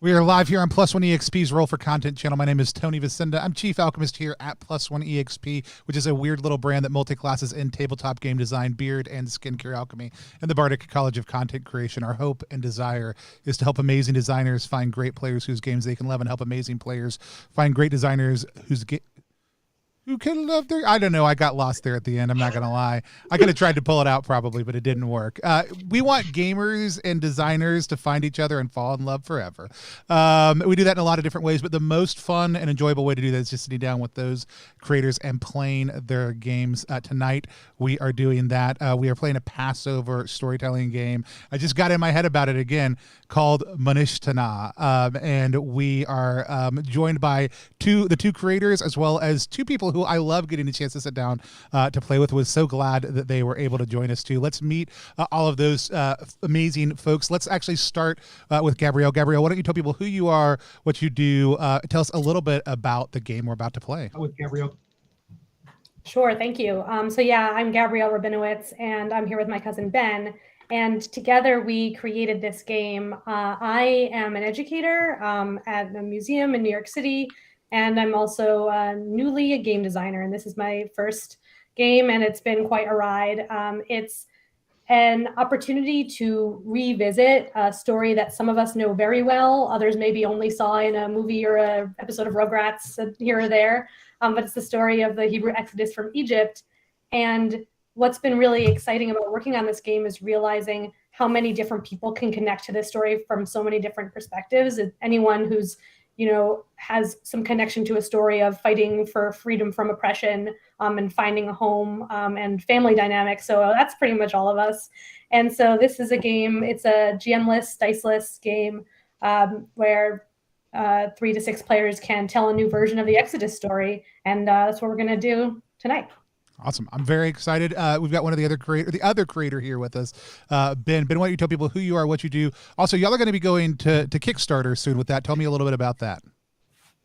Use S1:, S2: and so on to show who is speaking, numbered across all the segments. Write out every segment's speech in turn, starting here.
S1: We are live here on Plus One EXP's Roll for Content channel. My name is Tony Vicenda. I'm Chief Alchemist here at Plus One EXP, which is a weird little brand that multi-classes in tabletop game design, beard, and skincare alchemy, and the Bardic College of Content Creation. Our hope and desire is to help amazing designers find great players whose games they can love, and help amazing players find great designers who can love their... I don't know. I got lost there at the end. I'm not going to lie. I could have tried to pull it out probably, but it didn't work. We want gamers and designers to find each other and fall in love forever. We do that in a lot of different ways, but the most fun and enjoyable way to do that is just sitting down with those creators and playing their games. Tonight, we are doing that. We are playing a Passover storytelling game. I just got in my head about it again, called MaNishtana. And we are joined by the two creators, as well as two people who I love getting a chance to sit down to play with. Was so glad that they were able to join us too. Let's meet all of those amazing folks. Let's actually start with Gabrielle. Gabrielle, why don't you tell people who you are, what you do, tell us a little bit about the game we're about to play.
S2: With Gabrielle.
S3: Sure, thank you. So yeah, I'm Gabrielle Rabinowitz, and I'm here with my cousin Ben. And together we created this game. I am an educator at a museum in New York City, and I'm also newly a game designer. And this is my first game, and it's been quite a ride. It's an opportunity to revisit a story that some of us know very well. Others maybe only saw in a movie or an episode of Rugrats here or there. But it's the story of the Hebrew Exodus from Egypt. And what's been really exciting about working on this game is realizing how many different people can connect to this story from so many different perspectives. Anyone who's, has some connection to a story of fighting for freedom from oppression and finding a home and family dynamics. So that's pretty much all of us. And so this is a game, it's a GM-less, dice-less game where 3 to 6 players can tell a new version of the Exodus story. And that's what we're going to do tonight.
S1: Awesome. I'm very excited. We've got one of the other creator here with us, Ben. Ben, why don't you tell people who you are, what you do? Also, y'all are going to be going to Kickstarter soon with that. Tell me a little bit about that.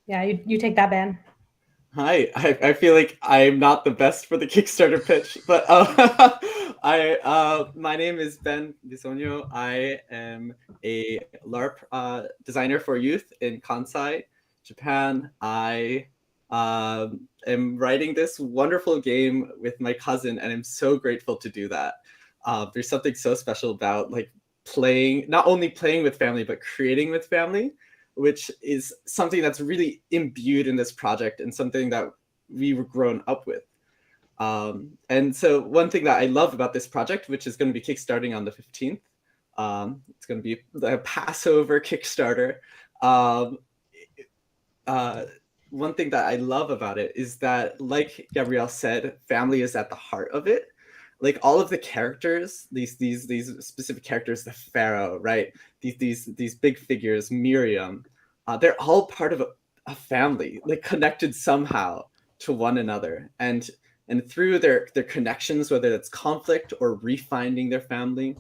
S3: Yeah, you take that, Ben.
S4: Hi, I feel like I'm not the best for the Kickstarter pitch, but my name is Ben Bisogno. I am a LARP designer for youth in Kansai, Japan. I am writing this wonderful game with my cousin, and I'm so grateful to do that. There's something so special about not only playing with family, but creating with family, which is something that's really imbued in this project and something that we were grown up with. And so one thing that I love about this project, which is going to be kickstarting on the 15th, it's going to be the Passover Kickstarter. One thing that I love about it is that, like Gabrielle said, family is at the heart of it. Like all of the characters, these specific characters, the Pharaoh, right? These big figures, Miriam, they're all part of a family, like connected somehow to one another, and through their connections, whether it's conflict or refinding their family,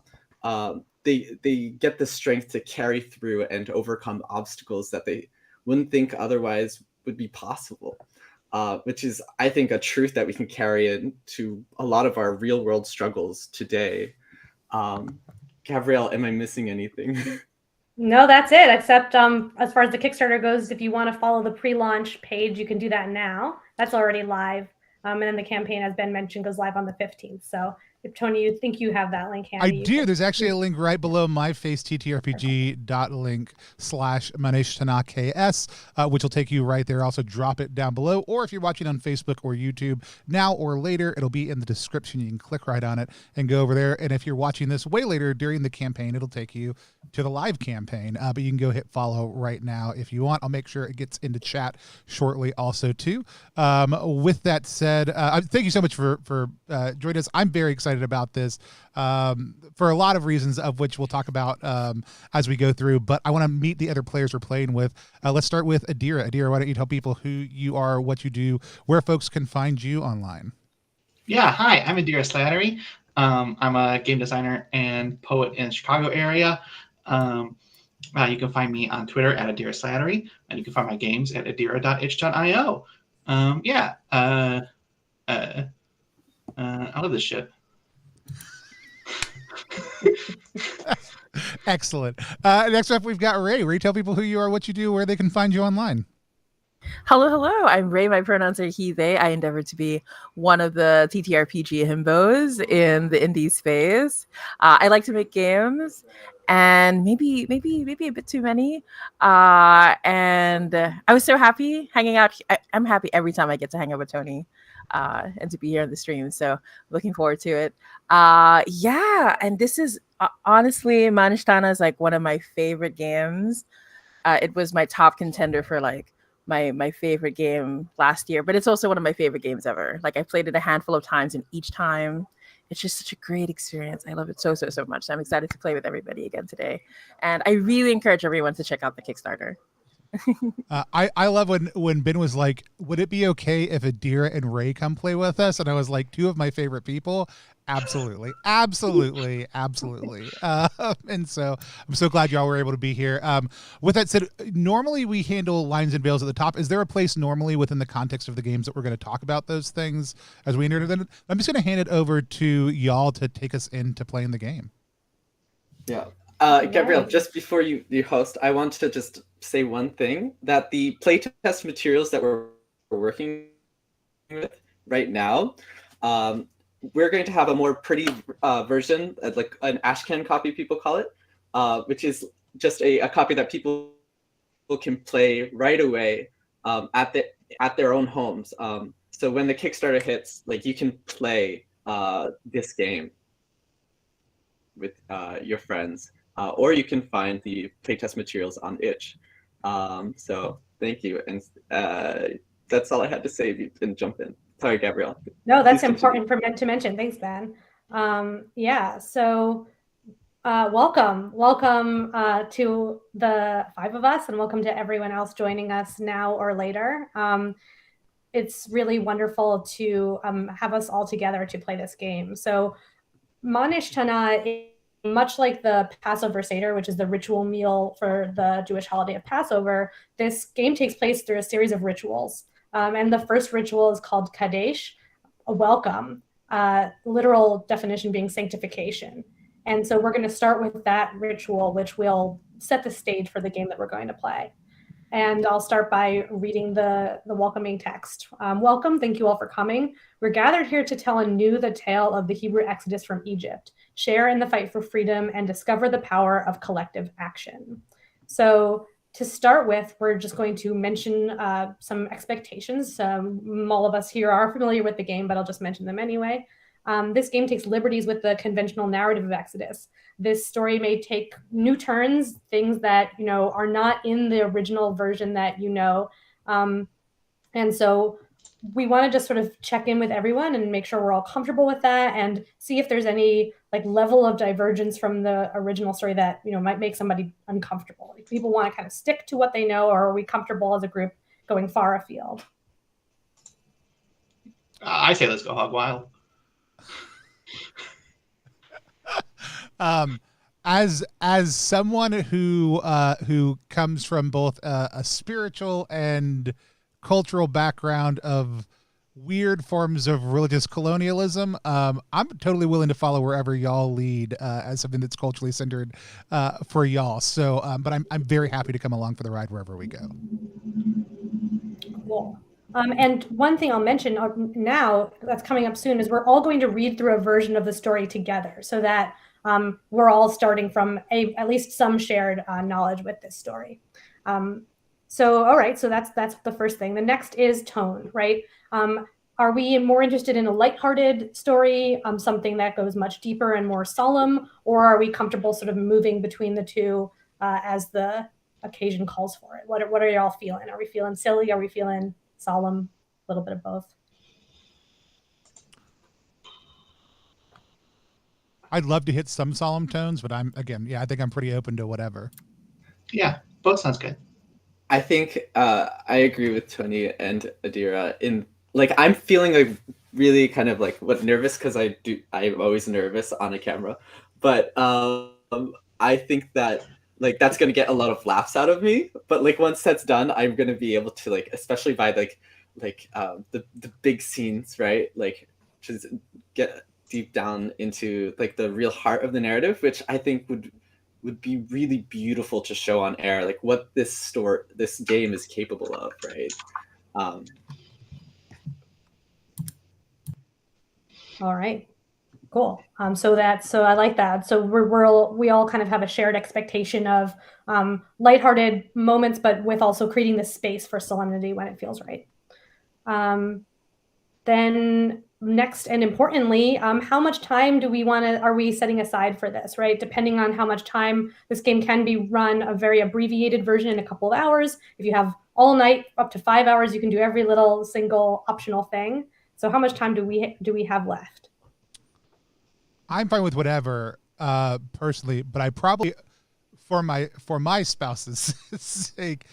S4: they get the strength to carry through and overcome obstacles that they wouldn't think otherwise would be possible. Which is, I think, a truth that we can carry into a lot of our real world struggles today. Gabrielle, am I missing anything?
S3: No, that's it. Except as far as the Kickstarter goes, if you want to follow the pre-launch page, you can do that now. That's already live. And then the campaign, as Ben mentioned, goes live on the 15th. So if Tony, you think you have that link handy.
S1: I do. There's actually a link right below my face, ttrpg.link /MaNishtanaKS, which will take you right there. Also drop it down below. Or if you're watching on Facebook or YouTube now or later, it'll be in the description. You can click right on it and go over there. And if you're watching this way later during the campaign, it'll take you to the live campaign. But you can go hit follow right now if you want. I'll make sure it gets into chat shortly also too. With that said, thank you so much for joining us. I'm very excited about this for a lot of reasons, of which we'll talk about as we go through, but I want to meet the other players we're playing with. Let's start with Adira. Adira, why don't you tell people who you are, what you do, where folks can find you online?
S2: Yeah, hi, I'm Adira Slattery. I'm a game designer and poet in the Chicago area. You can find me on Twitter at Adira Slattery, and you can find my games at adira.itch.io. I love this shit.
S1: Excellent. Next up, we've got Ray. Ray, tell people who you are, what you do, where they can find you online.
S5: Hello. I'm Ray. My pronouns are he, they. I endeavor to be one of the ttrpg himbos in the indie space. I like to make games, and maybe a bit too many. And I was so happy hanging out. I'm happy every time I get to hang out with Tony, and to be here on the stream. So looking forward to it. Yeah, and this is honestly, MaNishtana is like one of my favorite games. It was my top contender for like my favorite game last year, but it's also one of my favorite games ever. Like I played it a handful of times, and each time it's just such a great experience. I love it so much. So I'm excited to play with everybody again today, and I really encourage everyone to check out the Kickstarter.
S1: I love when Ben was like, would it be okay if Adira and Ray come play with us? And I was like, two of my favorite people. Absolutely. And so I'm so glad y'all were able to be here. With that said, normally we handle lines and veils at the top. Is there a place normally within the context of the games that we're going to talk about those things as we enter them? I'm just going to hand it over to y'all to take us into playing the game.
S4: Yeah. Gabrielle, just before you host, I want to just say one thing, that the playtest materials that we're working with right now, we're going to have a more pretty version, like an ashcan copy, people call it, which is just a copy that people can play right away at their own homes. So when the Kickstarter hits, like you can play this game with your friends. Or you can find the playtest materials on itch. So thank you. And that's all I had to say. You can jump in. Sorry, Gabrielle.
S3: No, that's important to mention. Thanks, Ben. Yeah, so welcome to the 5 of us, and welcome to everyone else joining us now or later. It's really wonderful to have us all together to play this game. So MaNishtana is much like the Passover Seder, which is the ritual meal for the Jewish holiday of Passover. This game takes place through a series of rituals. And the first ritual is called Kadesh, a welcome, literal definition being sanctification. And so we're going to start with that ritual, which will set the stage for the game that we're going to play. And I'll start by reading the welcoming text. Welcome, thank you all for coming. We're gathered here to tell anew the tale of the Hebrew exodus from Egypt, share in the fight for freedom, and discover the power of collective action. So to start with, we're just going to mention some expectations. All of us here are familiar with the game, but I'll just mention them anyway. This game takes liberties with the conventional narrative of Exodus. This story may take new turns, things that are not in the original version that and so we want to just sort of check in with everyone and make sure we're all comfortable with that, and see if there's any like level of divergence from the original story that might make somebody uncomfortable. If people want to kind of stick to what they know, or are we comfortable as a group going far afield?
S2: I say let's go hog wild.
S1: As someone who comes from both a spiritual and cultural background of weird forms of religious colonialism, I'm totally willing to follow wherever y'all lead as something that's culturally centered for y'all. So, but I'm very happy to come along for the ride wherever we go.
S3: Cool. And one thing I'll mention now that's coming up soon is we're all going to read through a version of the story together, so that we're all starting from at least some shared knowledge with this story. So, all right, so that's the first thing. The next is tone, right? Are we more interested in a lighthearted story, something that goes much deeper and more solemn, or are we comfortable sort of moving between the two as the occasion calls for it? What are y'all feeling? Are we feeling silly? Are we feeling solemn? A little bit of both.
S1: I'd love to hit some solemn tones, but I think I'm pretty open to whatever.
S2: Yeah, both sounds good.
S4: I think I agree with Tony and Adira in like I'm feeling like really kind of like nervous because I'm always nervous on a camera, but I think that like that's gonna get a lot of laughs out of me. But like once that's done, I'm gonna be able to like, especially by the big scenes, right? Like just get deep down into like the real heart of the narrative, which I think would would be really beautiful to show on air, like what this game is capable of, right?
S3: All right, cool. So I like that. So we all kind of have a shared expectation of lighthearted moments, but with also creating the space for solemnity when it feels right. Then next and importantly, how much time are we setting aside for this, right? Depending on how much time this game can be run, a very abbreviated version in a couple of hours. If you have all night, up to 5 hours, you can do every little single optional thing. So how much time do we have left?
S1: I'm fine with whatever, personally, but I probably, for my spouse's sake,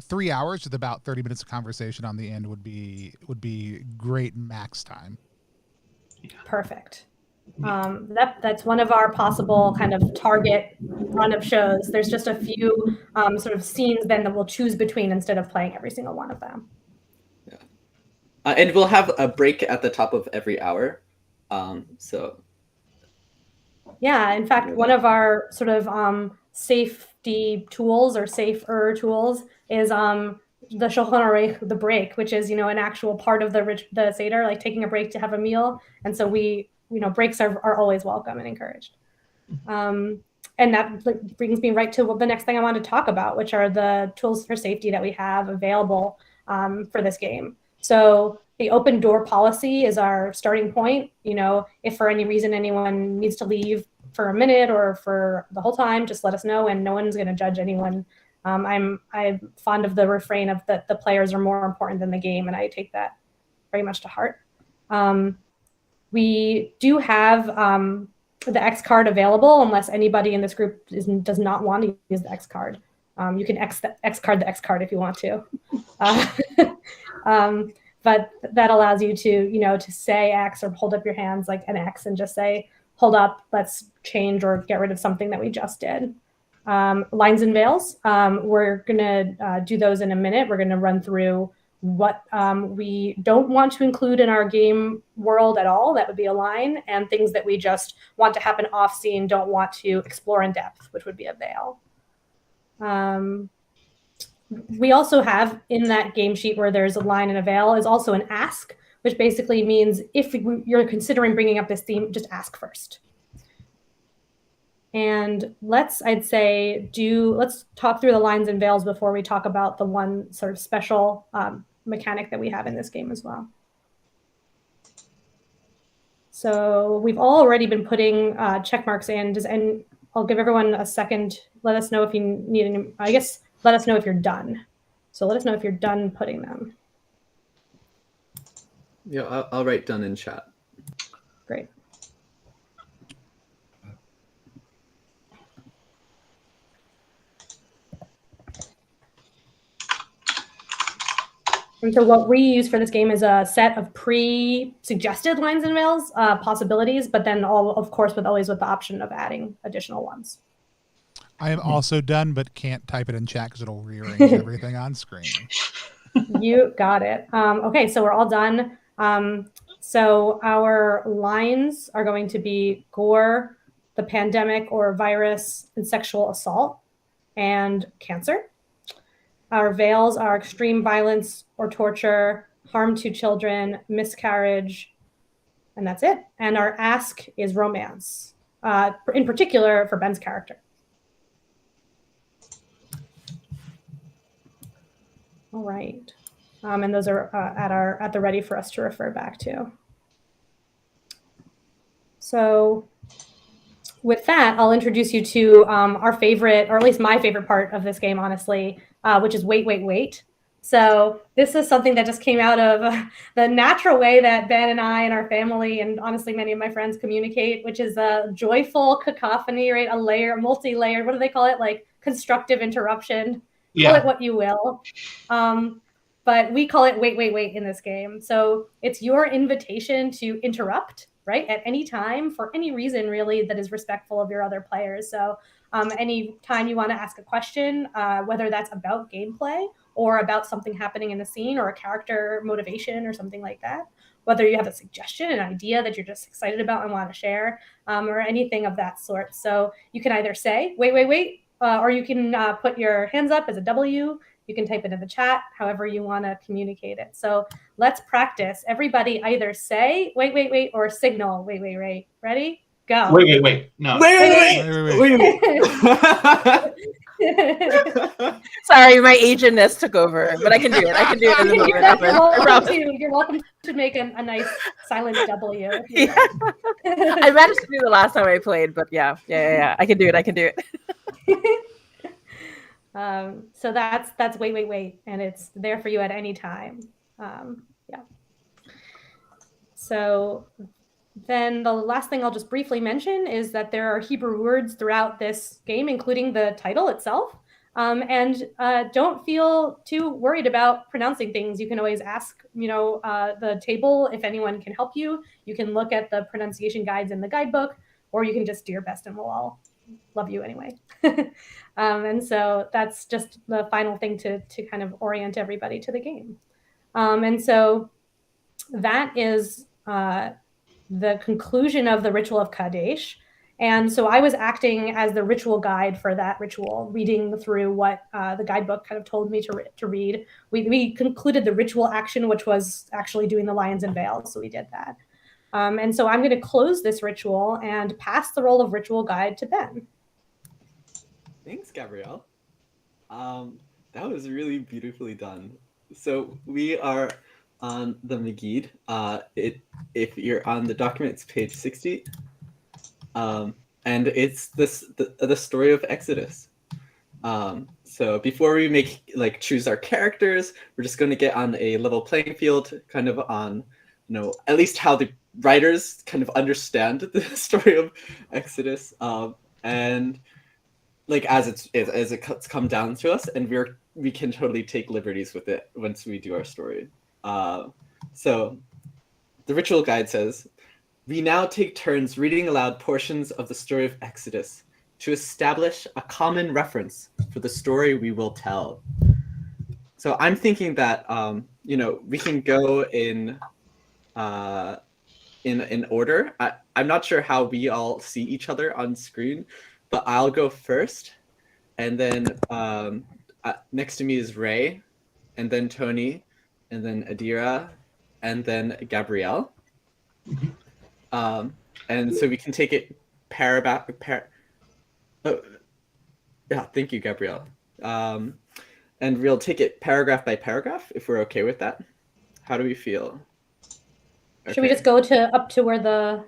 S1: 3 hours with about 30 minutes of conversation on the end would be great max time.
S3: Perfect. That's one of our possible kind of target run of shows. There's just a few sort of scenes then that we'll choose between instead of playing every single one of them.
S4: Yeah, and we'll have a break at the top of every hour. So.
S3: Yeah, in fact, one of our sort of safety tools or safer tools is the Shulchan Aruch, the break, which is, an actual part of the Seder, like taking a break to have a meal. And so breaks are always welcome and encouraged. And that brings me right to the next thing I want to talk about, which are the tools for safety that we have available for this game. So the open door policy is our starting point. If for any reason anyone needs to leave for a minute or for the whole time, just let us know, and no one's going to judge anyone. I'm fond of the refrain of that the players are more important than the game, and I take that very much to heart. We do have the X card available, unless anybody in this group does not want to use the X card. You can X card the X card if you want to. But that allows you to say X or hold up your hands like an X and just say, hold up, let's change or get rid of something that we just did. Lines and veils, we're going to do those in a minute. We're going to run through what we don't want to include in our game world at all. That would be a line, and things that we just want to happen off scene, don't want to explore in depth, which would be a veil. We also have in that game sheet where there's a line and a veil is also an ask, which basically means if you're considering bringing up this theme, just ask first. And let's talk through the lines and veils before we talk about the one sort of special mechanic that we have in this game as well. So we've already been putting check marks in, and I'll give everyone a second. Let us know if you need any, let us know if you're done. So let us know if you're done putting them.
S4: Yeah, I'll write done in chat.
S3: Great. And so what we use for this game is a set of pre-suggested lines and veils possibilities, but then always with the option of adding additional ones.
S1: I am also done, but can't type it in chat because it'll rearrange everything on screen.
S3: You got it. Okay, so we're all done. So our lines are going to be gore, the pandemic or virus, and sexual assault, and cancer. Our veils are extreme violence or torture, harm to children, miscarriage, and that's it. And our ask is romance, in particular for Ben's character. All right. And those are at the ready for us to refer back to. So with that, I'll introduce you to our favorite, or at least my favorite part of this game, honestly, which is wait, wait, wait. So this is something that just came out of the natural way that Ben and I and our family and honestly many of my friends communicate, which is a joyful cacophony, right? A multi-layered, what do they call it? Like constructive interruption.
S2: Yeah.
S3: Call it what you will. But we call it wait, wait, wait in this game. So it's your invitation to interrupt, right? At any time for any reason really that is respectful of your other players. So any time you want to ask a question, whether that's about gameplay or about something happening in the scene or a character motivation or something like that, whether you have a suggestion, an idea that you're just excited about and want to share, or anything of that sort. So you can either say, wait, or you can put your hands up as a W. You can type it in the chat, however you want to communicate it. So let's practice. Everybody either say, wait, or signal, wait. Ready? Go.
S2: Wait. No.
S4: Wait.
S5: Sorry, my agentness took over, but I can do it. I can do it in the moment.
S3: You're welcome to make a nice silent W.
S5: Yeah. I managed to do the last time I played, but yeah. I can do it.
S3: So that's wait, and it's there for you at any time. Yeah. So then the last thing I'll just briefly mention is that there are Hebrew words throughout this game, including the title itself. And don't feel too worried about pronouncing things. You can always ask, the table if anyone can help you. You can look at the pronunciation guides in the guidebook, or you can just do your best and we'll all love you anyway. And so that's just the final thing to kind of orient everybody to the game. And so that is the conclusion of the Ritual of Kadesh. And so I was acting as the ritual guide for that ritual, reading through what the guidebook kind of told me to read. We concluded the ritual action, which was actually doing the lions and veils. So we did that. And so I'm going to close this ritual and pass the role of ritual guide to Ben.
S4: Thanks, Gabrielle. That was really beautifully done. So we are on the Megid. If you're on the document, it's page 60. And it's the story of Exodus. So before we choose our characters, we're just going to get on a level playing field, kind of on, at least how the writers kind of understand the story of Exodus. And as it's come down to us, and we can totally take liberties with it once we do our story. So the ritual guide says, we now take turns reading aloud portions of the story of Exodus to establish a common reference for the story we will tell. So I'm thinking that we can go in order. I'm not sure how we all see each other on screen, but I'll go first, and then next to me is Ray, and then Tony, and then Adira, and then Gabrielle. And so we can take it thank you, Gabrielle. And we'll take it paragraph by paragraph if we're okay with that. How do we feel? Okay.
S3: Should we just go up to where are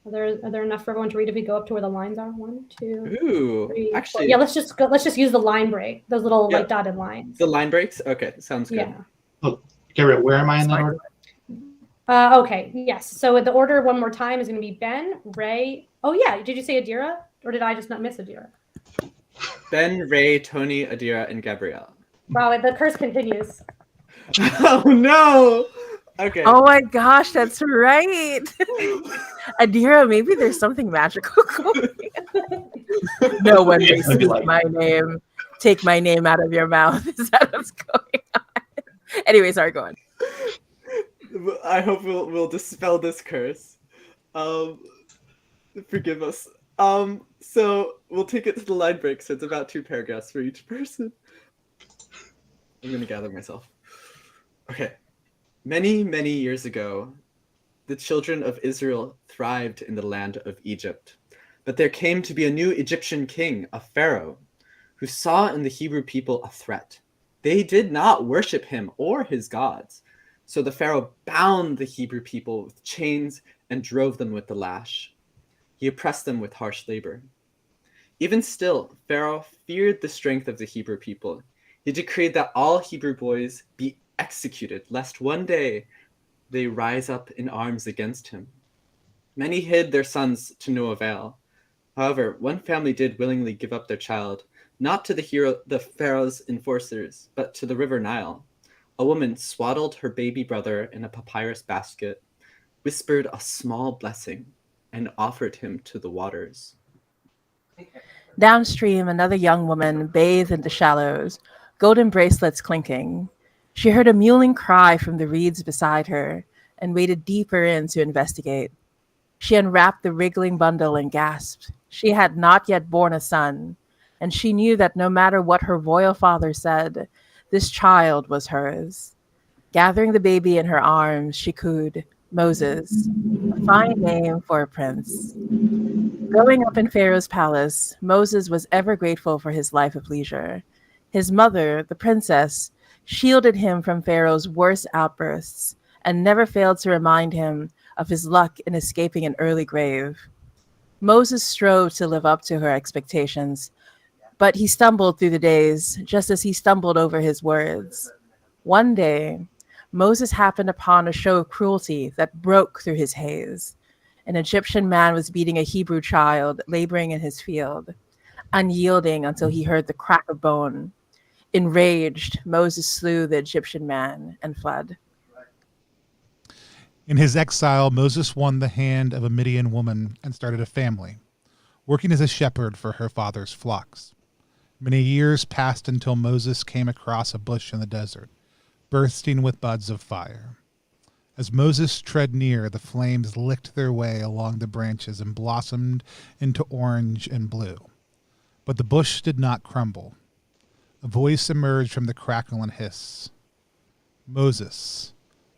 S3: there enough for everyone to read if we go up to where the lines are? 1, 2, 3,
S4: actually,
S3: 4. Yeah, let's just use the line break, those little dotted lines.
S4: The line breaks? Okay, sounds good.
S3: Yeah.
S2: Oh, Gabrielle, where am I in that order?
S3: Okay, yes. So the order one more time is going to be Ben, Ray. Oh yeah, did you say Adira, or did I just not miss Adira?
S4: Ben, Ray, Tony, Adira, and Gabrielle.
S3: Wow, the curse continues.
S4: Oh no! Okay.
S5: Oh my gosh, that's right. Adira, maybe there's something magical going on. No one may speak my name. Take my name out of your mouth. Is that what's going on? Anyway, sorry, go on.
S4: I hope we'll dispel this curse. Forgive us. So we'll take it to the line break. So it's about 2 paragraphs for each person. I'm gonna gather myself. Okay. Many, many years ago, the children of Israel thrived in the land of Egypt. But there came to be a new Egyptian king, a pharaoh, who saw in the Hebrew people a threat. They did not worship him or his gods. So the pharaoh bound the Hebrew people with chains and drove them with the lash. He oppressed them with harsh labor. Even still, Pharaoh feared the strength of the Hebrew people. He decreed that all Hebrew boys be executed, lest one day they rise up in arms against him. Many hid their sons to no avail. However, one family did willingly give up their child, not to the Pharaoh's enforcers, but to the river Nile. A woman swaddled her baby brother in a papyrus basket, whispered a small blessing, and offered him to the waters.
S5: Downstream, another young woman bathed in the shallows, golden bracelets clinking. She heard a mewling cry from the reeds beside her, and waded deeper in to investigate. She unwrapped the wriggling bundle and gasped. She had not yet born a son, and she knew that no matter what her royal father said, this child was hers. Gathering the baby in her arms, she cooed, Moses, a fine name for a prince. Growing up in Pharaoh's palace, Moses was ever grateful for his life of leisure. His mother, the princess, shielded him from Pharaoh's worst outbursts and never failed to remind him of his luck in escaping an early grave. Moses strove to live up to her expectations, but he stumbled through the days just as he stumbled over his words. One day, Moses happened upon a show of cruelty that broke through his haze. An Egyptian man was beating a Hebrew child laboring in his field, unyielding until he heard the crack of bone. Enraged, Moses slew the Egyptian man and fled.
S1: In his exile, Moses won the hand of a Midian woman and started a family, working as a shepherd for her father's flocks. Many years passed until Moses came across a bush in the desert, bursting with buds of fire. As Moses tread near, the flames licked their way along the branches and blossomed into orange and blue. But the bush did not crumble. A voice emerged from the crackle and hiss. Moses,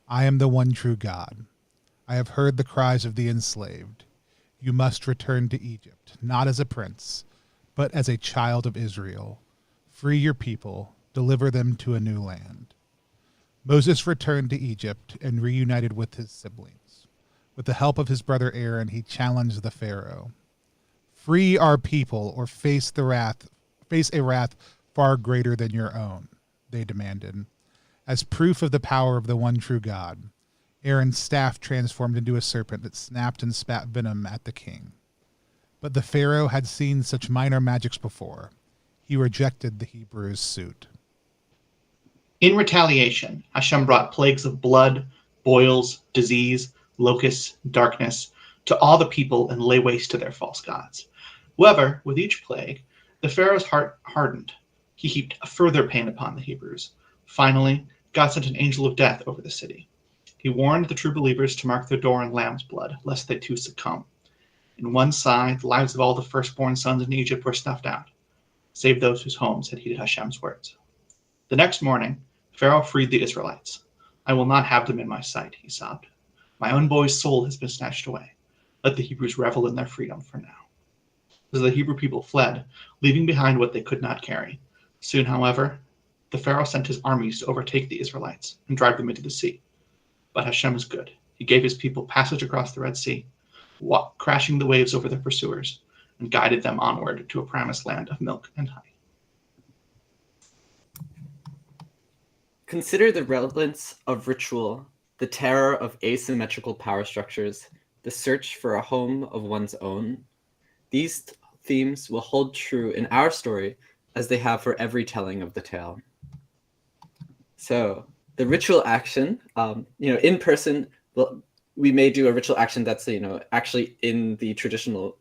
S1: I am the one true God. I have heard the cries of the enslaved. You must return to Egypt, not as a prince, but as a child of Israel. Free your people, deliver them to a new land. Moses returned to Egypt and reunited with his siblings. With the help of his brother Aaron, he challenged the Pharaoh. Free our people or face a wrath far greater than your own, they demanded. As proof of the power of the one true God, Aaron's staff transformed into a serpent that snapped and spat venom at the king. But the Pharaoh had seen such minor magics before. He rejected the Hebrew's suit.
S2: In retaliation, Hashem brought plagues of blood, boils, disease, locusts, darkness to all the people and lay waste to their false gods. However, with each plague, the Pharaoh's heart hardened. He heaped further pain upon the Hebrews. Finally, God sent an angel of death over the city. He warned the true believers to mark their door in lamb's blood, lest they too succumb. In one side, the lives of all the firstborn sons in Egypt were snuffed out, save those whose homes had heeded Hashem's words. The next morning, Pharaoh freed the Israelites. I will not have them in my sight, he sobbed. My own boy's soul has been snatched away. Let the Hebrews revel in their freedom for now. So the Hebrew people fled, leaving behind what they could not carry. Soon, however, the Pharaoh sent his armies to overtake the Israelites and drive them into the sea. But Hashem is good. He gave his people passage across the Red Sea, crashing the waves over their pursuers, and guided them onward to a promised land of milk and honey.
S4: Consider the relevance of ritual, the terror of asymmetrical power structures, the search for a home of one's own. These themes will hold true in our story as they have for every telling of the tale. So the ritual action, in person, we may do a ritual action that's, actually in the traditional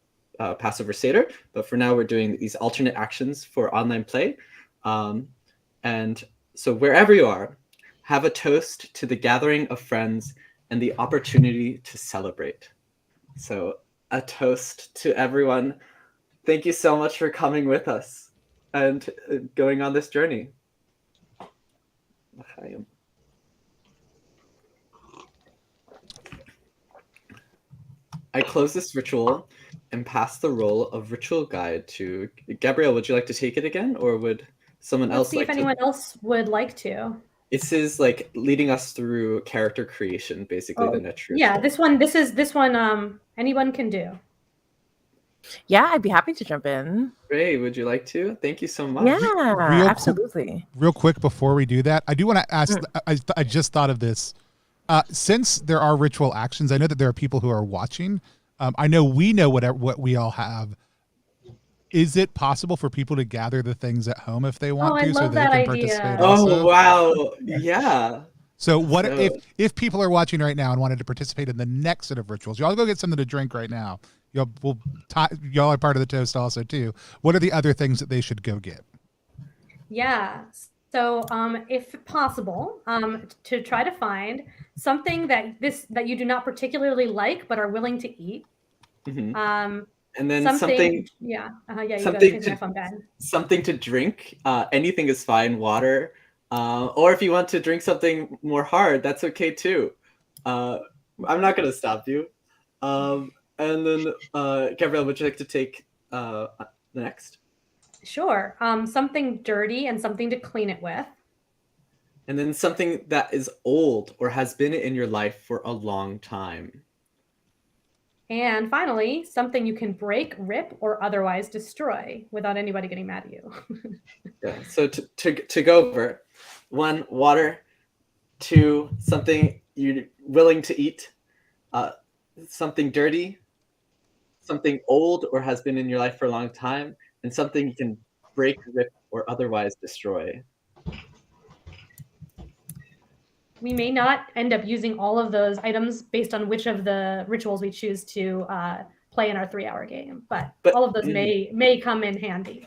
S4: Passover Seder, but for now we're doing these alternate actions for online play. And so wherever you are, have a toast to the gathering of friends and the opportunity to celebrate. So a toast to everyone. Thank you so much for coming with us and going on this journey. I close this ritual and pass the role of ritual guide to Gabrielle. Would you like to take it again, or would someone else like to?
S3: Let's see if anyone else would like to.
S4: This is like leading us through character creation, basically the net truth.
S3: Yeah, this one anyone can do.
S5: Yeah, I'd be happy to jump in.
S4: Ray, would you like to? Thank you so much.
S5: Yeah, absolutely.
S1: Real quick before we do that, I do want to ask, I just thought of this. Since there are ritual actions, I know that there are people who are watching. I know we know what we all have. Is it possible for people to gather the things at home if they want to, so they can participate also?
S4: Oh, wow. Yeah.
S1: So what if people are watching right now and wanted to participate in the next set of rituals? Y'all go get something to drink right now. Y'all are part of the toast also too. What are the other things that they should go get?
S3: Yeah. So, if possible, to try to find something that you do not particularly like but are willing to eat.
S4: Mhm.
S3: Um,
S4: And then
S3: something,
S4: something
S3: yeah, you go.
S4: something
S3: Take the next one, Ben.
S4: something to drink. Anything is fine. Water. Or if you want to drink something more hard, that's okay too. I'm not gonna stop you. And then Gabrielle, would you like to take the next?
S3: Sure. Something dirty and something to clean it with.
S4: And then something that is old or has been in your life for a long time.
S3: And finally, something you can break, rip, or otherwise destroy without anybody getting mad at you.
S4: Yeah. So to go over, 1, water. 2, something you're willing to eat. Something dirty. Something old or has been in your life for a long time, and something you can break, rip, or otherwise destroy.
S3: We may not end up using all of those items based on which of the rituals we choose to play in our 3-hour game, but all of those may come in handy.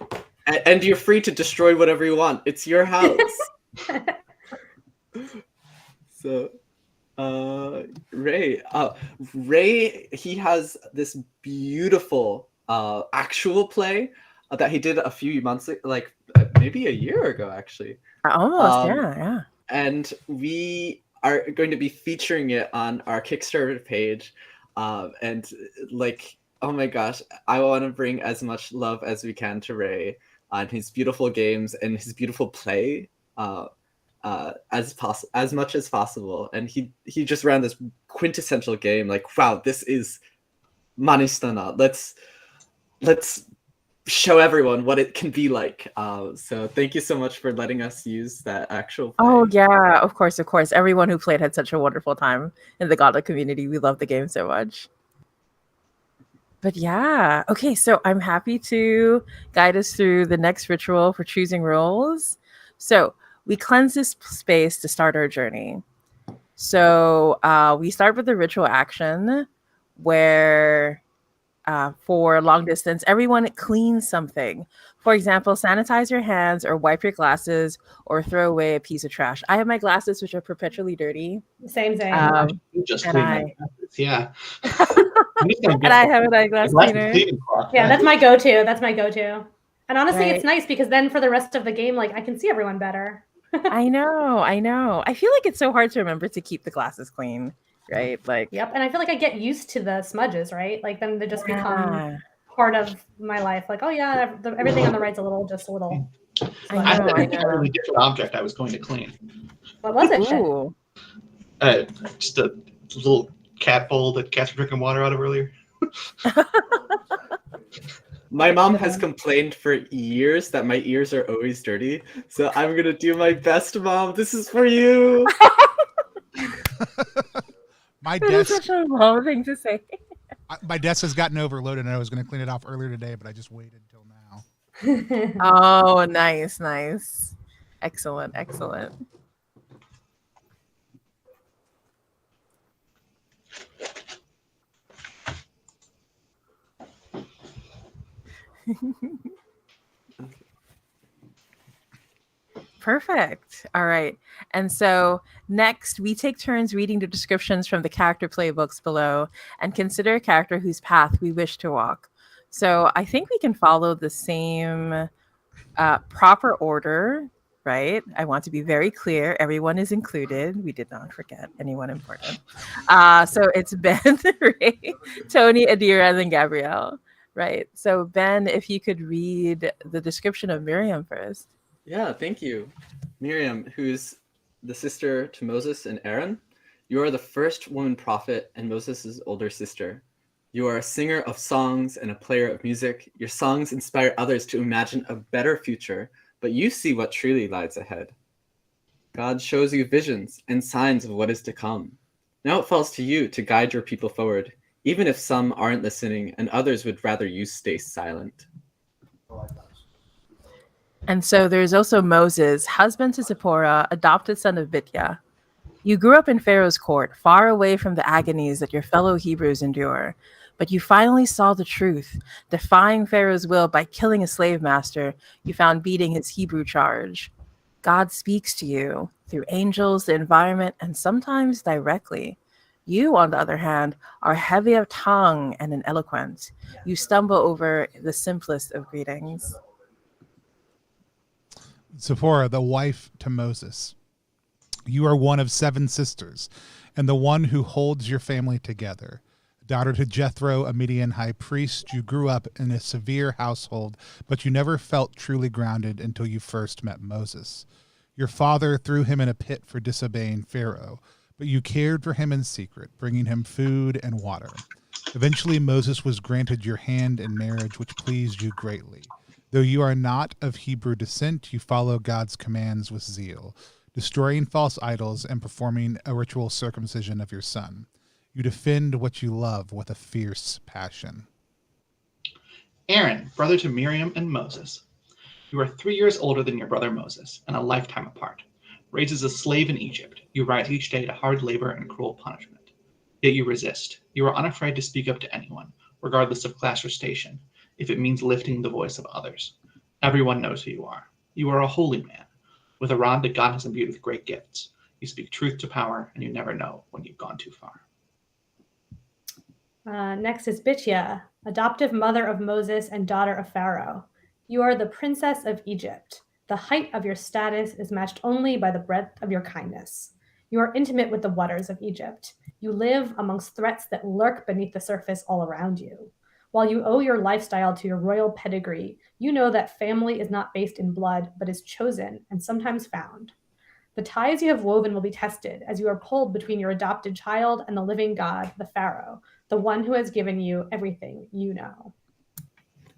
S4: And you're free to destroy whatever you want. It's your house. So, Ray, he has this beautiful actual play that he did a few months, like maybe a year ago, actually.
S5: Almost, yeah.
S4: And we are going to be featuring it on our Kickstarter page. And like, oh my gosh, I want to bring as much love as we can to Ray on his beautiful games and his beautiful play as much as possible. And he just ran this quintessential game. Like, wow, this is MaNishtana. Let's show everyone what it can be like. So thank you so much for letting us use that actual play.
S5: Oh yeah, of course. Everyone who played had such a wonderful time in the Godly community. We love the game so much. But yeah, okay, so I'm happy to guide us through the next ritual for choosing roles. So we cleanse this space to start our journey. So we start with the ritual action where for long distance, everyone cleans something. For example, sanitize your hands or wipe your glasses or throw away a piece of trash. I have my glasses, which are perpetually dirty.
S3: Same.
S2: You just
S5: and
S2: clean
S5: I-
S2: my glasses, yeah.
S5: And I have an eyeglass cleaner.
S3: Yeah, that's my go-to. And honestly,
S5: Right.
S3: It's nice because then for the rest of the game, like I can see everyone better.
S5: I know. I feel like it's so hard to remember to keep the glasses clean, right? Like,
S3: Yep, and I feel like I get used to the smudges, right? Like then they just become
S5: yeah.
S3: part of my life. Like, oh yeah, everything on the right's a little.
S5: I
S2: I had
S5: know.
S2: an entirely different object I was going to clean.
S3: What was it?
S5: Ooh.
S2: Just a little cat bowl that cats were drinking water out of earlier.
S4: My mom has complained for years that my ears are always dirty. So I'm going to do my best, Mom. This is for you.
S1: My
S5: That is
S1: desk,
S5: such a mom thing to say.
S1: my desk has gotten overloaded, and I was going to clean it off earlier today, but I just waited until now.
S5: Oh, nice. Excellent. Perfect. All right. And so next, we take turns reading the descriptions from the character playbooks below and consider a character whose path we wish to walk. So I think we can follow the same proper order, right? I want to be very clear. Everyone is included. We did not forget anyone important. So it's Ben, Ray, Tony, Adira, and then Gabrielle, right? So Ben, if you could read the description of Miriam first.
S4: Yeah, thank you. Miriam, who's the sister to Moses and Aaron, you are the first woman prophet and Moses' older sister. You are a singer of songs and a player of music. Your songs inspire others to imagine a better future, but you see what truly lies ahead. God shows you visions and signs of what is to come. Now it falls to you to guide your people forward, even if some aren't listening and others would rather you stay silent.
S5: And so there's also Moses, husband to Zipporah, adopted son of Bitya. You grew up in Pharaoh's court, far away from the agonies that your fellow Hebrews endure. But you finally saw the truth, defying Pharaoh's will by killing a slave master you found beating his Hebrew charge. God speaks to you through angels, the environment, and sometimes directly. You, on the other hand, are heavy of tongue and in eloquence. You stumble over the simplest of greetings.
S1: Zipporah, the wife to Moses. You are one of 7 sisters, and the one who holds your family together. Daughter to Jethro, a Midian high priest, you grew up in a severe household, but you never felt truly grounded until you first met Moses. Your father threw him in a pit for disobeying Pharaoh, but you cared for him in secret, bringing him food and water. Eventually, Moses was granted your hand in marriage, which pleased you greatly. Though you are not of Hebrew descent, you follow God's commands with zeal, destroying false idols and performing a ritual circumcision of your son. You defend what you love with a fierce passion.
S2: Aaron, brother to Miriam and Moses. You are 3 years older than your brother Moses, and a lifetime apart. Raised as a slave in Egypt, you rise each day to hard labor and cruel punishment. Yet you resist. You are unafraid to speak up to anyone, regardless of class or station, if it means lifting the voice of others. Everyone knows who you are. You are a holy man, with a rod that God has imbued with great gifts. You speak truth to power, and you never know when you've gone too far.
S3: Next is Bitya, adoptive mother of Moses and daughter of Pharaoh. You are the princess of Egypt. The height of your status is matched only by the breadth of your kindness. You are intimate with the waters of Egypt. You live amongst threats that lurk beneath the surface all around you. While you owe your lifestyle to your royal pedigree, you know that family is not based in blood, but is chosen and sometimes found. The ties you have woven will be tested as you are pulled between your adopted child and the living God, the Pharaoh, the one who has given you everything you know.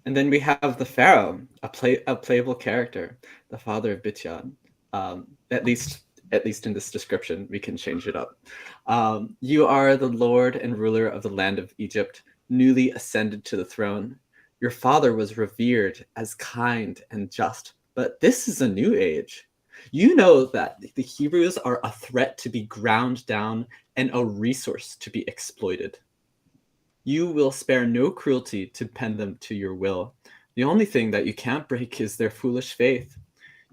S4: And then we have the Pharaoh, a playable character, the father of Bitya. At least in this description, we can change it up. You are the lord and ruler of the land of Egypt, newly ascended to the throne. Your father was revered as kind and just, but this is a new age. You know that the Hebrews are a threat to be ground down and a resource to be exploited. You will spare no cruelty to bend them to your will. The only thing that you can't break is their foolish faith.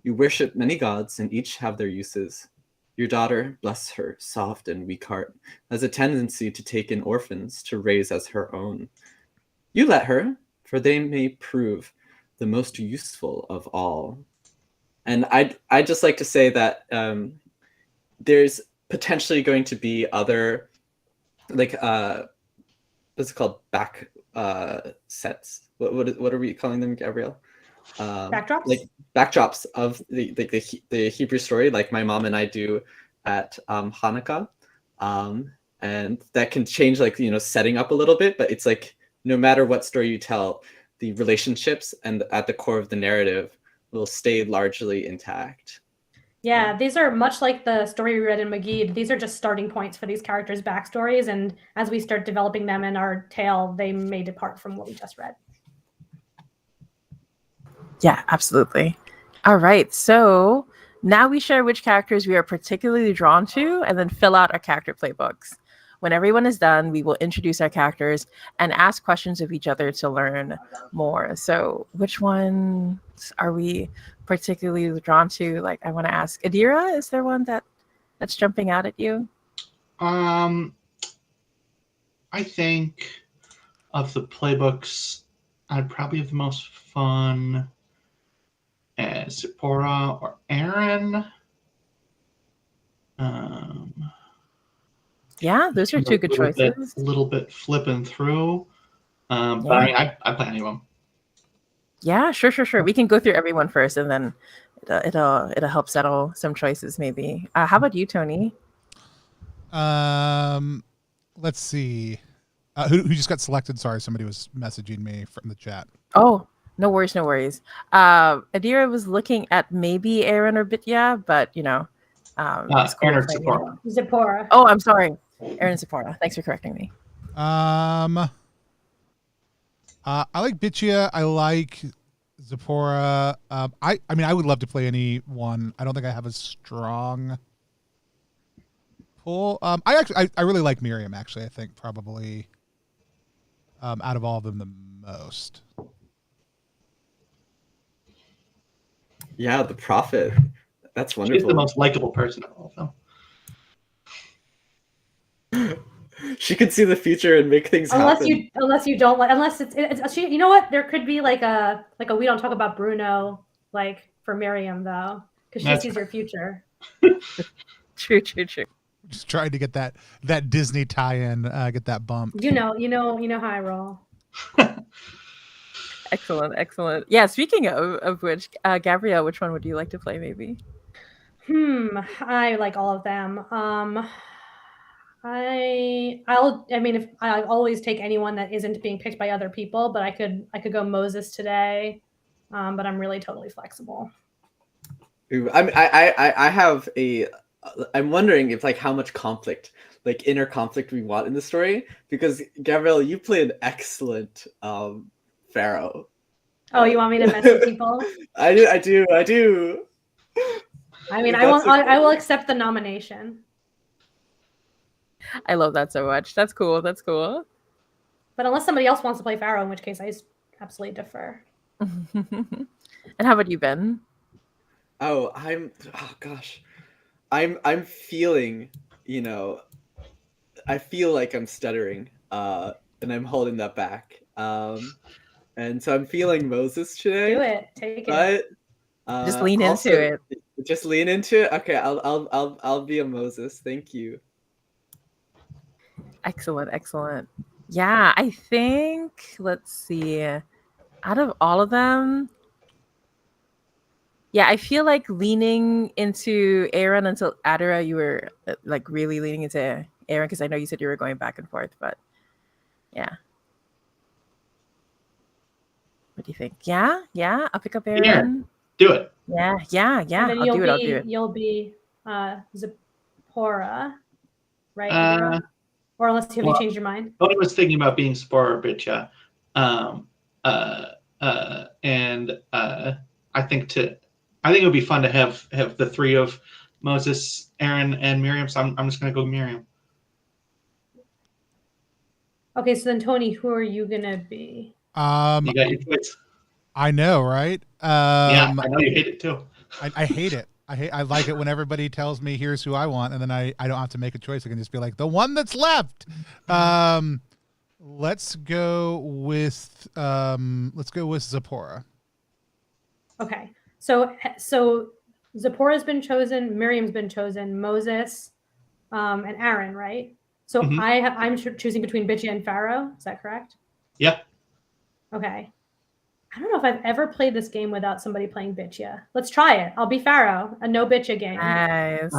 S4: You worship many gods, and each have their uses. Your daughter, bless her soft and weak heart, has a tendency to take in orphans to raise as her own. You let her, for they may prove the most useful of all. And I'd just like to say that there's potentially going to be other, like, what's it called, back sets. What are we calling them, Gabrielle?
S3: Backdrops?
S4: Like backdrops of the Hebrew story, like my mom and I do at Hanukkah, and that can change, like, setting up a little bit, but it's like no matter what story you tell, the relationships and at the core of the narrative will stay largely intact.
S3: Yeah, these are much like the story we read in Magid. These are just starting points for these characters' backstories, and as we start developing them in our tale, they may depart from what we just read.
S5: Yeah, absolutely. All right, so now we share which characters we are particularly drawn to and then fill out our character playbooks. When everyone is done, we will introduce our characters and ask questions of each other to learn more. So which ones are we particularly drawn to? Like, I want to ask Adira, is there one that's jumping out at you?
S2: I think of the playbooks, I'd probably have the most fun as Zipporah or Aaron.
S5: Yeah, those are two good choices.
S2: A little bit flipping through. But
S5: Yeah.
S2: I mean, I play any of them.
S5: Yeah, sure. We can go through everyone first, and then it'll help settle some choices, maybe. How about you, Tony?
S1: Let's see. Who just got selected? Sorry, somebody was messaging me from the chat.
S5: Oh, no worries. Adira was looking at maybe Aaron or Bitya, but it's cool.
S2: Aaron or Zipporah.
S3: Zipporah.
S5: Oh, I'm sorry, Aaron Zipporah. Thanks for correcting me.
S1: I like Bitya. I like Zipporah. I mean, I would love to play anyone. I don't think I have a strong pull. I really like Miriam. Actually, I think probably out of all of them the most.
S4: Yeah, the prophet. That's
S2: She's
S4: wonderful.
S2: the most likable person of all of them.
S4: She can see the future and make things happen.
S3: Unless you don't like, unless it's she. You know what? There could be like a we don't talk about Bruno like for Miriam though, because she sees your future.
S5: True.
S1: Just trying to get that Disney tie-in, get that bump.
S3: You know how I roll.
S5: Excellent. Yeah, speaking of which, Gabrielle, which one would you like to play maybe?
S3: I like all of them. If I always take anyone that isn't being picked by other people, but I could go Moses today. But I'm really totally flexible.
S4: I have a. I'm wondering if like how much conflict, like inner conflict, we want in the story, because Gabrielle, you play an excellent pharaoh.
S3: Oh, you want me to mess with people?
S4: I do.
S3: I mean, I will accept the nomination.
S5: I love that so much. That's cool.
S3: But unless somebody else wants to play Pharaoh, in which case I absolutely defer.
S5: And how about you, Ben?
S4: Oh gosh. I'm feeling, I feel like I'm stuttering, and I'm holding that back. And so I'm feeling Moses today.
S3: Do it. Take it.
S4: But
S5: Just lean into it.
S4: Just lean into it. Okay, I'll be a Moses. Thank you.
S5: Excellent. Yeah, I think, let's see, out of all of them, yeah, I feel like leaning into Aaron until Adara, you were like really leaning into Aaron, because I know you said you were going back and forth, but yeah. What do you think? Yeah, I'll pick up Aaron.
S2: Yeah, do it.
S5: Yeah.
S3: And then
S5: I'll do it.
S3: You'll be Zipporah, right? Adara? Or unless have you changed your mind?
S2: I was thinking about being Spora or Bitcha. And I think it would be fun to have the three of Moses, Aaron, and Miriam. So I'm just gonna go Miriam.
S3: Okay, so then Tony, who are you gonna be?
S2: You got your choice.
S1: I know, right?
S2: Yeah, I know you hate it too.
S1: I hate it. I like it when everybody tells me here's who I want, and then I don't have to make a choice. I can just be like the one that's left. Let's go with Zipporah.
S3: Okay, so Zipporah's been chosen, Miriam's been chosen, Moses, and Aaron, right? So I'm choosing between Bitchy and Pharaoh. Is that correct?
S2: Yeah.
S3: Okay. I don't know if I've ever played this game without somebody playing Bitcha. Let's try it. I'll be Pharaoh, a no Bitcha game.
S5: Nice.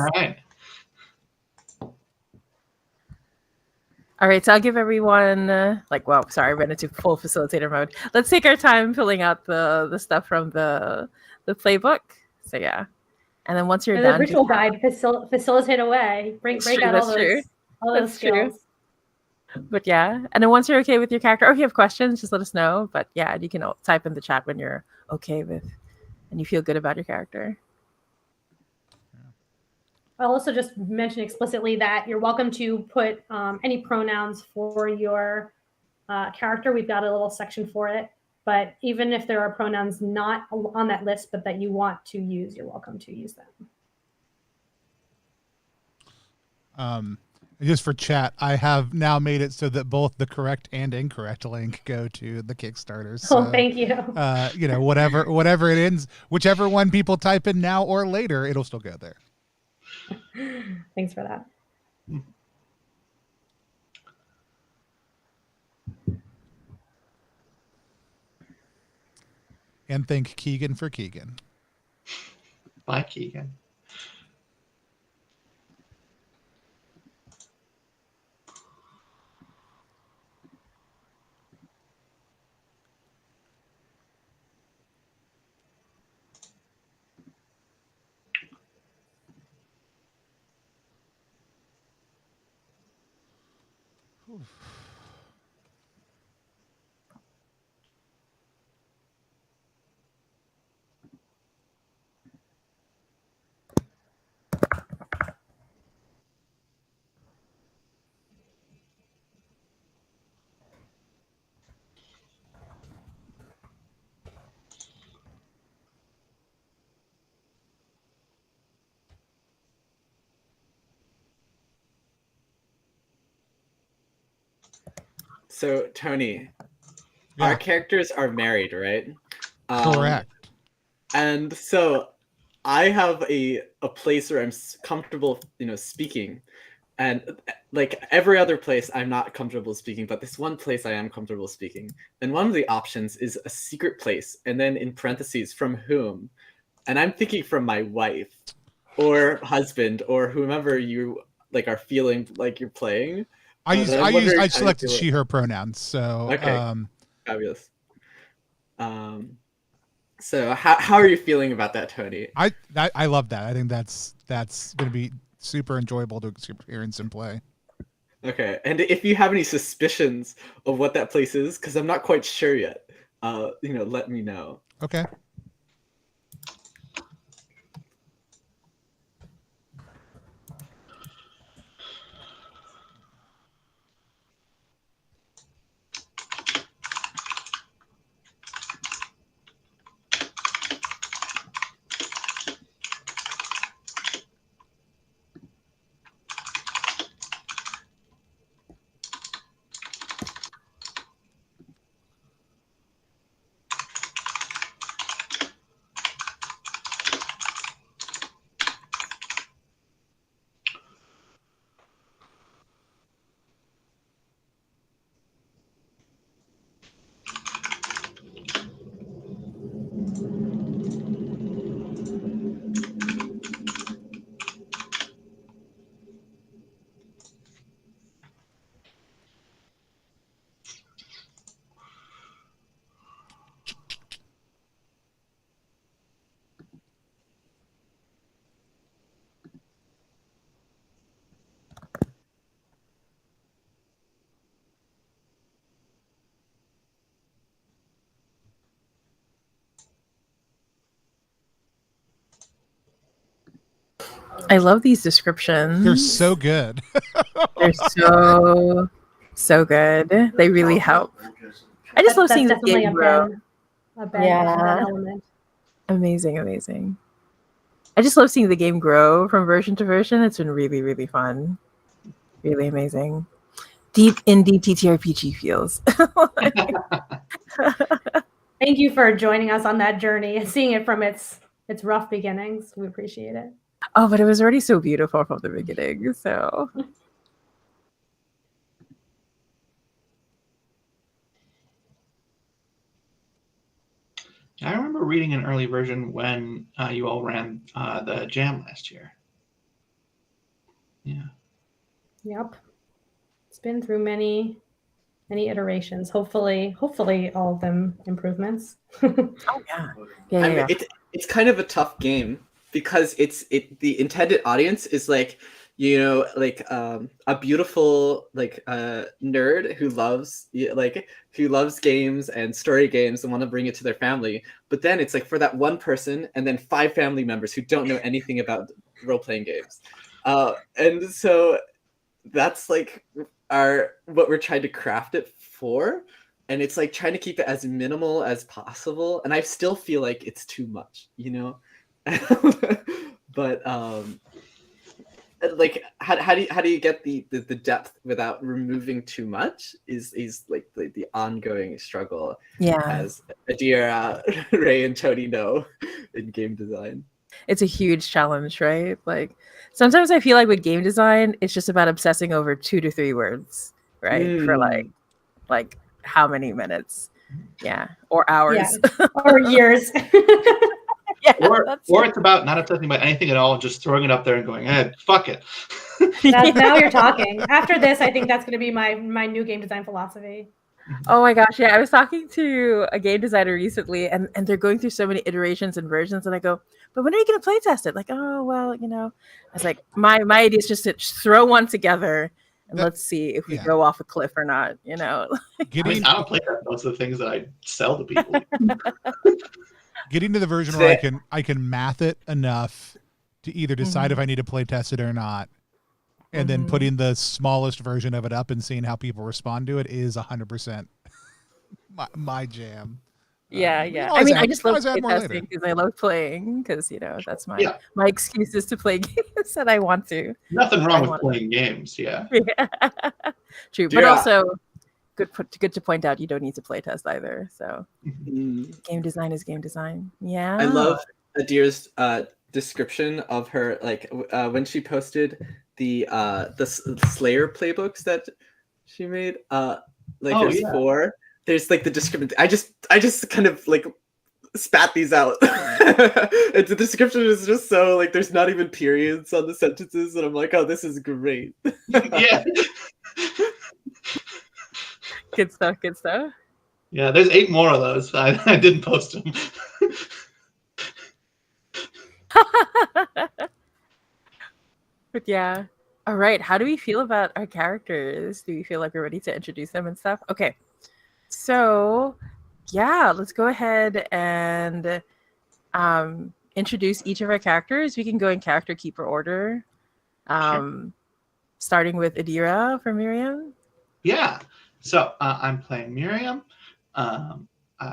S2: All
S5: right, so I'll give everyone I went into full facilitator mode. Let's take our time filling out the stuff from the playbook. So yeah, and then once you're done,
S3: the ritual guide, facilitate away. Break out all those skills.
S5: True. But yeah, and then once you're okay with your character, or if you have questions, just let us know. But yeah, you can type in the chat when you're okay with and you feel good about your character.
S3: I'll also just mention explicitly that you're welcome to put any pronouns for your character. We've got a little section for it. But even if there are pronouns not on that list, but that you want to use, you're welcome to use them.
S1: Just for chat, I have now made it so that both the correct and incorrect link go to the Kickstarter. So,
S3: thank you.
S1: Whatever it ends, whichever one people type in now or later, it'll still go there.
S3: Thanks for that.
S1: And thank Keegan for Keegan.
S2: Bye, Keegan.
S4: So Tony,
S1: Yeah.
S4: our characters are married, right?
S1: Correct.
S4: And so I have a place where I'm comfortable, speaking. And like every other place, I'm not comfortable speaking, but this one place I am comfortable speaking. And one of the options is a secret place, and then in parentheses, from whom? And I'm thinking from my wife or husband or whomever you like are feeling like you're playing.
S1: I selected
S4: feel
S1: she, her pronouns. So
S4: Okay. Fabulous. So how are you feeling about that, Tony?
S1: I love that. I think that's going to be super enjoyable to experience and play.
S4: Okay, and if you have any suspicions of what that place is, because I'm not quite sure yet, let me know.
S1: Okay.
S5: I love these descriptions.
S1: They're so good.
S5: They're so good. They really help. I just love seeing the game grow.
S3: A Ben element.
S5: Amazing. I just love seeing the game grow from version to version. It's been really, really fun. Really amazing. Deep indie TTRPG feels.
S3: Thank you for joining us on that journey and seeing it from its rough beginnings. We appreciate it.
S5: Oh, but it was already so beautiful from the beginning. So
S2: I remember reading an early version when you all ran the jam last year. Yeah.
S3: Yep. It's been through many iterations. Hopefully all of them improvements.
S5: Oh yeah.
S4: It's kind of a tough game because the intended audience is like a beautiful nerd who loves games and story games and want to bring it to their family. But then it's like for that one person and then 5 family members who don't know anything about role-playing games. And so that's like what we're trying to craft it for. And it's like trying to keep it as minimal as possible. And I still feel like it's too much, but like how do you get the depth without removing too much is like the ongoing struggle.
S5: Yeah.
S4: As Adir, Ray, and Tony know in game design.
S5: It's a huge challenge, right? Like sometimes I feel like with game design, it's just about obsessing over 2 to 3 words, right? For like how many minutes? Yeah. Or hours.
S3: Yeah. Or years.
S5: Yeah,
S2: or it's about not obsessing about anything at all, just throwing it up there and going, fuck it.
S3: Now you're talking. After this, I think that's going to be my new game design philosophy.
S5: Oh my gosh, yeah. I was talking to a game designer recently and they're going through so many iterations and versions and I go, but when are you going to play test it? Like, oh, well, I was like, my idea is just to throw one together and let's see if we go off a cliff or not,
S2: I don't play that. Those are the things that I sell to people.
S1: Getting to the version where I can math it enough to either decide if I need to play test it or not, and then putting the smallest version of it up and seeing how people respond to it is 100% my jam.
S5: Yeah,
S1: We can
S5: yeah. I
S1: always
S5: mean, I
S1: add-
S5: just
S1: we can
S5: love
S1: always add more later.
S5: playtesting because I love playing. Because that's my
S2: Yeah.
S5: my excuse is to play games that I want to.
S2: Nothing wrong with
S5: want-
S2: playing games. Yeah.
S5: Yeah. True, but
S2: Yeah.
S5: also good to point out you don't need to playtest either. So
S4: Mm.
S5: game design is game design. Yeah.
S4: I love Adir's description of her, like when she posted the Slayer playbooks that she made. Like
S2: Oh,
S4: there's
S2: yeah.
S4: 4. There's like the description. I just kind of like spat these out. And the description is just so like there's not even periods on the sentences, and I'm like, oh, this is great.
S2: Yeah.
S5: Good stuff. Good stuff.
S2: Yeah. There's 8 more of those. I didn't post them.
S5: But yeah. All right. How do we feel about our characters? Do we feel like we're ready to introduce them and stuff? Okay. So yeah, let's go ahead and introduce each of our characters. We can go in character keeper order. Starting with Adira for Miriam.
S2: Yeah. So I'm playing Miriam.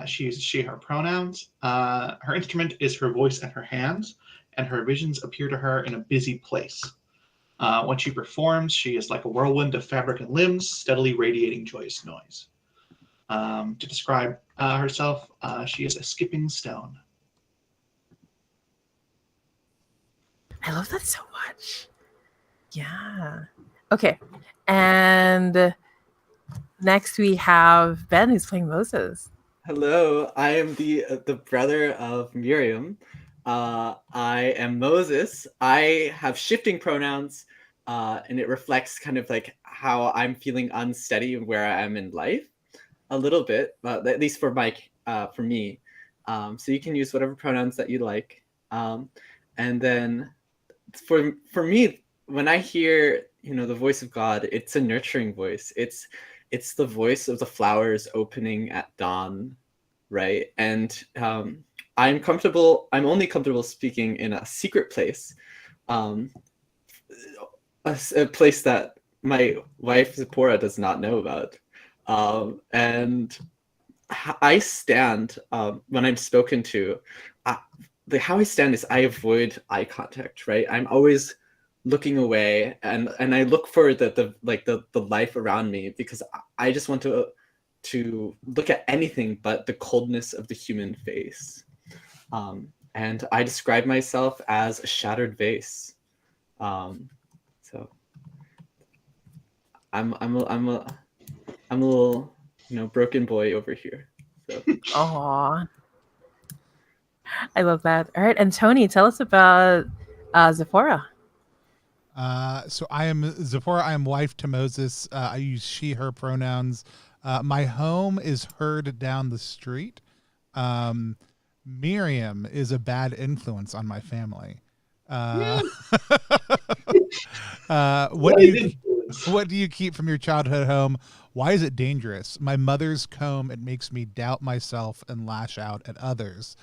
S2: She uses she, her pronouns. Her instrument is her voice and her hands, and her visions appear to her in a busy place. When she performs, she is like a whirlwind of fabric and limbs, steadily radiating joyous noise. To describe herself, she is a skipping stone.
S5: I love that so much. Yeah. Okay. And next we have Ben, who's playing Moses.
S4: Hello, I am the brother of Miriam. I am Moses. I have shifting pronouns, and it reflects kind of like how I'm feeling unsteady and where I am in life, a little bit, at least for for me. So you can use whatever pronouns that you like. And then for me, when I hear the voice of God, it's a nurturing voice. It's the voice of the flowers opening at dawn, right? And I'm only comfortable speaking in a secret place, a place that my wife Zipporah does not know about. And I stand when I'm spoken to. How I stand is I avoid eye contact, right? I'm always looking away, and I look for the life around me, because I just want to look at anything but the coldness of the human face. And I describe myself as a shattered vase. So I'm a little broken boy over here. So.
S5: Aww. I love that. All right, and Tony, tell us about Zipporah.
S1: So I am Zipporah. I am wife to Moses. I use she, her pronouns. My home is heard down the street. Miriam is a bad influence on my family. What do you keep from your childhood home? Why is it dangerous? My mother's comb, it makes me doubt myself and lash out at others.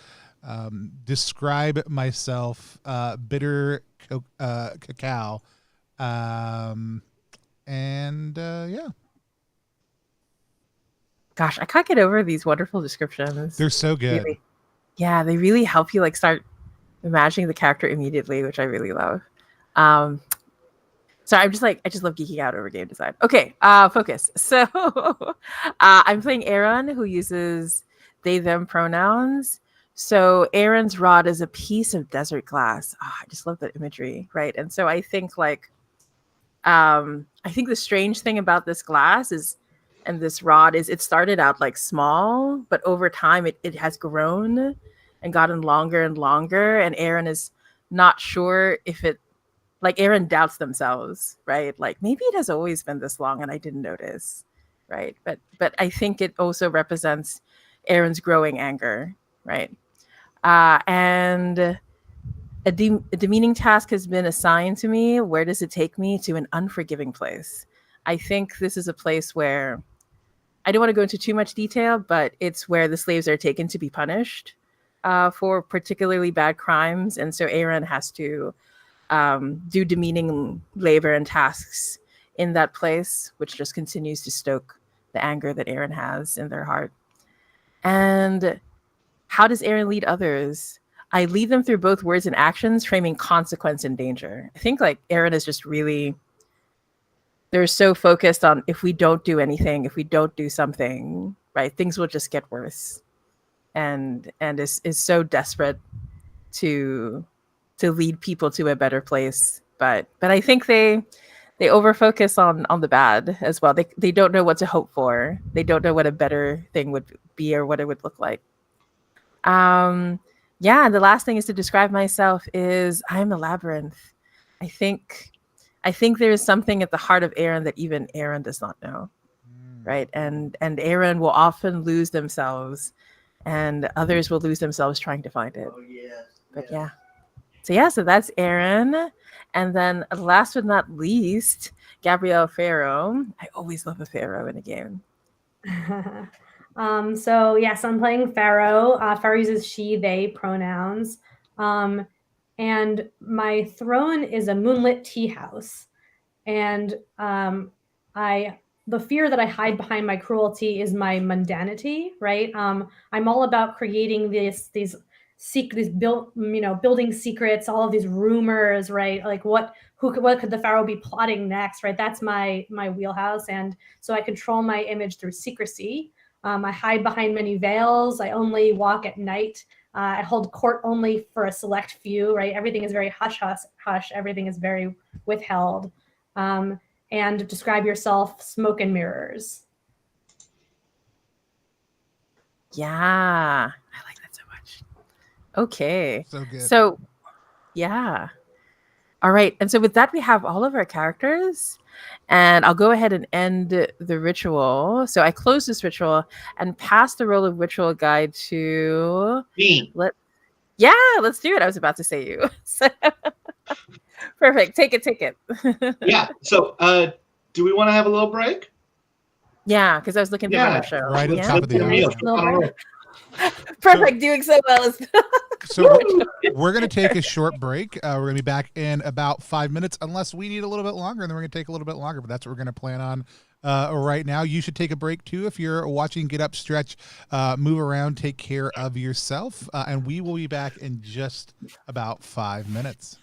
S1: Describe myself, bitter cacao. Yeah.
S5: Gosh, I can't get over these wonderful descriptions.
S1: They're so good.
S5: Really. Yeah, they really help you start imagining the character immediately, which I really love. So I just love geeking out over game design. Okay, focus. So I'm playing Aaron, who uses they, them pronouns. So Aaron's rod is a piece of desert glass. Oh, I just love that imagery, right? And so I think the strange thing about this glass and this rod is it started out small, but over time it has grown and gotten longer and longer. And Aaron is not sure if it, Aaron doubts themselves, right? Maybe it has always been this long and I didn't notice, right? But I think it also represents Aaron's growing anger, right? And a demeaning task has been assigned to me. Where does it take me? To an unforgiving place. I think this is a place where, I don't want to go into too much detail, but it's where the slaves are taken to be punished for particularly bad crimes. And so Aaron has to do demeaning labor and tasks in that place, which just continues to stoke the anger that Aaron has in their heart. And How does Aaron lead others? I lead them through both words and actions, framing consequence and danger. I think like Aaron is just really, they're so focused on if we don't do anything, if we don't do something, right, things will just get worse. And is so desperate to lead people to a better place. But I think they over focus on the bad as well. They don't know what to hope for. They don't know what a better thing would be or what it would look like. Yeah, and the last thing is to describe myself is I'm a labyrinth. I think there is something at the heart of Aaron that even Aaron does not know. Right. And Aaron will often lose themselves and others will lose themselves trying to find it. But yeah. So that's Aaron. And then last but not least, Gabrielle Pharaoh. I always love a Pharaoh in a game.
S3: So yes, I'm playing Pharaoh. Pharaoh uses she, they pronouns. And my throne is a moonlit tea house. And the fear that I hide behind my cruelty is my mundanity, right? I'm all about creating these building secrets, all of these rumors, right? Like what could the Pharaoh be plotting next, right? That's my wheelhouse. And so I control my image through secrecy. I hide behind many veils. I only walk at night. I hold court only for a select few, right? Everything is very hush, hush, hush. Everything is very withheld. And describe yourself, smoke and mirrors.
S5: Yeah, I like that so much. Okay.
S1: So good.
S5: So, yeah. All right. And so with that, we have all of our characters. And I'll go ahead and end the ritual. So I close this ritual and pass the role of ritual guide to
S2: Me.
S5: let's do it. I was about to say you. Perfect. Take it.
S2: Yeah. So, do we want to have a little break?
S5: Yeah, because I was looking to run our show.
S1: Right at the
S5: Yeah.
S1: top of the hour.
S5: Perfect. Doing so well.
S1: So we're going to take a short break. We're going to be back in about 5 minutes, unless we need a little bit longer, and then we're going to take a little bit longer. But that's what we're going to plan on right now. You should take a break too if you're watching. Get up, stretch, move around, take care of yourself, and we will be back in just about 5 minutes.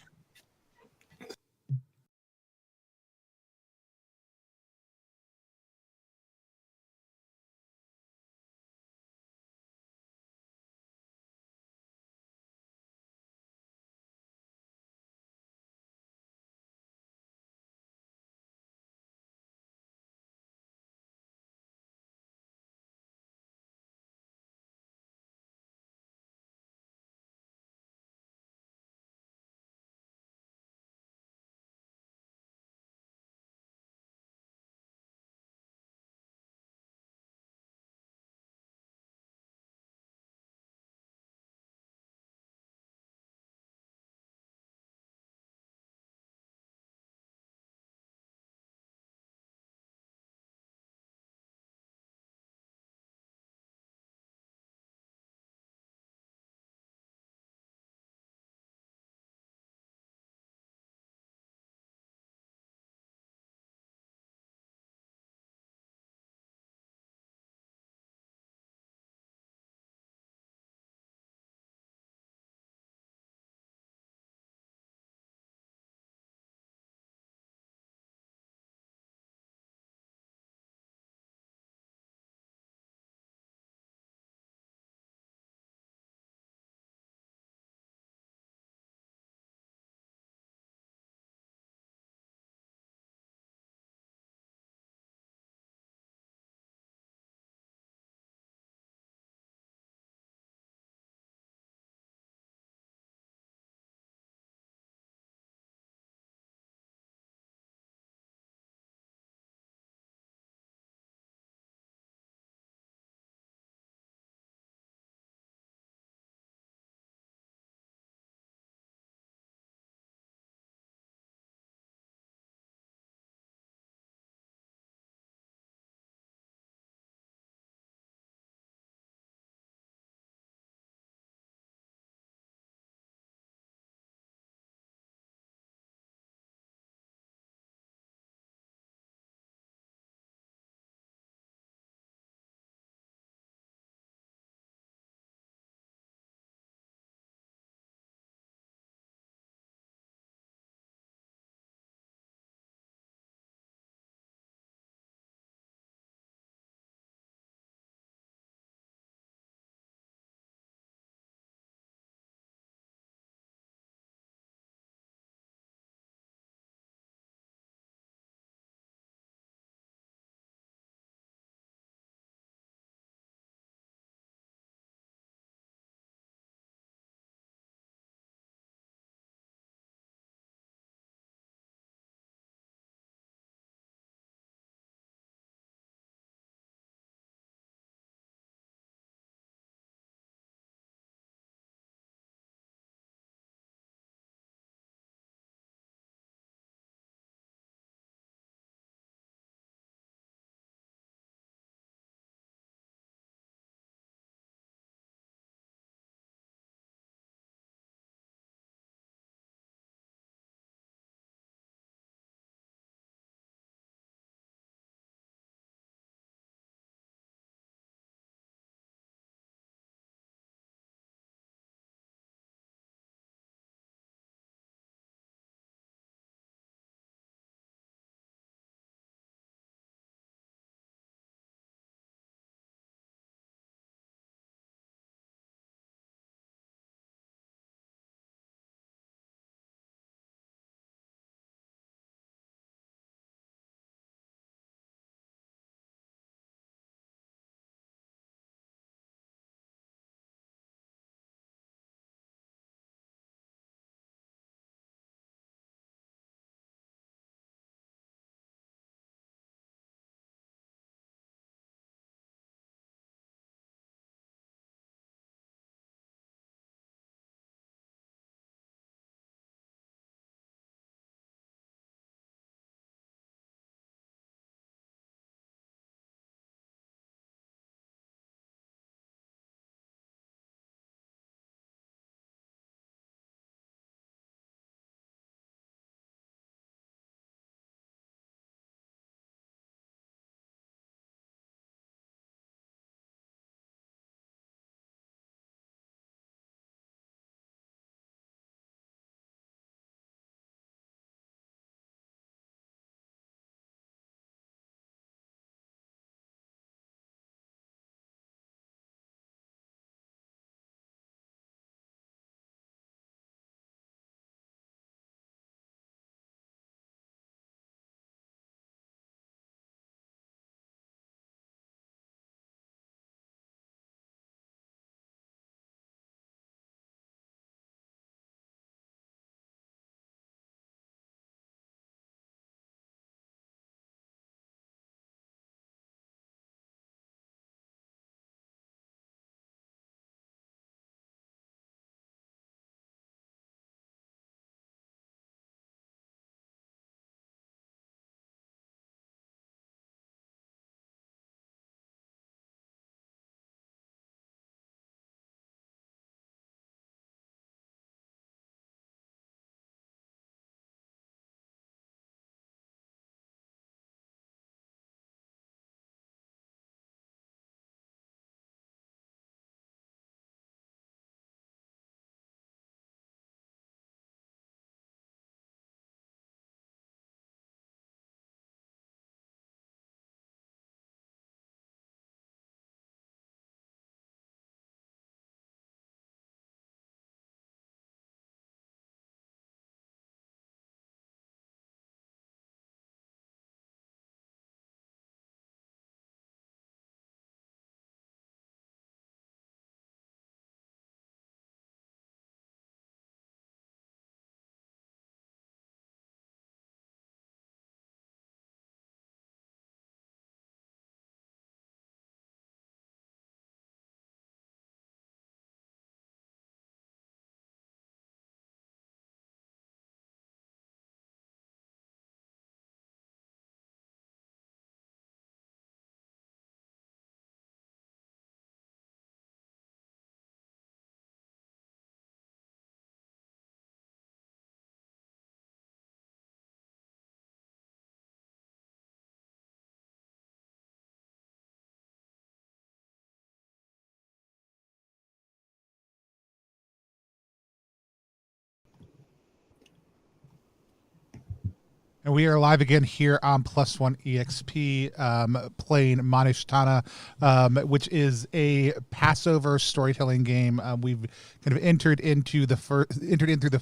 S1: And we are live again here on Plus One EXP, playing MaNishtana, which is a Passover storytelling game. We've kind of entered in through the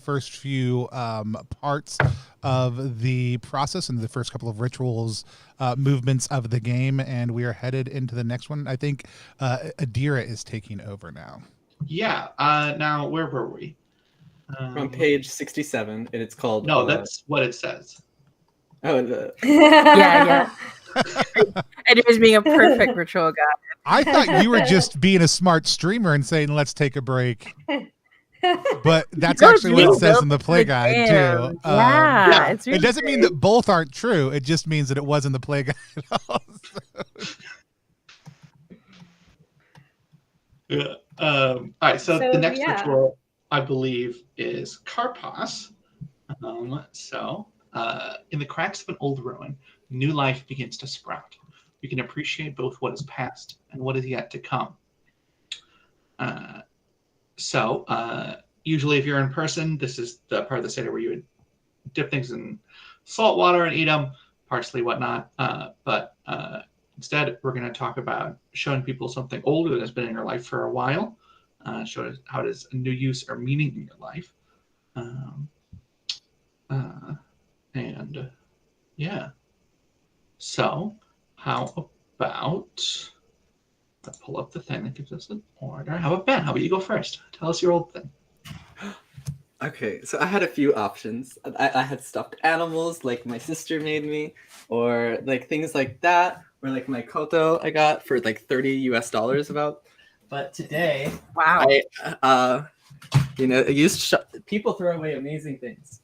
S1: first few parts of the process and the first couple of rituals, movements of the game, and we are headed into the next one. I think Adira is taking over now.
S2: Yeah. Now, where were we?
S4: From page 67, and it's called.
S2: No, that's what it says.
S4: Oh,
S5: Yeah. And it was being a perfect ritual guy.
S1: I thought you were just being a smart streamer and saying, let's take a break. But that's actually what it says in the play guide, too.
S5: Yeah. It's really
S1: it doesn't mean that both aren't true. It just means that it was in the play guide also.
S2: Yeah. All right, so the next ritual, I believe, is Karpas. In the cracks of an old ruin, new life begins to sprout. We can appreciate both what is past and what is yet to come. Usually if you're in person, this is the part of the Seder where you would dip things in salt water and eat them, parsley, whatnot. But instead, we're going to talk about showing people something older that has been in your life for a while, show how it is a new use or meaning in your life. So how about I pull up the thing that gives us an order? How about Ben? How about you go first? Tell us your old thing.
S4: Okay, so I had a few options. I had stuffed animals like my sister made me, or like things like that, or like my koto I got for like $30 about. But today,
S5: wow,
S4: people throw away amazing things.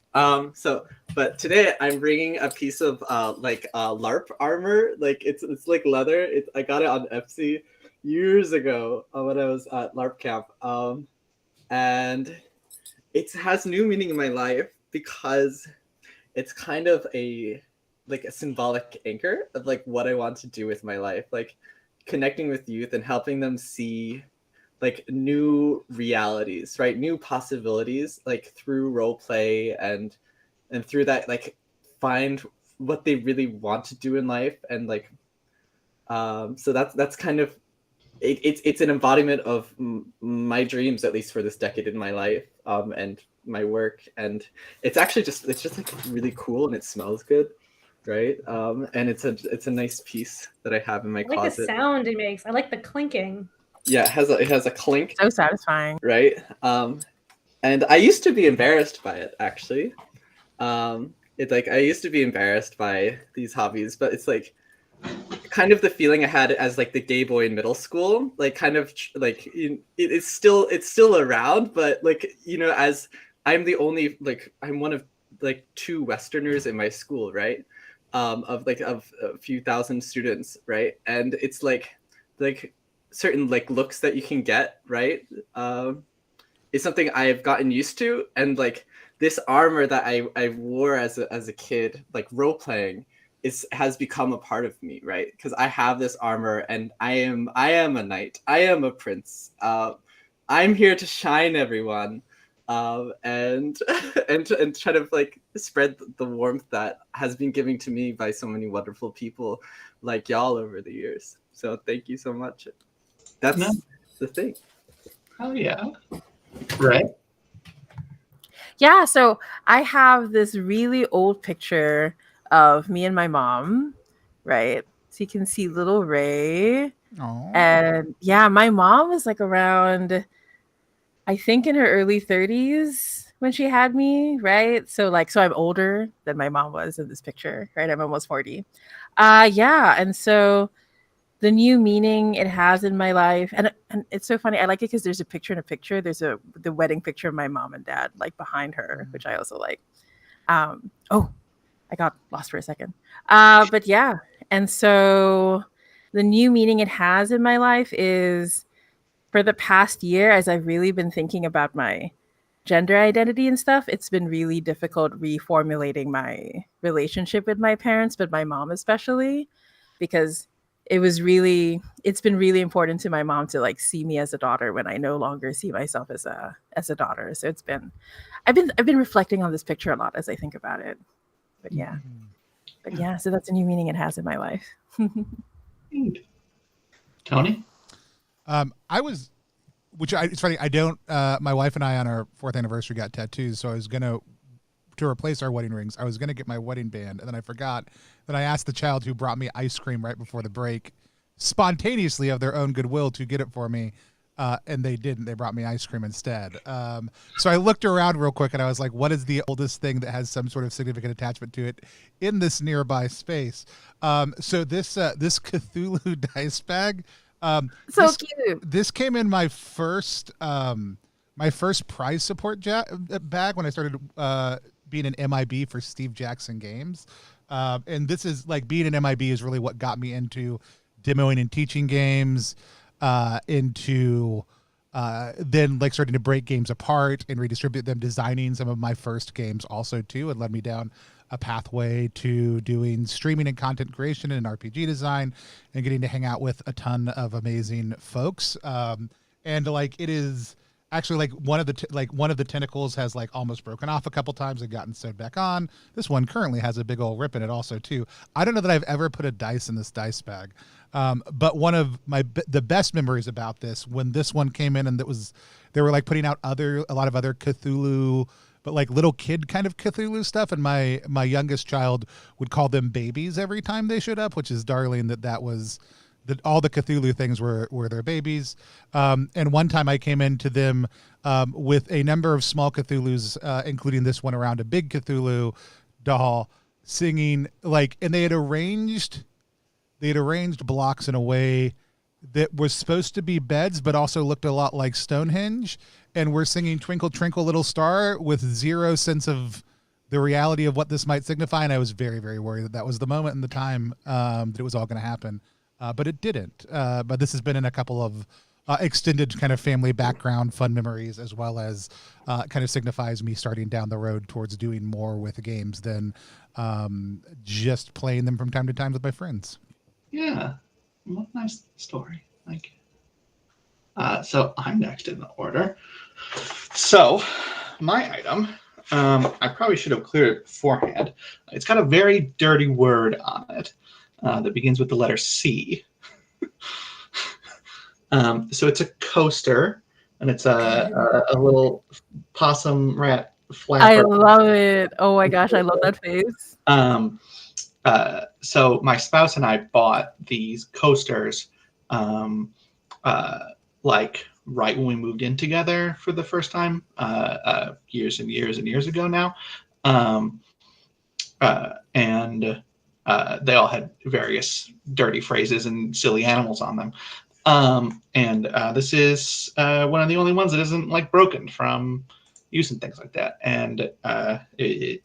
S4: But today I'm bringing a piece of LARP armor. Like it's like leather. I got it on Etsy years ago when I was at LARP camp. And it has new meaning in my life because it's kind of a symbolic anchor of like what I want to do with my life, like connecting with youth and helping them see like new realities, right? New possibilities, like through role play and through that, like find what they really want to do in life. And like, so that's kind of, it's an embodiment of my dreams, at least for this decade in my life, and my work. And it's actually it's just like really cool, and it smells good, right? And it's a nice piece that I have in my closet.
S3: I like the sound it makes. I like the clinking.
S4: Yeah, it has a clink.
S5: So satisfying,
S4: right? And I used to be embarrassed by it, actually. It's like I used to be embarrassed by these hobbies, but it's like kind of the feeling I had as like the gay boy in middle school, like kind of like it's still around, but like, you know, as I'm the only, like I'm one of like 2 Westerners in my school, right? Of a few thousand students, right? And it's like certain like looks that you can get, right? Is something I've gotten used to, and like this armor that I wore as a kid, like role playing, has become a part of me, right? Because I have this armor, and I am a knight, I am a prince. I'm here to shine, everyone, and try to like spread the warmth that has been given to me by so many wonderful people like y'all over the years. So thank you so much. That's the thing.
S2: Oh yeah. Right.
S5: Yeah, so I have this really old picture of me and my mom, right? So you can see little Ray.
S1: Aww.
S5: And yeah, my mom was like around, I think in her early 30s when she had me, right? So I'm older than my mom was in this picture, right? I'm almost 40. And so the new meaning it has in my life, and it's so funny. I like it because there's a picture in a picture. There's the wedding picture of my mom and dad, like behind her, which I also like. I got lost for a second. But yeah, and so the new meaning it has in my life is, for the past year, as I've really been thinking about my gender identity and stuff, it's been really difficult reformulating my relationship with my parents, but my mom especially, because it's been really important to my mom to like see me as a daughter when I no longer see myself as a daughter. So I've been reflecting on this picture a lot as I think about it. But yeah, so that's a new meaning it has in my life.
S2: Tony?
S1: It's funny. I don't. My wife and I on our 4th anniversary got tattoos, so I was gonna to replace our wedding rings. I was gonna get my wedding band, and then I forgot. Then I asked the child who brought me ice cream right before the break, spontaneously of their own goodwill, to get it for me, and they didn't. They brought me ice cream instead. So I looked around real quick, and I was like, "What is the oldest thing that has some sort of significant attachment to it in this nearby space?" So this Cthulhu dice bag.
S5: Cute.
S1: This came in my first prize support bag when I started being an MIB for Steve Jackson Games, and this is like being an MIB is really what got me into demoing and teaching games, into then like starting to break games apart and redistribute them, designing some of my first games also too, and led me down a pathway to doing streaming and content creation and RPG design, and getting to hang out with a ton of amazing folks. And like it is actually like one of the tentacles has like almost broken off a couple times and gotten sewed back on. This one currently has a big old rip in it also too. I don't know that I've ever put a dice in this dice bag. But one of the best memories about this, when this one came in, and they were like putting out a lot of other Cthulhu, but like little kid kind of Cthulhu stuff, and my youngest child would call them babies every time they showed up, which is darling that all the Cthulhu things were their babies. And one time I came into them with a number of small Cthulhus, including this one around a big Cthulhu doll, singing and they had arranged blocks in a way that was supposed to be beds, but also looked a lot like Stonehenge. And we're singing Twinkle, Twinkle, Little Star with zero sense of the reality of what this might signify. And I was very, very worried that was the moment and the time that it was all going to happen. But it didn't. But this has been in a couple of extended kind of family background fun memories, as well as kind of signifies me starting down the road towards doing more with games than just playing them from time to time with my friends.
S2: Yeah, what a nice story. Thank you. So I'm next in the order. So my item, I probably should have cleared it beforehand. It's got a very dirty word on it that begins with the letter C. So it's a coaster, and it's a little possum rat flapper.
S5: I love it. Oh my gosh, I love that face.
S2: So my spouse and I bought these coasters like right when we moved in together for the first time, years and years and years ago now. And they all had various dirty phrases and silly animals on them. And this is one of the only ones that isn't like broken from use and things like that. And it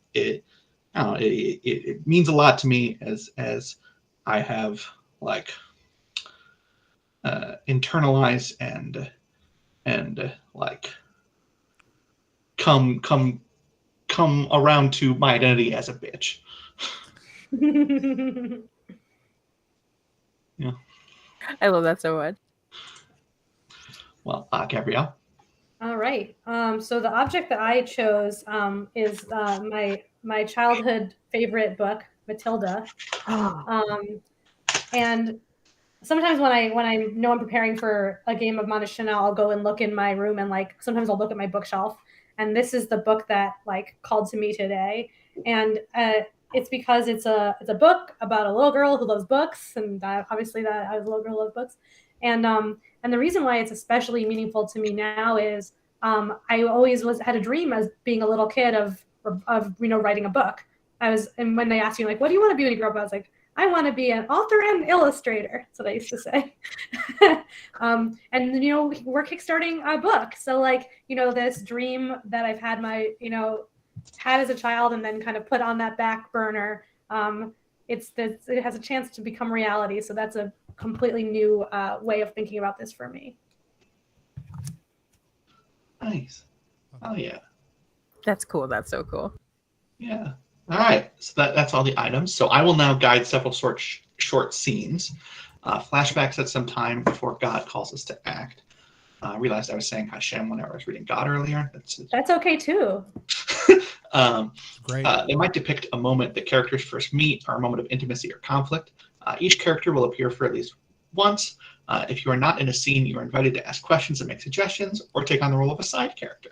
S2: means a lot to me as I have like internalized and like come around to my identity as a bitch. Yeah.
S5: I love that so much.
S2: Well, Gabrielle.
S3: All right. So the object that I chose is my childhood favorite book, Matilda. And sometimes when I know I'm preparing for a game of MaNishtana, I'll go and look in my room, and like sometimes I'll look at my bookshelf, and this is the book that like called to me today. And it's because it's a book about a little girl who loves books, and obviously that I was a little girl who loves books. And the reason why it's especially meaningful to me now is I always had a dream as being a little kid of writing a book. And when they asked me like, what do you want to be when you grow up? I was like, I want to be an author and illustrator. That's what I used to say. And we're kickstarting a book. So like, this dream that I've had had as a child and then kind of put on that back burner, it has a chance to become reality. So that's a completely new way of thinking about this for me.
S2: Nice. Oh yeah.
S5: That's cool. That's so cool.
S2: Yeah. All right. So that's all the items. So I will now guide several short scenes, flashbacks at some time before God calls us to act. I realized I was saying Hashem whenever I was reading God earlier.
S3: That's okay too.
S1: Great.
S2: They might depict a moment that characters first meet or a moment of intimacy or conflict. Each character will appear for at least once. If you are not in a scene, you are invited to ask questions and make suggestions or take on the role of a side character.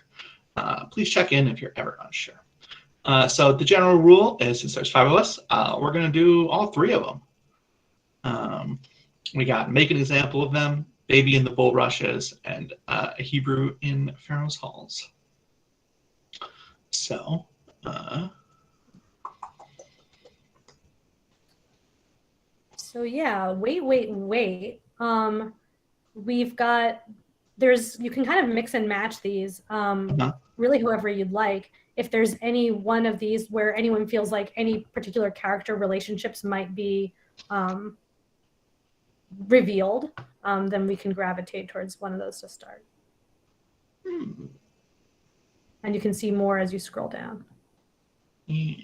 S2: Please check in if you're ever unsure. So the general rule is, since there's 5 of us, we're going to do all 3 of them. We got make an example of them, baby in the bulrushes, and a Hebrew in Pharaoh's halls. So,
S3: yeah, wait. We've got, you can kind of mix and match these, really whoever you'd like. If there's any one of these where anyone feels like any particular character relationships might be revealed, then we can gravitate towards one of those to start. And you can see more as you scroll down.
S2: Yeah.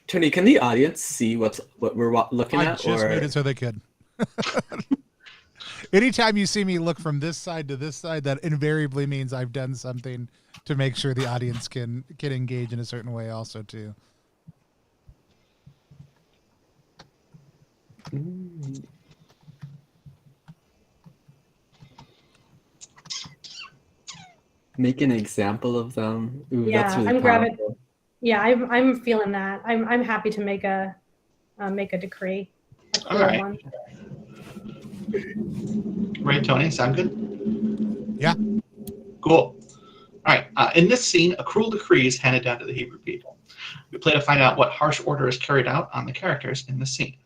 S4: Tony, can the audience see what we're looking at?
S1: I just made it so they could. Anytime you see me look from this side to this side, that invariably means I've done something to make sure the audience can engage in a certain way also too.
S4: Make an example of them. Ooh,
S3: Yeah,
S4: that's really
S3: I'm grabbing.
S4: powerful.
S3: Yeah, I'm feeling that. I'm happy to make a decree.
S2: All right. Right, Tony, sound good?
S1: Yeah.
S2: Cool. All right. In this scene, a cruel decree is handed down to the Hebrew people. We play to find out what harsh order is carried out on the characters in the scene.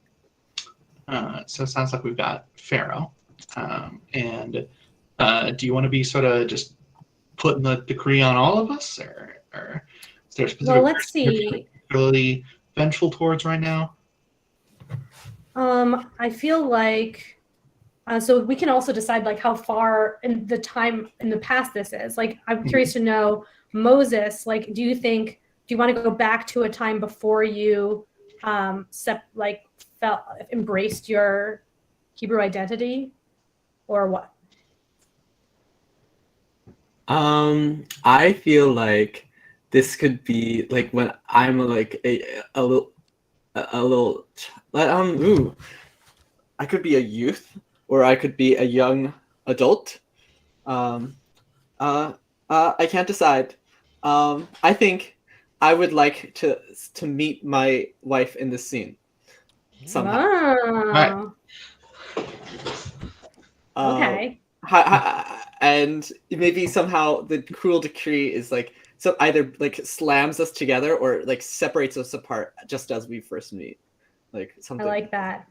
S2: So it sounds like we've got Pharaoh. And do you want to be sort of just putting the decree on all of us, or is there a specific
S3: Well, let's see.
S2: you're particularly vengeful towards right now?
S3: I feel like so we can also decide like how far in the time in the past this is. Like, I'm curious to know, Moses, like, do you want to go back to a time before you embraced your Hebrew identity, or what?
S4: I feel like this could be like when I'm like a little I could be a youth, or I could be a young adult. I can't decide. I think I would like to meet my wife in this scene somehow.
S3: Oh. Okay.
S4: And maybe somehow the cruel decree is like, so either like slams us together or like separates us apart just as we first meet, like something.
S3: I like that.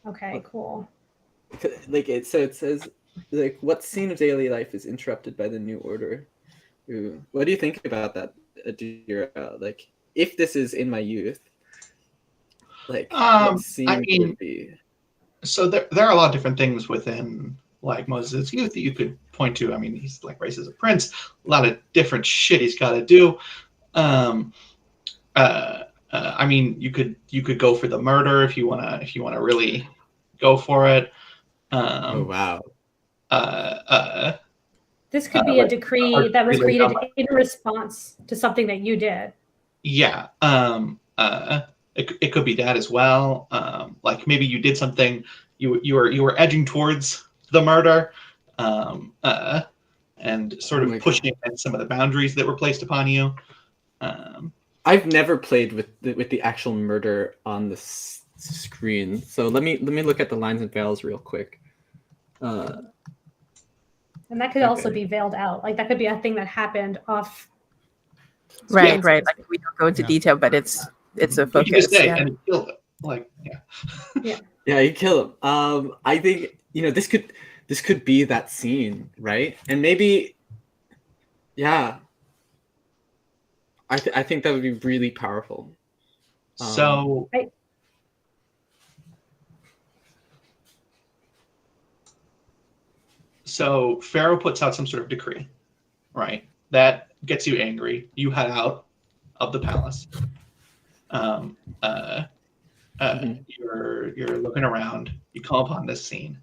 S3: Okay, cool.
S4: Like it says like, what scene of daily life is interrupted by the new order? Ooh. What do you think about that, Adira? Like, if this is in my youth, like what scene would it be?
S2: So there are a lot of different things within like Moses' youth that you could point to. I mean, he's like raised as a prince, a lot of different shit he's got to do. I mean, you could go for the murder if you wanna really go for it.
S4: Oh wow.
S3: This could be a decree that was created in response to something that you did.
S2: Yeah. It could be that as well. Like maybe you did something, you were edging towards the murder, and sort of pushing against some of the boundaries that were placed upon you.
S4: I've never played with the actual murder on the screen, so let me look at the lines and veils real quick.
S3: And that could also be veiled out. Like, that could be a thing that happened off.
S5: Right. Like, we don't go into detail, but it's a focus.
S2: You just say and kill them. Like,
S4: yeah, you kill him. I think this could be that scene, right? And maybe, yeah. I think that would be really powerful.
S2: So Pharaoh puts out some sort of decree, right? That gets you angry. You head out of the palace. You're looking around. You come upon this scene.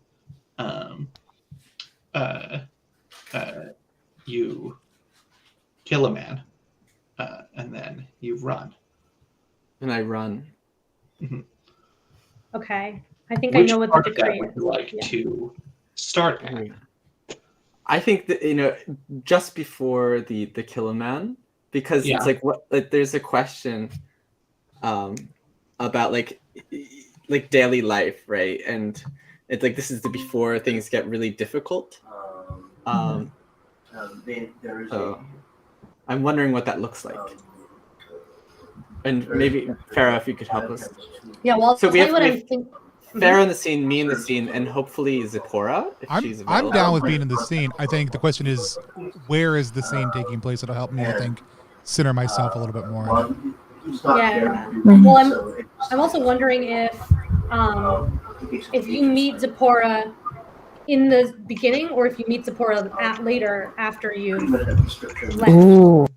S2: You kill a man, and then you run.
S4: And I run.
S3: Okay. I think
S2: Which
S3: I know what
S2: part
S3: the
S2: of that
S3: decree
S2: would
S3: is.
S2: you like
S3: Yeah.
S2: to start at?
S4: I think that just before the kill a man, because
S2: Yeah.
S4: it's like there's a question about like daily life, right? And it's like this is the before things get really difficult. So I'm wondering what that looks like. And maybe Farah, if you could help us.
S3: Yeah, well,
S4: So
S3: I'll
S4: we
S3: tell you
S4: have,
S3: what
S4: we
S3: I'm
S4: have
S3: thinking.
S4: Farah in the scene, me in the scene, and hopefully Zipporah, if she's available.
S1: I'm down with being in the scene. I think the question is, where is the scene taking place? It'll help me, I think, center myself a little bit more.
S3: Yeah. Well, I'm also wondering if you meet Zipporah in the beginning or if you meet Zipporah later after you've left.
S5: Ooh.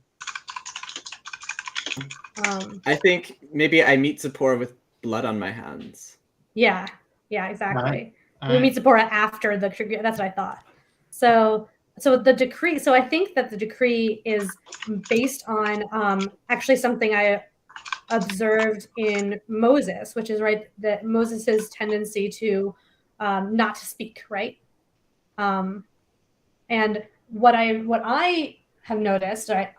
S4: I think maybe I meet Zipporah with blood on my hands.
S3: Yeah, exactly.
S2: All
S3: We
S2: right.
S3: meet Zipporah after the decree. That's what I thought. So the decree. So I think that the decree is based on actually something I observed in Moses, which is right that Moses's tendency to not to speak, right? And what I have noticed, right,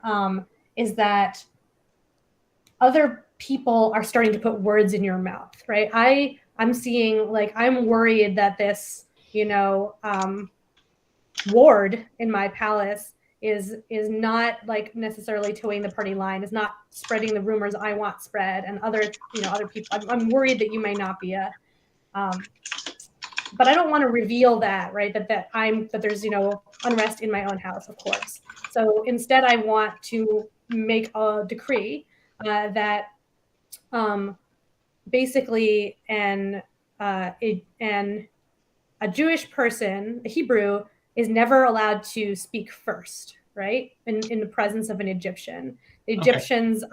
S3: is that other people are starting to put words in your mouth, right? I'm seeing, like, I'm worried that this, ward in my palace is not like necessarily towing the party line, is not spreading the rumors I want spread, and other people. I'm worried that you may not be a, but I don't want to reveal that, right? That there's unrest in my own house, of course. So instead, I want to make a decree that basically a Jewish person, a Hebrew, is never allowed to speak first, right? In the presence of an Egyptian. The Egyptians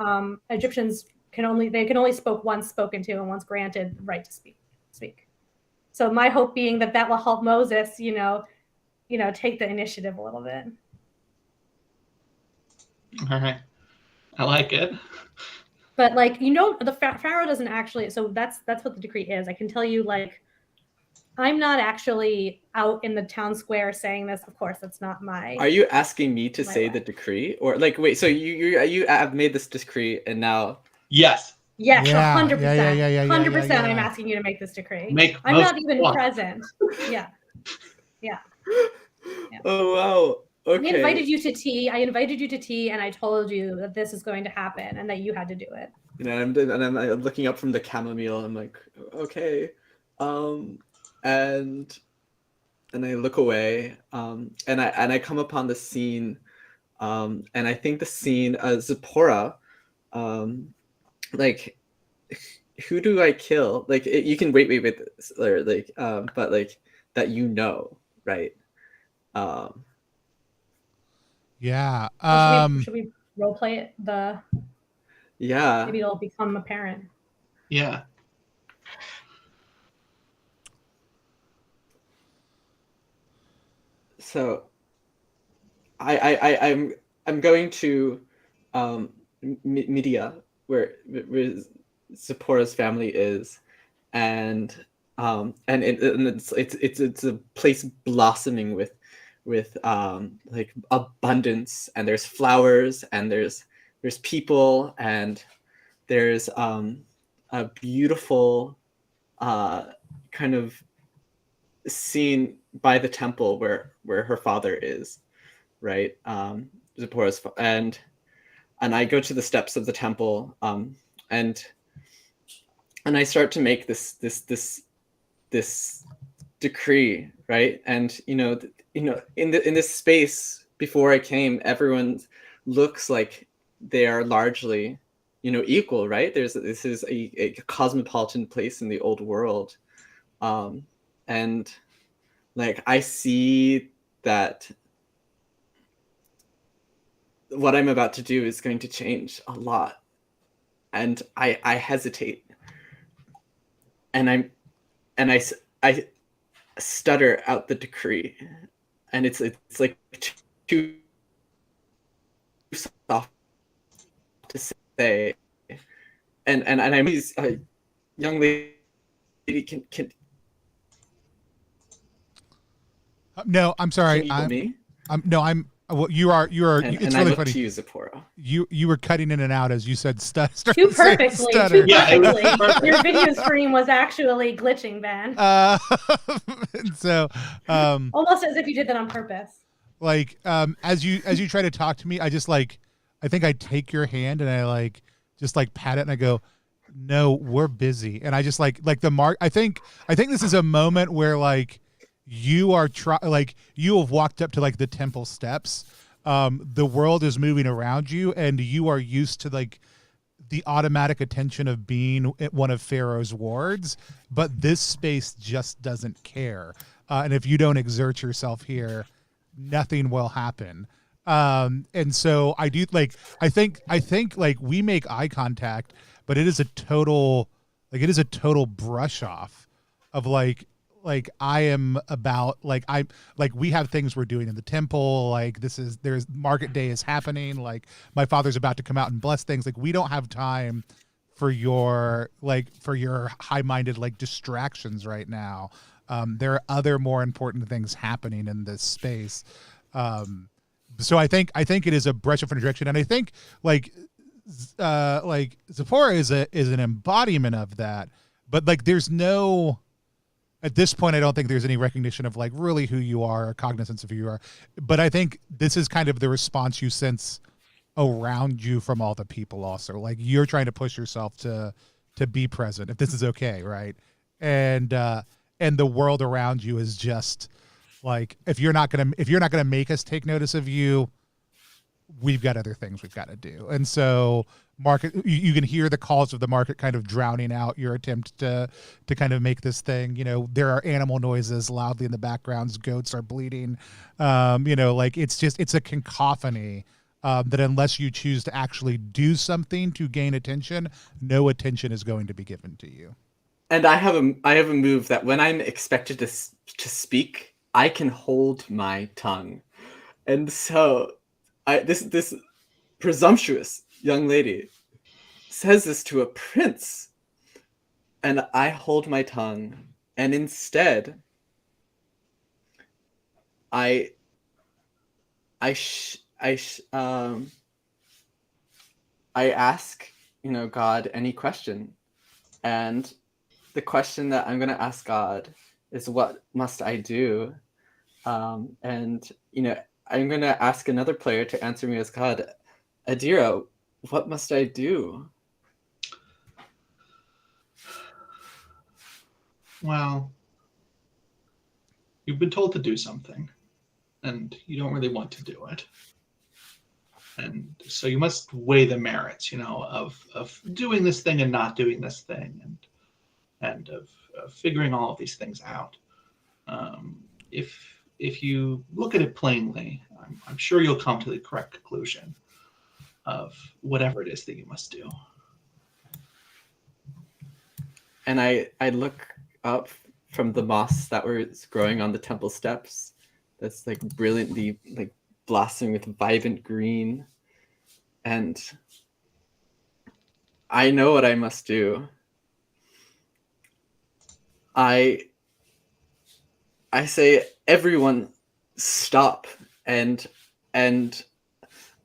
S3: can only spoken to and once granted the right to speak. So my hope being that will help Moses, take the initiative a little bit.
S2: All right. I like it.
S3: But the Pharaoh doesn't actually. So that's what the decree is. I can tell you, I'm not actually out in the town square saying this. Of course, that's not my.
S4: Are you asking me to say
S3: way.
S4: the decree, or wait? So you have made this decree, and now
S2: Yes.
S3: Yes,
S1: Yeah,
S3: 100%.
S1: yeah.
S3: 100%. I'm asking you to make this decree.
S2: Make
S3: I'm
S2: most
S3: not even
S2: one.
S3: present. Yeah.
S4: Oh wow. Okay.
S3: I invited you to tea, and I told you that this is going to happen and that you had to do it.
S4: And I'm looking up from the chamomile. I'm like, okay, and I look away, and I come upon the scene, and I think the scene, Zipporah, like, who do I kill? Like, you can wait, or but like that, right?
S1: Yeah.
S3: Should we role play it?
S4: Yeah.
S3: Maybe it'll become apparent.
S2: Yeah.
S4: So I'm going to Media, where Zipporah's family is, and it's a place blossoming with like abundance, and there's flowers, and there's people, and there's a beautiful kind of scene by the temple where her father is, right? Zipporah's, and I go to the steps of the temple, and I start to make this decree, right? And in this space before I came, everyone looks like they are largely equal, right? This is a cosmopolitan place in the old world, and like I see that what I'm about to do is going to change a lot, and I hesitate. and I stutter out the decree, and it's like too soft to say, and I'm young lady can
S1: No, I'm sorry.
S4: you hear me?
S1: Well, you are.
S4: And
S1: It's
S4: I
S1: really
S4: look
S1: funny.
S4: to you, Zipporah.
S1: You were cutting in and out as you said
S3: Too perfectly. Too
S2: Yeah, it was
S3: perfectly.
S2: perfect.
S3: Your video stream was actually glitching, Ben.
S1: And so,
S3: Almost as if you did that on purpose.
S1: like, as you try to talk to me, I just like, I think I take your hand and I like just like pat it and I go, no, we're busy. And I just like the mark. I think this is a moment where like you are like you have walked up to like the temple steps. The world is moving around you and you are used to like the automatic attention of being one of Pharaoh's wards, but this space just doesn't care. And if you don't exert yourself here, nothing will happen. And so I do like, I think like we make eye contact, but it is a total brush off of like I am about like we have things we're doing in the temple, like there's market day is happening, like my father's about to come out and bless things, like we don't have time for your high-minded like distractions right now. There are other more important things happening in this space. So I think it is a brush up in a direction, and I think like Zipporah is an embodiment of that, but like there's no. At this point, I don't think there's any recognition of like really who you are or cognizance of who you are. But I think this is kind of the response you sense around you from all the people also. Like you're trying to push yourself to be present, if this is okay, right? And the world around you is just like, if you're not gonna make us take notice of you, we've got other things we've got to do. And so you can hear the calls of the market kind of drowning out your attempt to kind of make this thing. You know, there are animal noises loudly in the backgrounds, goats are bleeding, like it's a cacophony that unless you choose to actually do something to gain attention, no attention is going to be given to you.
S4: And I have a move that when I'm expected to speak, I can hold my tongue. And so this presumptuous young lady says this to a prince, and I hold my tongue, and instead I ask, God any question, and the question that I'm going to ask God is, what must I do? And I'm going to ask another player to answer me as God. Adira, what must I do?
S2: Well, you've been told to do something, and you don't really want to do it. And so you must weigh the merits, of doing this thing and not doing this thing, and of figuring all of these things out. If you look at it plainly, I'm sure you'll come to the correct conclusion of whatever it is that you must do.
S4: And I look up from the moss that was growing on the temple steps, that's like brilliantly like blossoming with vibrant green, and I know what I must do. I say, everyone stop, and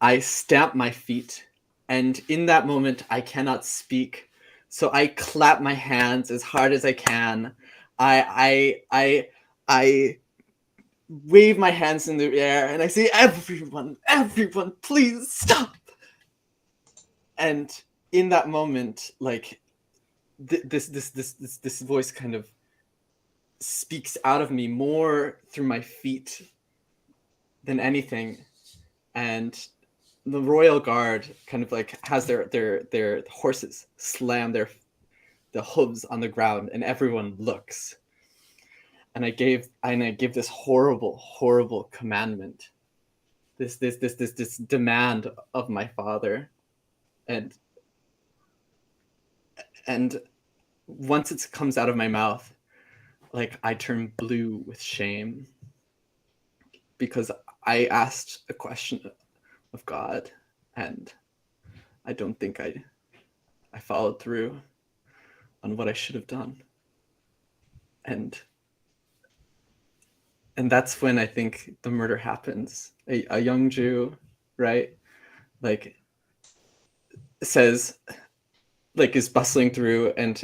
S4: I stamp my feet, and in that moment I cannot speak, so I clap my hands as hard as I can. I wave my hands in the air and I say, everyone, please stop. And in that moment, like this voice kind of speaks out of me more through my feet than anything, and the royal guard kind of like has their horses slam the hooves on the ground, and everyone looks, and I give this horrible commandment, this demand of my father, and once it comes out of my mouth, like I turn blue with shame because I asked a question of God, and I don't think I followed through on what I should have done. And that's when I think the murder happens. A young Jew, right? Like says, like is bustling through and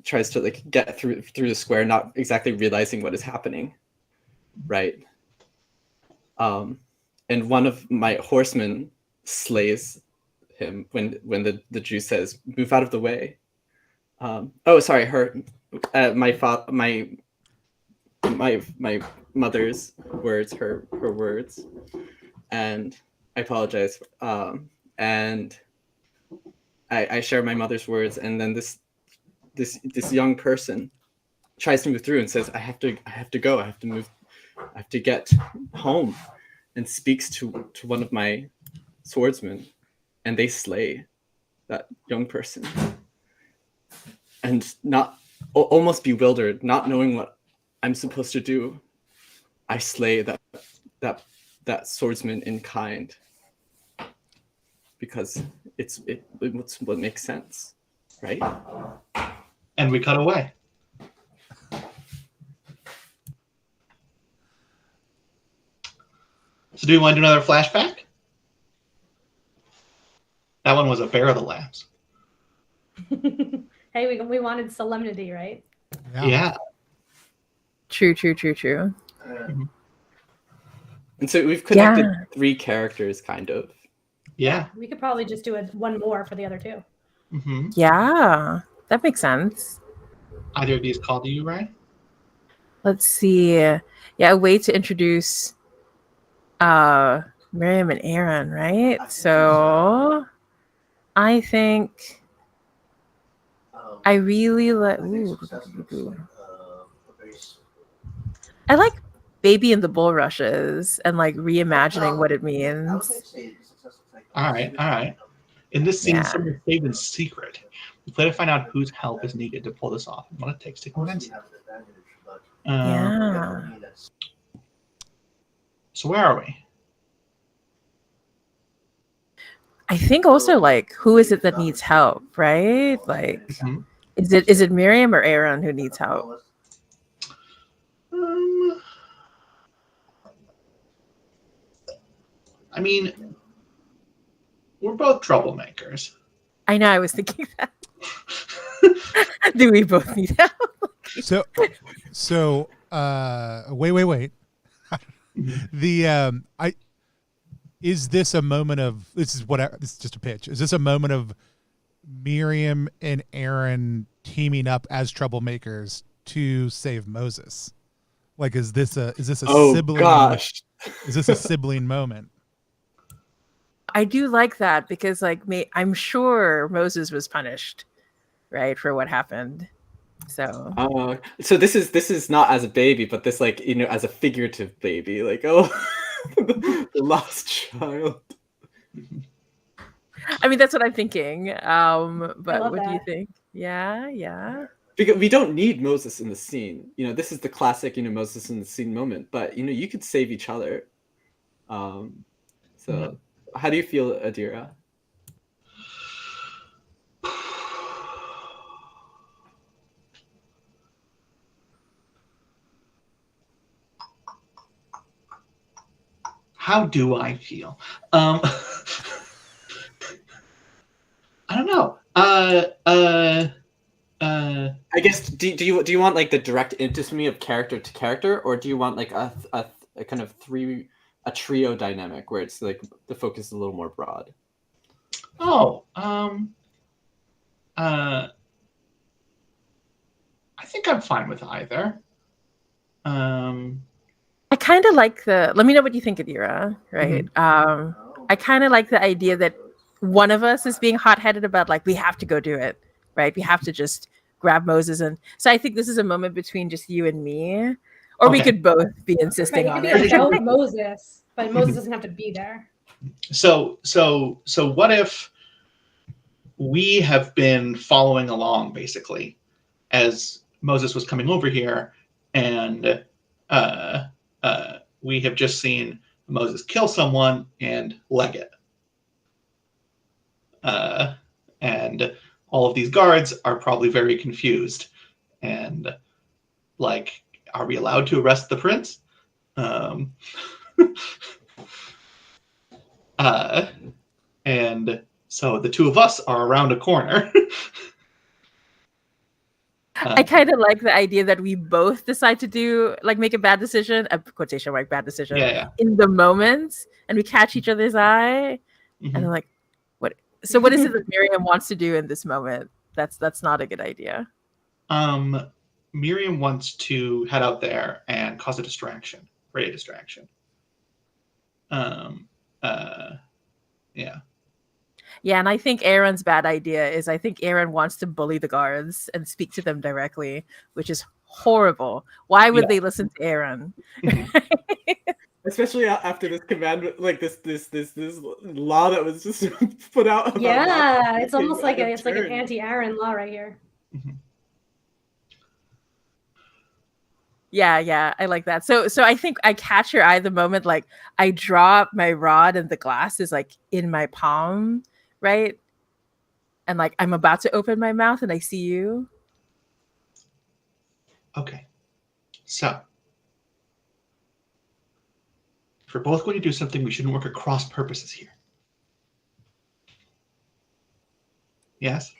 S4: tries to like get through the square, not exactly realizing what is happening, right? And one of my horsemen slays him when the Jew says, "Move out of the way." Oh, sorry, my mother's words, her words, and I apologize. And I share my mother's words, and then this young person tries to move through and says, I have to go, I have to move, I have to get home, and speaks to one of my swordsmen, and they slay that young person. And not almost bewildered, not knowing what I'm supposed to do, I slay that swordsman in kind, because it's what makes sense, right?
S2: And we cut away. So do we want to do another flashback? That one was a Bear of the Lambs.
S3: Hey, we wanted solemnity, right?
S2: Yeah.
S5: True.
S4: And so we've connected 3 characters, kind of.
S2: Yeah.
S3: We could probably just do one more for the other 2.
S2: Mm-hmm.
S5: Yeah, that makes sense.
S2: Either of these called to you, right?
S5: Let's see. Yeah, a way to introduce Miriam and Aaron, right? So I think I really like. I like Baby and the Bulrushes and like reimagining what it means.
S2: All right. In this scene, someone saved in secret. We play to find out whose help is needed to pull this off and what it takes to convince them.
S5: Yeah.
S2: So where are we?
S5: I think also like who is it that needs help, right? Like is it Miriam or Aaron who needs help?
S2: I mean, we're both troublemakers.
S5: I know, I was thinking that. Do we both need help?
S1: So wait. Is this a moment of this is just a pitch. Is this a moment of Miriam and Aaron teaming up as troublemakers to save Moses? Like is this a sibling?
S4: Gosh.
S1: Is this a sibling moment?
S5: I do like that because like I'm sure Moses was punished, right, for what happened. So
S4: so this is not as a baby, but this like, you know, as a figurative baby, like the lost child.
S5: I mean, that's what I'm thinking. But what do you
S3: that.
S5: think? Yeah.
S4: Because we don't need Moses in the scene. You know, this is the classic, you know, Moses in the scene moment. But you know, you could save each other. So how do you feel, Adira?
S2: How do I feel? I don't know.
S4: I guess do you want like the direct intimacy of character to character, or do you want like a kind of a trio dynamic where it's like the focus is a little more broad?
S2: I think I'm fine with either.
S5: I kind of like let me know what you think, Adira, right? I kind of like the idea that one of us is being hot-headed about like, we have to go do it, right? We have to just grab Moses. And so I think this is a moment between just you and me, or we could both be insisting on it.
S3: Help Moses, but Moses doesn't have to be there.
S2: So what if we have been following along basically, as Moses was coming over here, and we have just seen Moses kill someone and leg it. And all of these guards are probably very confused. And, like, are we allowed to arrest the prince? And so the two of us are around a corner.
S5: I kind of like the idea that we both decide to do, like, make a bad decision, a quotation mark bad decision, in the moment, and we catch each other's eye, and I'm like, what? So what is it that Miriam wants to do in this moment? That's not a good idea.
S2: Miriam wants to head out there and cause a distraction, create a distraction.
S5: Yeah, and I think Aaron's bad idea is I think Aaron wants to bully the guards and speak to them directly, which is horrible. Why would they listen to Aaron?
S4: Especially after this command, like this law that was just put out. About
S3: yeah, it's almost like it's like an anti-Aaron law right here.
S5: Yeah, I like that. So I think I catch your eye the moment, like, I drop my rod and the glass is like in my palm, right? And like I'm about to open my mouth and I see you.
S2: Okay. So if we're both going to do something, we shouldn't work across purposes here. Yes?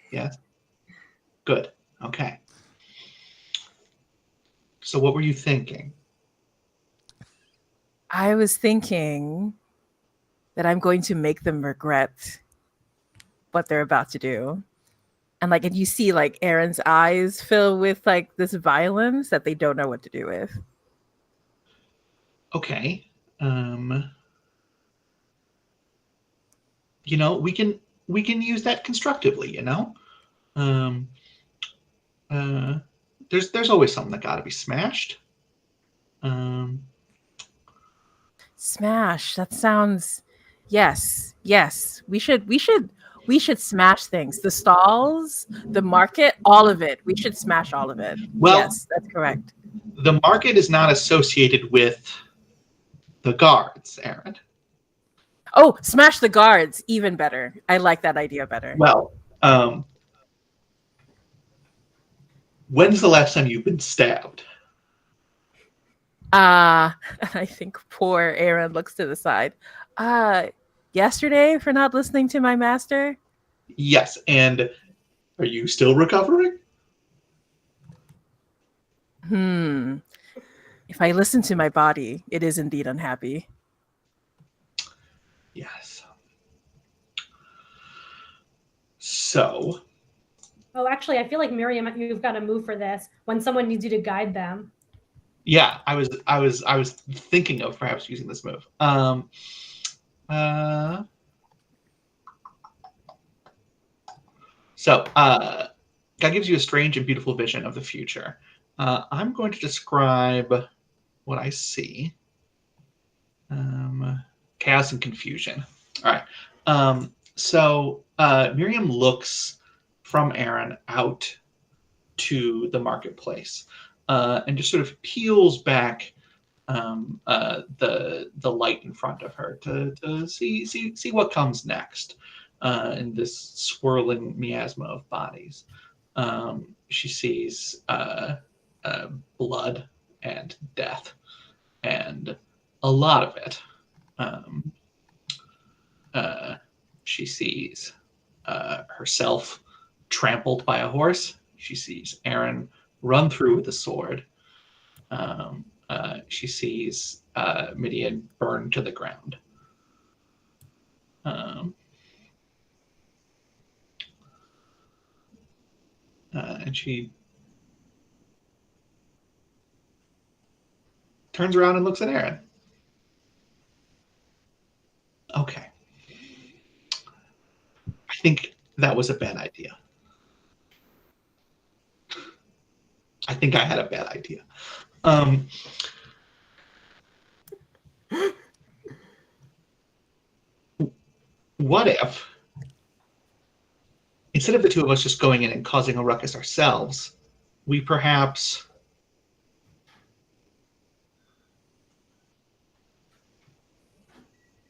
S2: Good. Okay. So what were you thinking?
S5: I was thinking that I'm going to make them regret what they're about to do. And like, and you see like Aaron's eyes fill with like this violence that they don't know what to do with.
S2: Okay. You know, we can use that constructively, you know? There's always something that got to be smashed.
S5: Smash. That sounds. Yes. We should smash things. The stalls, the market, all of it. We should smash all of it.
S2: Well,
S5: yes, that's correct.
S2: The market is not associated with the guards, Aaron.
S5: Oh, smash the guards. Even better. I like that idea better.
S2: Well, when's the last time you've been stabbed?
S5: I think poor Aaron looks to the side. Yesterday for not listening to my master?
S2: Yes, and are you still recovering?
S5: If I listen to my body, it is indeed unhappy.
S2: Yes. So.
S3: Oh, actually, I feel like Miriam, you've got to move for this when someone needs you to guide them.
S2: Yeah, I was thinking of perhaps using this move. So God gives you a strange and beautiful vision of the future. I'm going to describe what I see. Chaos and confusion. All right. So Miriam looks from Aaron out to the marketplace and just sort of peels back the light in front of her to see what comes next in this swirling miasma of bodies. She sees blood and death, and a lot of it. She sees herself trampled by a horse. She sees Aaron run through with a sword. She sees Midian burned to the ground. And she turns around and looks at Aaron. Okay. I think that was a bad idea. I think I had a bad idea. What if, instead of the two of us just going in and causing a ruckus ourselves, we perhaps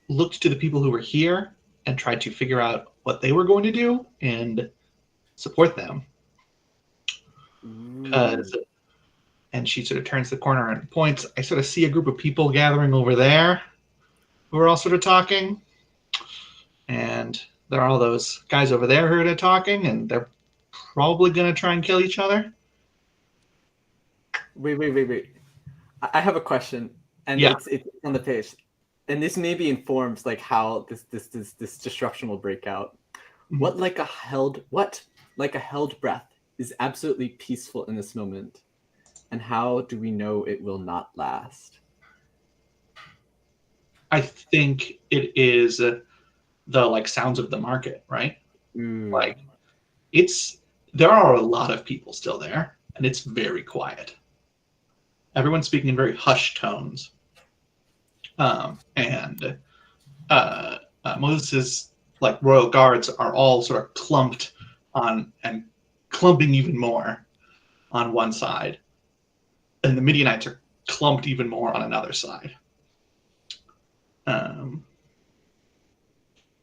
S2: looked to the people who were here and tried to figure out what they were going to do and support them. And she sort of turns the corner and points. I sort of see a group of people gathering over there who are all sort of talking. And there are all those guys over there who are talking, and they're probably going to try and kill each other.
S4: Wait. I have a question, and
S2: Yeah.
S4: it's on the page, and this maybe informs like how this destruction will break out.
S2: Mhm.
S4: What like a held breath is absolutely peaceful in this moment, and how do we know it will not last?
S2: I think it is the like sounds of the market, right? Like there are a lot of people still there, and it's very quiet. Everyone's speaking in very hushed tones. And Moses' like royal guards are all sort of clumped on and clumping even more on one side. And the Midianites are clumped even more on another side.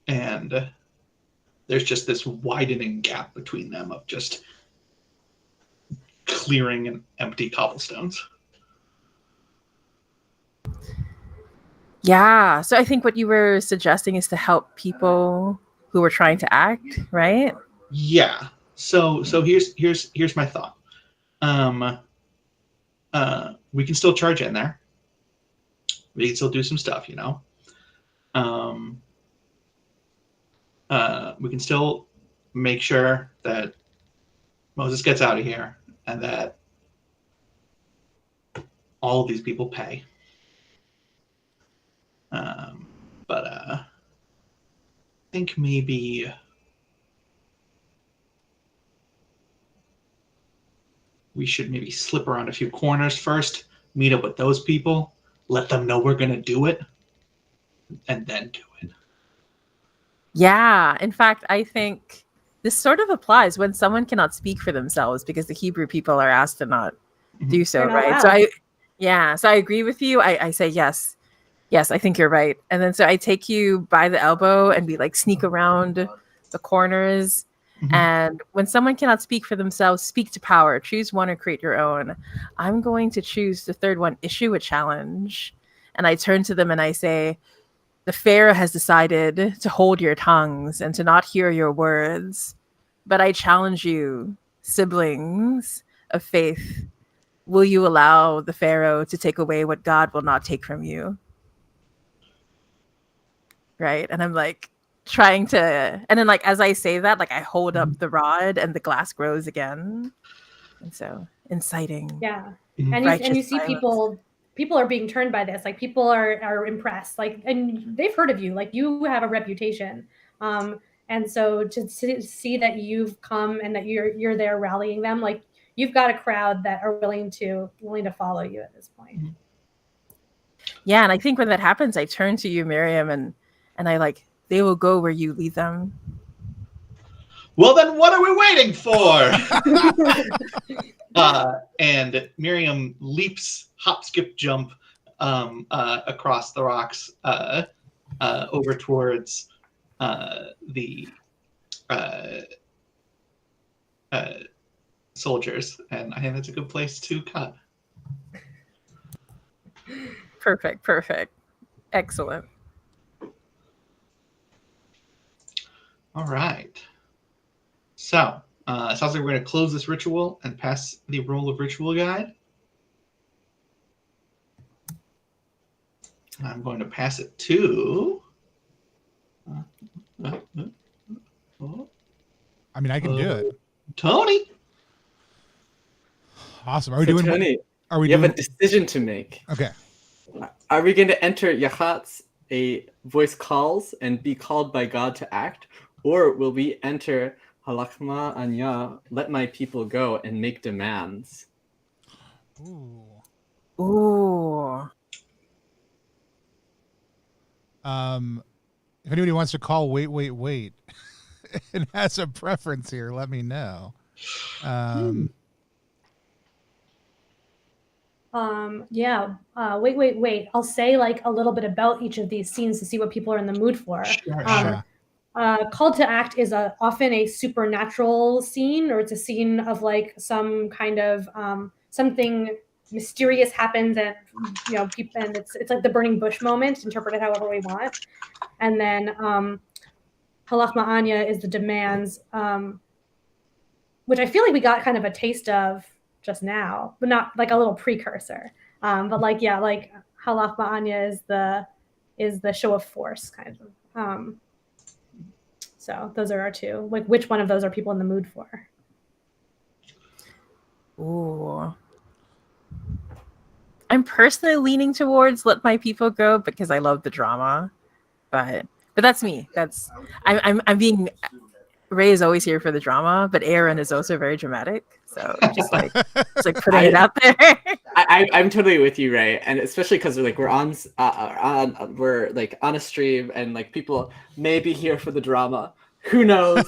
S2: And there's just this widening gap between them of just clearing and empty cobblestones.
S5: Yeah. So I think what you were suggesting is to help people who are trying to act, right?
S2: Yeah. So here's my thought. We can still charge in there. We can still do some stuff, you know. We can still make sure that Moses gets out of here and that all of these people pay. But I think maybe we should maybe slip around a few corners first, meet up with those people, let them know we're going to do it, and then do it.
S5: Yeah. In fact, I think this sort of applies when someone cannot speak for themselves because the Hebrew people are asked to not do so,
S3: They're not
S5: right?
S3: allowed.
S5: So I agree with you. I say yes. Yes, I think you're right. And then so I take you by the elbow and we like sneak around the corners.
S2: Mhm.
S5: And when someone cannot speak for themselves, speak to power. Choose one or create your own. I'm going to choose the third one, issue a challenge. And I turn to them and I say, the Pharaoh has decided to hold your tongues and to not hear your words. But I challenge you, siblings of faith, will you allow the Pharaoh to take away what God will not take from you? Right? And I'm like trying to, and then like as I say that, like I hold up the rod and the glass grows again. And so inciting.
S3: Yeah.
S2: Mhm.
S3: And you see
S5: violence.
S3: people are being turned by this. Like people are impressed. Like, and they've heard of you. Like you have a reputation. And so to see that you've come and that you're there rallying them, like you've got a crowd that are willing to follow you at this point.
S5: Yeah, and I think when that happens, I turn to you, Miriam, and I like, they will go where you lead them.
S2: Well, then what are we waiting for? And Miriam leaps, hop, skip, jump across the rocks over towards the soldiers. And I think that's a good place to cut.
S5: Perfect. Excellent.
S2: All right. So, it sounds like we're going to close this ritual and pass the roll of ritual guide. I'm going to pass it to.
S1: I mean, I can do it.
S2: Tony.
S1: Awesome. Are we
S4: So
S1: doing?
S4: Tony,
S1: Are we
S4: you
S1: doing?
S4: have a decision to make.
S1: Okay.
S4: Are we going to enter Yahat's a voice calls and be called by God to act, or will we enter Halakma Anya, let my people go, and make demands?
S5: Ooh.
S1: If anybody wants to call, wait, and has a preference here, let me know.
S3: Yeah. Wait. I'll say like a little bit about each of these scenes to see what people are in the mood for.
S2: Sure,
S1: Yeah.
S3: Call to Act is often a supernatural scene, or it's a scene of like some kind of something mysterious happens, and people, and it's like the burning bush moment. Interpret it however we want. And then Halachma Anya is the demands, which I feel like we got kind of a taste of just now, but not like a little precursor. But like Halachma Anya is the show of force kind of. So those are our two. Like, which one of those are people in the mood for?
S5: Ooh. I'm personally leaning towards Let My People Go because I love the drama, but that's me. I'm being. Ray is always here for the drama, but Aaron is also very dramatic. So just like putting it out there.
S4: I'm totally with you, Ray, and especially because we're on a stream, and like people may be here for the drama. Who knows?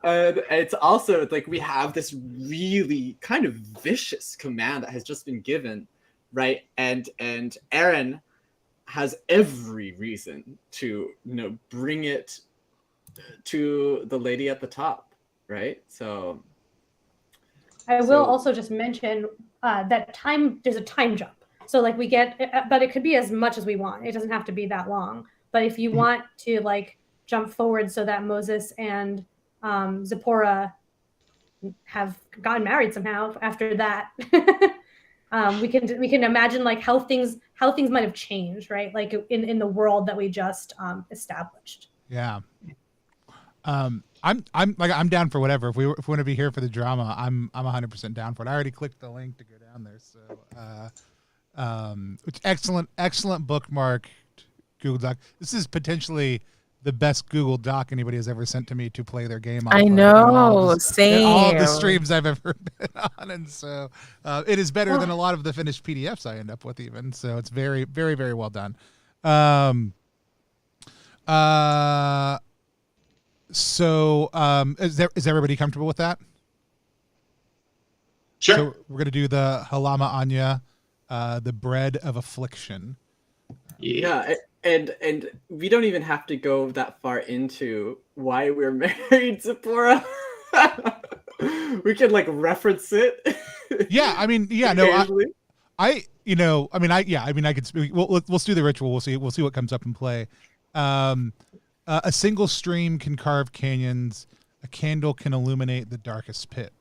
S4: And it's also like we have this really kind of vicious command that has just been given, right? And Aaron has every reason to bring it to the lady at the top, right? So
S3: I will also just mention that there's a time jump. So like we get, but it could be as much as we want. It doesn't have to be that long. But if you want to like jump forward so that Moses and Zipporah have gotten married somehow after that, we can imagine like how things might have changed, right? Like in the world that we just established.
S1: Yeah. I'm down for whatever. If we want to be here for the drama, I'm 100% down for it. I already clicked the link to go down there. So, which excellent bookmark Google Doc. This is potentially the best Google Doc anybody has ever sent to me to play their game on.
S5: I know, same.
S1: All the streams I've ever been on, and so it is better than a lot of the finished PDFs I end up with, even. So it's very, very, very well done. So is everybody comfortable with that?
S2: Sure.
S1: So we're gonna do the Halama Anya, the bread of affliction.
S4: Yeah, and we don't even have to go that far into why we're married, Zipporah. We can like reference it.
S1: Yeah, I mean, yeah, no, I could speak. Let's do the ritual. We'll see what comes up in play. A single stream can carve canyons. A candle can illuminate the darkest pit.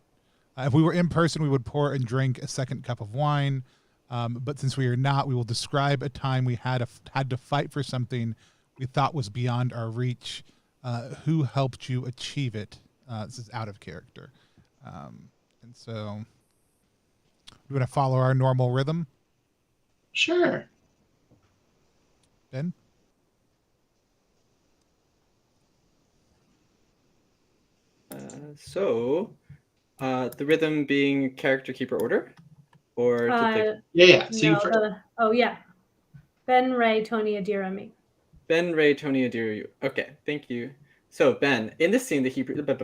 S1: If we were in person, we would pour and drink a second cup of wine. But since we are not, we will describe a time we had to fight for something we thought was beyond our reach. Who helped you achieve it? This is out of character. And so we want to follow our normal rhythm.
S2: Sure.
S1: Ben?
S4: So the rhythm being character keeper order, or
S2: yeah. So
S3: no, Ben, Ray, Tony, Adira, me.
S4: Ben, Ray, Tony, Adira, you. Okay, thank you. So Ben, in this scene, the Hebrew describe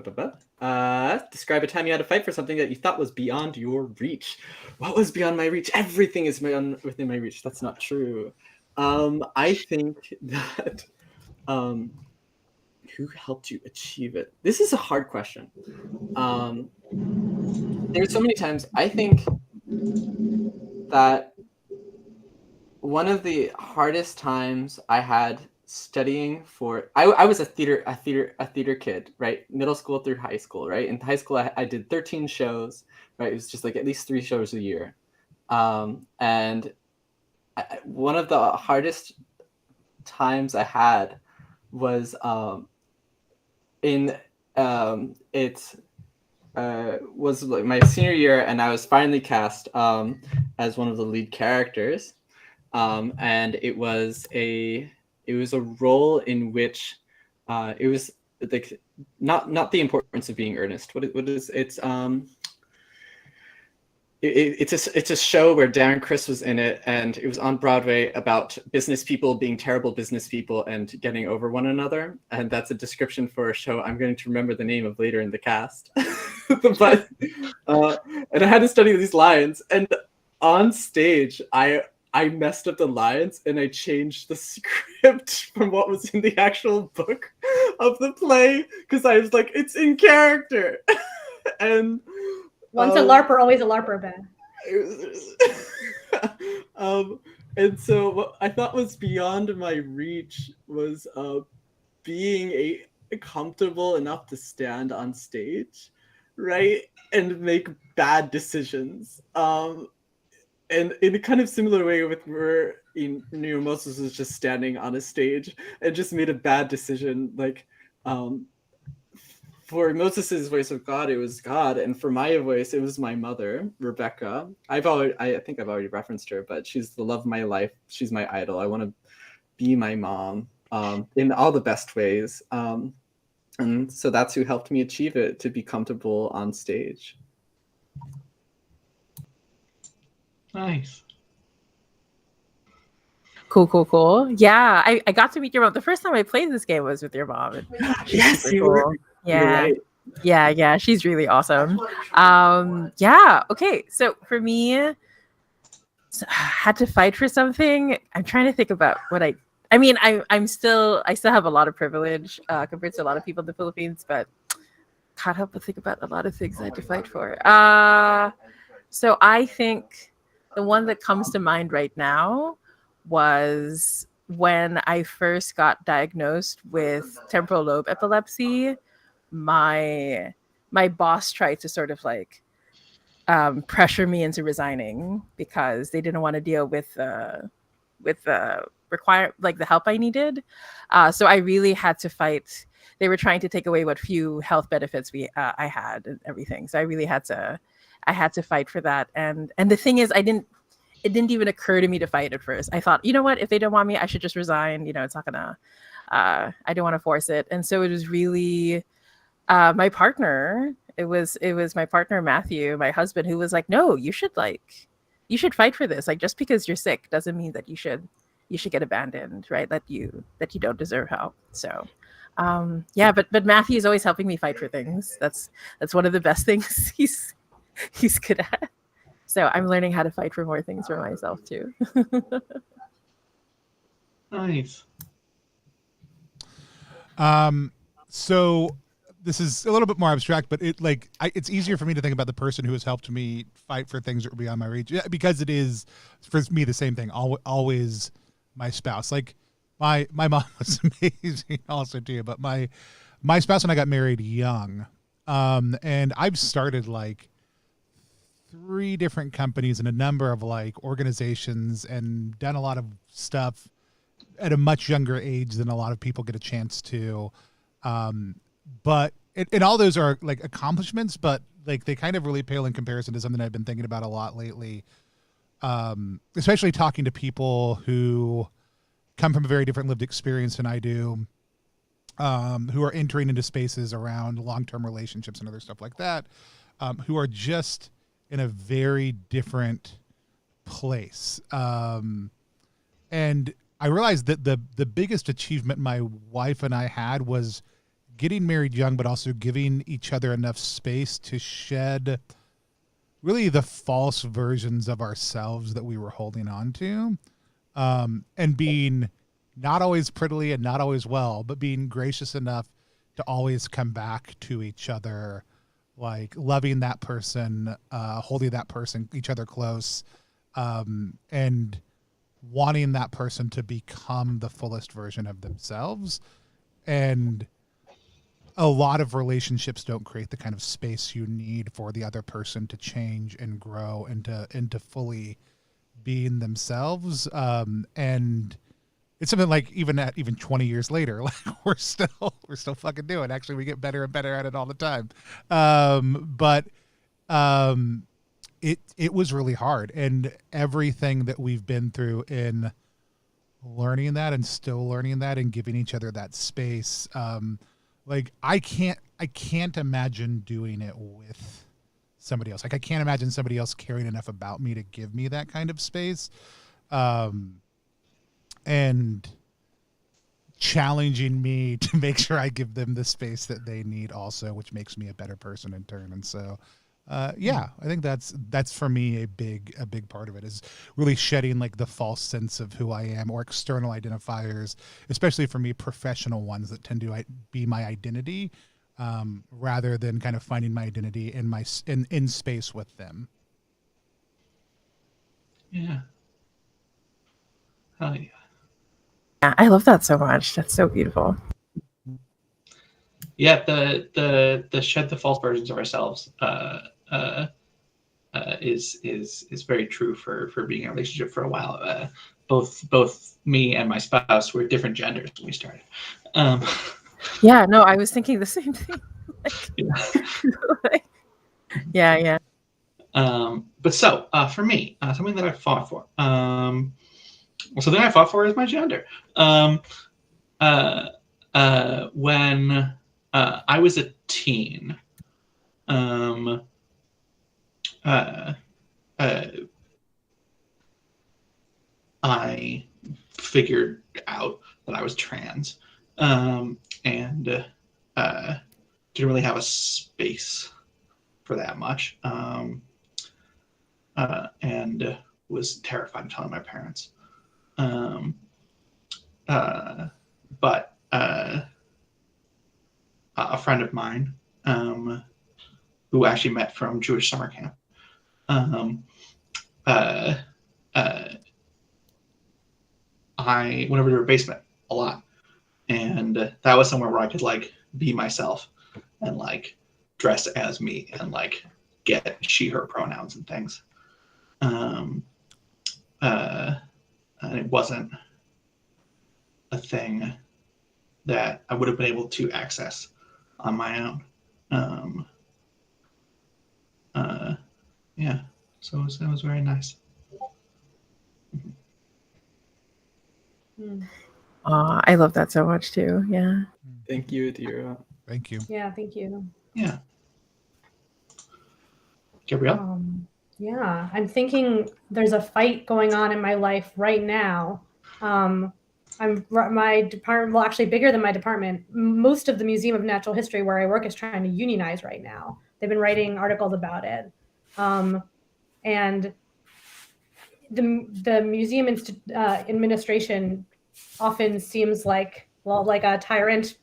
S4: a time you had to fight for something that you thought was beyond your reach. What was beyond my reach? Everything is within my reach. That's not true. I think that who helped you achieve it? This is a hard question. There's so many times. I think that one of the hardest times I had studying for I was a theater kid, right? Middle school through high school, right? In high school, I did 13 shows, right? It was just like at least 3 shows a year. And one of the hardest times I had was was like my senior year, and I was finally cast as one of the lead characters, and it was a role in which it was like not the importance of being earnest. It it's a show where Darren Criss was in it, and it was on Broadway about business people being terrible business people and getting over one another. And that's a description for a show I'm going to remember the name of later in the cast. But and I had to study these lines, and on stage I messed up the lines and I changed the script from what was in the actual book of the play because I was like, it's in character. And
S3: once a LARPer, always a LARPer, Ben.
S4: And so what I thought was beyond my reach was being comfortable enough to stand on stage, right, and make bad decisions. And in a kind of similar way with where Moses was just standing on a stage and just made a bad decision. Like for Moses's voice of God, it was God, and for my voice, it was my mother, Rebecca. I think I've already referenced her, but she's the love of my life. She's my idol. I want to be my mom in all the best ways. And so that's who helped me achieve it, to be comfortable on stage.
S2: Nice.
S5: Cool. Yeah, I got to meet your mom. The first time I played this game was with your mom.
S4: Yes, you were.
S5: Yeah.
S4: Right.
S5: Yeah, she's really awesome. Yeah, okay. So for me, I had to fight for something. I'm trying to think about what I still have a lot of privilege compared to a lot of people in the Philippines, but can't help but think about a lot of things I had to fight for. So I think the one that comes to mind right now was when I first got diagnosed with temporal lobe epilepsy. My boss tried to sort of like pressure me into resigning because they didn't want to deal with the help I needed. So I really had to fight. They were trying to take away what few health benefits I had and everything. So I really had to fight for that. And the thing is, it didn't even occur to me to fight at first. I thought, you know what, if they don't want me, I should just resign. It's not gonna, I don't want to force it. And so it was really my partner. It was my partner, Matthew, my husband, who was like, no, you should fight for this. Like, just because you're sick doesn't mean that you should get abandoned, right? That you don't deserve help. So yeah, but Matthew is always helping me fight for things. That's one of the best things he's good at. So I'm learning how to fight for more things for myself too.
S2: Nice.
S1: So this is a little bit more abstract, but it's easier for me to think about the person who has helped me fight for things that were beyond my reach, because it is for me the same thing. Always my spouse. Like my mom was amazing also too, but my spouse and I got married young, and I've started like 3 different companies and a number of like organizations and done a lot of stuff at a much younger age than a lot of people get a chance to. But and all those are like accomplishments, but like they kind of really pale in comparison to something I've been thinking about a lot lately. Especially talking to people who come from a very different lived experience than I do, who are entering into spaces around long-term relationships and other stuff like that, who are just in a very different place. And I realized that the biggest achievement my wife and I had was getting married young, but also giving each other enough space to shed really the false versions of ourselves that we were holding on to, and being not always prettily and not always well, but being gracious enough to always come back to each other, like loving that person, holding that person, each other close, and wanting that person to become the fullest version of themselves. And a lot of relationships don't create the kind of space you need for the other person to change and grow into fully being themselves. And it's something like even 20 years later, like we're still fucking doing. Actually, we get better and better at it all the time. But it was really hard, and everything that we've been through in learning that and still learning that and giving each other that space. Like I can't imagine doing it with somebody else. Like I can't imagine somebody else caring enough about me to give me that kind of space, and challenging me to make sure I give them the space that they need also, which makes me a better person in turn. And so, yeah, I think that's for me a big part of it is really shedding like the false sense of who I am or external identifiers, especially for me, professional ones that tend to be my identity, rather than kind of finding my identity in space with them.
S2: Yeah. Hell yeah.
S5: Yeah, I love that so much. That's so beautiful.
S2: Yeah, the shed the false versions of ourselves is very true for being in a relationship for a while. Both me and my spouse were different genders when we started.
S5: Yeah, no, I was thinking the same thing. Yeah.
S2: But so for me, something that I fought for. Something I fought for is my gender. When I was a teen, I figured out that I was trans, and didn't really have a space for that much, and was terrified of telling my parents. But a friend of mine, who actually met from Jewish summer camp, I went over to her basement a lot, and that was somewhere where I could like be myself and like dress as me and like get she/her pronouns and things. And it wasn't a thing that I would have been able to access on my own. Yeah, so it was very nice.
S5: I love that so much too. Yeah.
S4: Thank you, Adira.
S1: Thank you.
S3: Yeah, thank you.
S2: Yeah. Gabrielle?
S3: Yeah, I'm thinking there's a fight going on in my life right now. My department, well, actually bigger than my department. Most of the Museum of Natural History where I work is trying to unionize right now. They've been writing articles about it. And the museum administration often seems like a tyrant,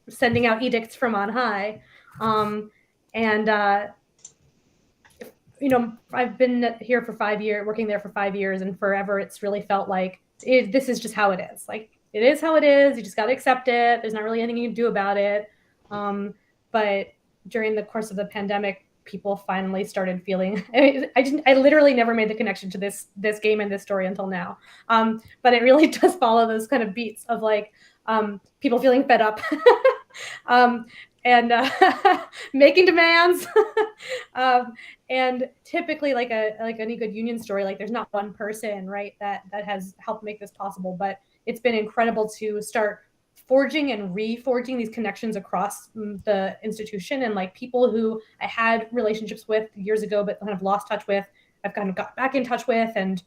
S3: sending out edicts from on high. I've been here for 5 years, working there for 5 years, and forever it's really felt like this is just how it is. Like, it is how it is. You just got to accept it. There's not really anything you can do about it. But during the course of the pandemic, people finally started feeling. I literally never made the connection to this game and this story until now. But it really does follow those kind of beats of like people feeling fed up. And making demands, and typically, like any good union story, like there's not one person, right, that has helped make this possible. But it's been incredible to start forging and reforging these connections across the institution, and like people who I had relationships with years ago, but kind of lost touch with, I've kind of got back in touch with, and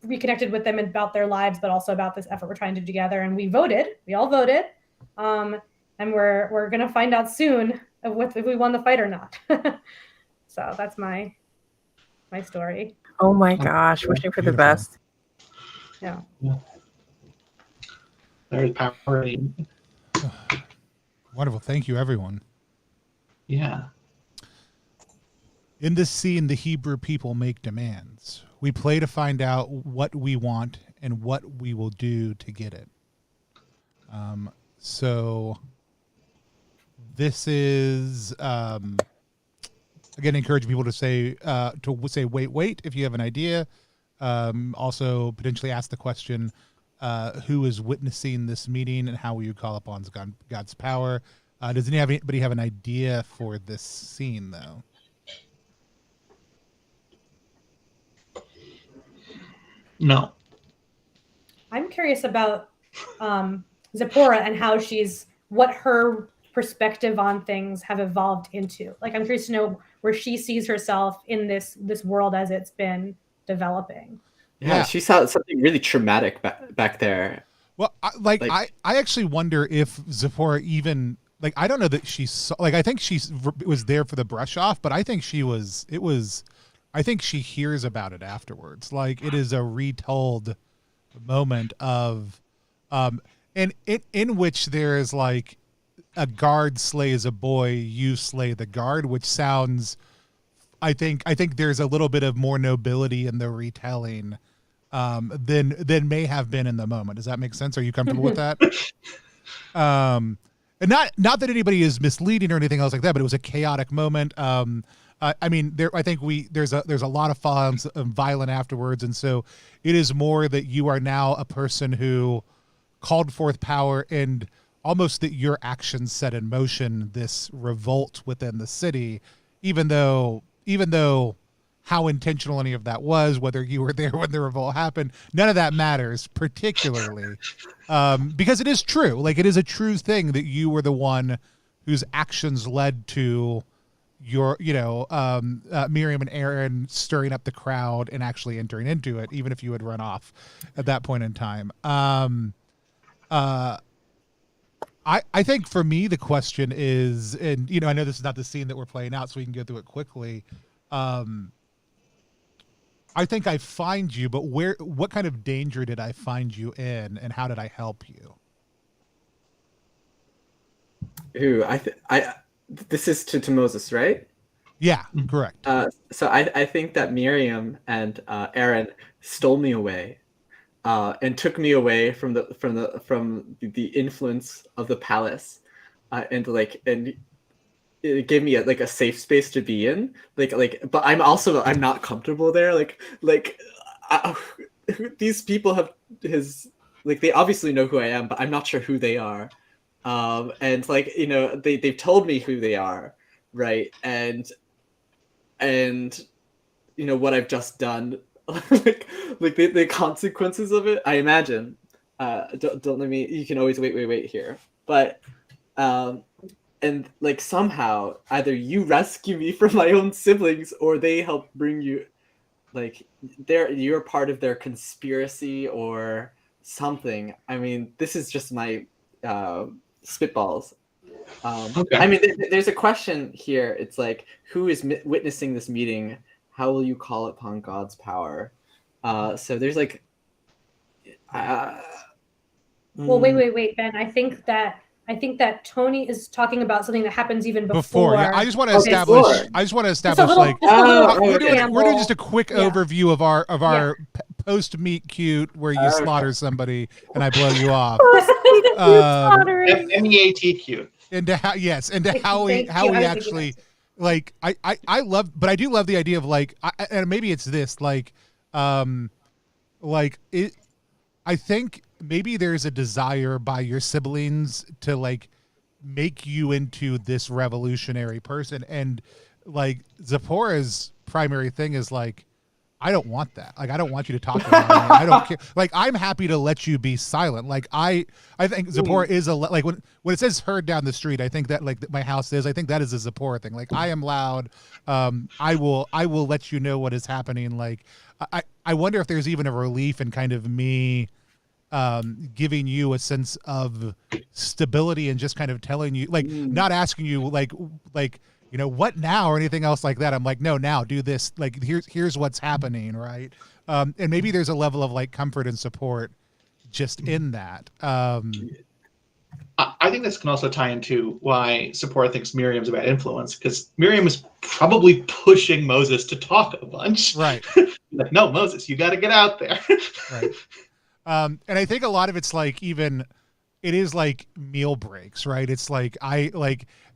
S3: reconnected with them about their lives, but also about this effort we're trying to do together. And we all voted. And we're gonna find out soon if we won the fight or not. So that's my story.
S5: Oh my gosh, wishing for the best.
S3: Yeah.
S2: There's power.
S1: Wonderful. Thank you, everyone.
S2: Yeah.
S1: In this scene, the Hebrew people make demands. We play to find out what we want and what we will do to get it. So this is again encouraging people to say wait if you have an idea. Also potentially ask the question, who is witnessing this meeting and how will you call upon God's power? Does anybody have an idea for this scene though?
S2: No.
S3: I'm curious about Zipporah and how what her perspective on things have evolved into. Like, I'm curious to know where she sees herself in this world as it's been developing.
S4: Yeah, she saw something really traumatic back there.
S1: Well, I actually wonder if Zipporah even, like, I don't know that she saw, like, I think she was there for the brush off, but I think I think she hears about it afterwards. Like, it is a retold moment of, in which there is like a guard slays a boy, you slay the guard, which sounds, I think there's a little bit of more nobility in the retelling than may have been in the moment. Does that make sense? Are you comfortable with that? And not that anybody is misleading or anything else like that, but it was a chaotic moment. I mean, I think there's a lot of violent afterwards, and so it is more that you are now a person who called forth power, and almost that your actions set in motion this revolt within the city, even though how intentional any of that was, whether you were there when the revolt happened, none of that matters particularly, because it is true. Like, it is a true thing that you were the one whose actions led to your, Miriam and Aaron stirring up the crowd and actually entering into it, even if you had run off at that point in time. I think for me, the question is, and, I know this is not the scene that we're playing out, so we can go through it quickly. I think I find you, but what kind of danger did I find you in, and how did I help you?
S4: Ooh, this is to Moses, right?
S1: Yeah, correct.
S4: So I think that Miriam and Aaron stole me away, and took me away from the influence of the palace, and it gave me a safe space to be in. But I'm not comfortable there. These people have they obviously know who I am, but I'm not sure who they are. And they've told me who they are, right? And what I've just done, the consequences of it, I imagine. Don't let me. You can always wait here, but and somehow either you rescue me from my own siblings, or they help bring you, you're part of their conspiracy or something. I mean, this is just my spitballs.
S2: Okay.
S4: I mean, there's a question here. It's like, who is witnessing this meeting? How will you call upon God's power? So there's
S3: Well, wait, Ben. I think that Tony is talking about something that happens even before.
S1: Yeah, I just want to establish. We're doing just a quick overview of our post meet cute where you slaughter somebody and I blow you off.
S2: MEAT cute.
S1: Into how we actually, I love, but I do love the idea of and maybe it's this I think maybe there's a desire by your siblings to make you into this revolutionary person, and Zipporah's primary thing is I don't want that. I don't want you to talk about me. I don't care. I'm happy to let you be silent. I think Zipporah is when it says heard down the street, I think that my house is, I think that is a Zipporah thing. I am loud. I will let you know what is happening. I wonder if there's even a relief in kind of me giving you a sense of stability and just kind of telling you, not asking you what now or anything else like that. I'm no, now do this. Here's what's happening, right? And maybe there's a level of comfort and support just in that.
S2: I think this can also tie into why Zipporah thinks Miriam's a bad influence, because Miriam is probably pushing Moses to talk a bunch.
S1: Right.
S2: No, Moses, you got to get out there.
S1: Right. And I think a lot of it's it is meal breaks, right? It's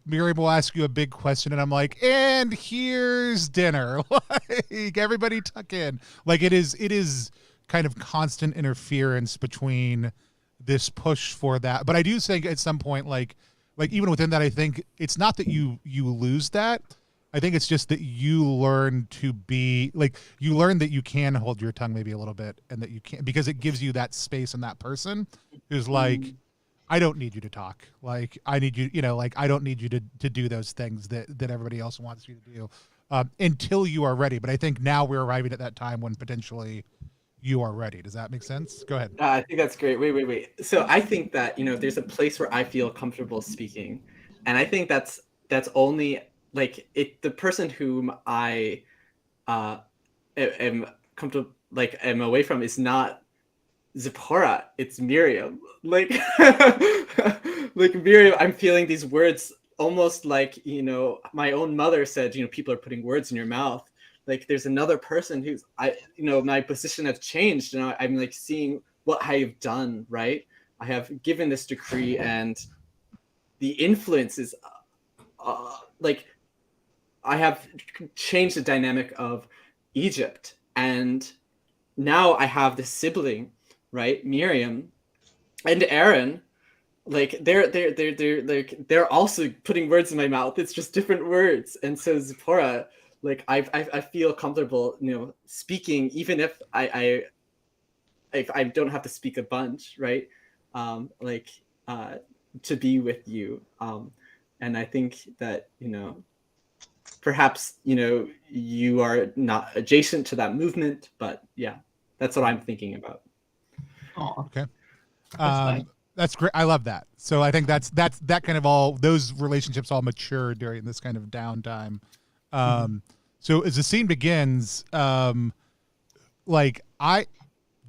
S1: Miriam will ask you a big question and I'm and here's dinner. Everybody tuck in. It is kind of constant interference between this push for that. But I do think at some point, even within that, I think it's not that you lose that. I think it's just that you learn to be you learn that you can hold your tongue maybe a little bit, and that you can't, because it gives you that space and that person who's I don't need you to talk. Like I need you, like I don't need you to do those things that everybody else wants you to do until you are ready. But I think now we're arriving at that time when potentially you are ready. Does that make sense? Go ahead.
S4: I think that's great. Wait. So I think that there's a place where I feel comfortable speaking, and I think that's only like the person whom I am comfortable am away from is not Zipporah, it's Miriam. Like like Miriam, I'm feeling these words almost like my own mother said, people are putting words in your mouth. Like there's another person who's my position has changed, and I'm like seeing what I have done, right? I have given this decree, and the influence is like I have changed the dynamic of Egypt, and now I have this sibling, right, Miriam, and Aaron. Like they're also putting words in my mouth. It's just different words, and so Zipporah, like I feel comfortable, speaking, even if I don't have to speak a bunch, right? To be with you, and I think that perhaps you are not adjacent to that movement, but yeah, that's what I'm thinking about.
S2: Oh,
S1: Okay.
S2: nice.
S1: That's great. I love that. So I think that's that kind of all those relationships all mature during this kind of downtime. So as the scene begins, like I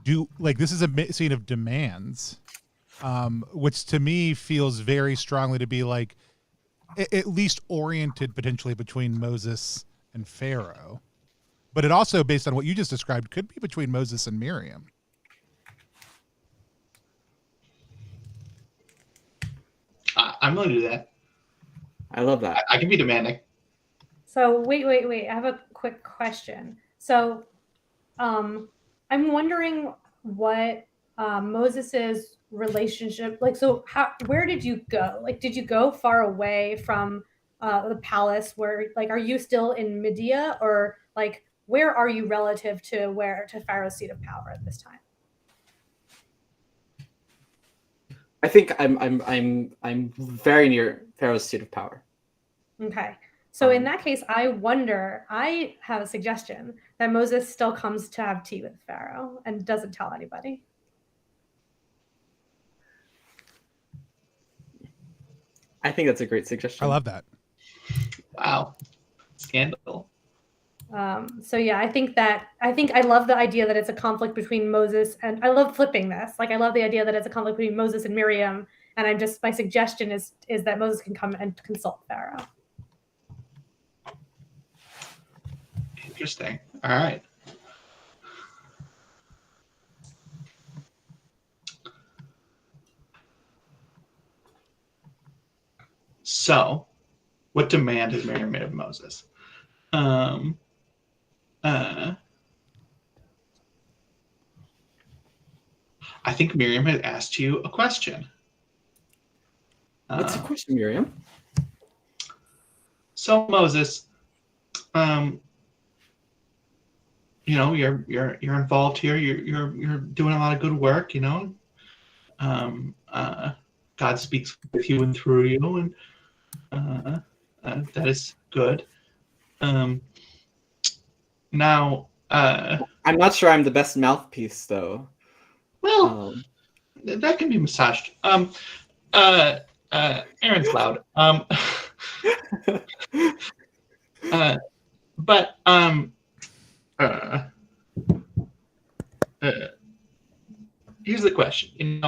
S1: do, like this is a scene of demands, which to me feels very strongly to be like at least oriented potentially between Moses and Pharaoh, but it also, based on what you just described, could be between Moses and Miriam.
S2: I'm going to do that.
S4: I love that.
S2: I can be demanding.
S3: So wait. I have a quick question. So I'm wondering what Moses's relationship, like, so where did you go? Like, did you go far away from the palace where, like, are you still in Media, or like, where are you relative to Pharaoh's seat of power at this time?
S4: I think I'm very near Pharaoh's seat of power.
S3: Okay. So in that case, I have a suggestion that Moses still comes to have tea with Pharaoh and doesn't tell anybody.
S4: I think that's a great suggestion.
S1: I love that.
S2: Wow. Scandal.
S3: So yeah, I think I love the idea that it's a conflict between Moses, and I love flipping this. Like, I love the idea that it's a conflict between Moses and Miriam, and my suggestion is that Moses can come and consult Pharaoh.
S2: Interesting. All right. So, what demand has Miriam made of Moses? I think Miriam had asked you a question.
S4: What's the question, Miriam?
S2: So Moses, you're involved here. You're doing a lot of good work. God speaks with you and through you, and that is good. Now,
S4: I'm not sure I'm the best mouthpiece, though.
S2: Well, that can be massaged. Aaron's loud. But here's the question.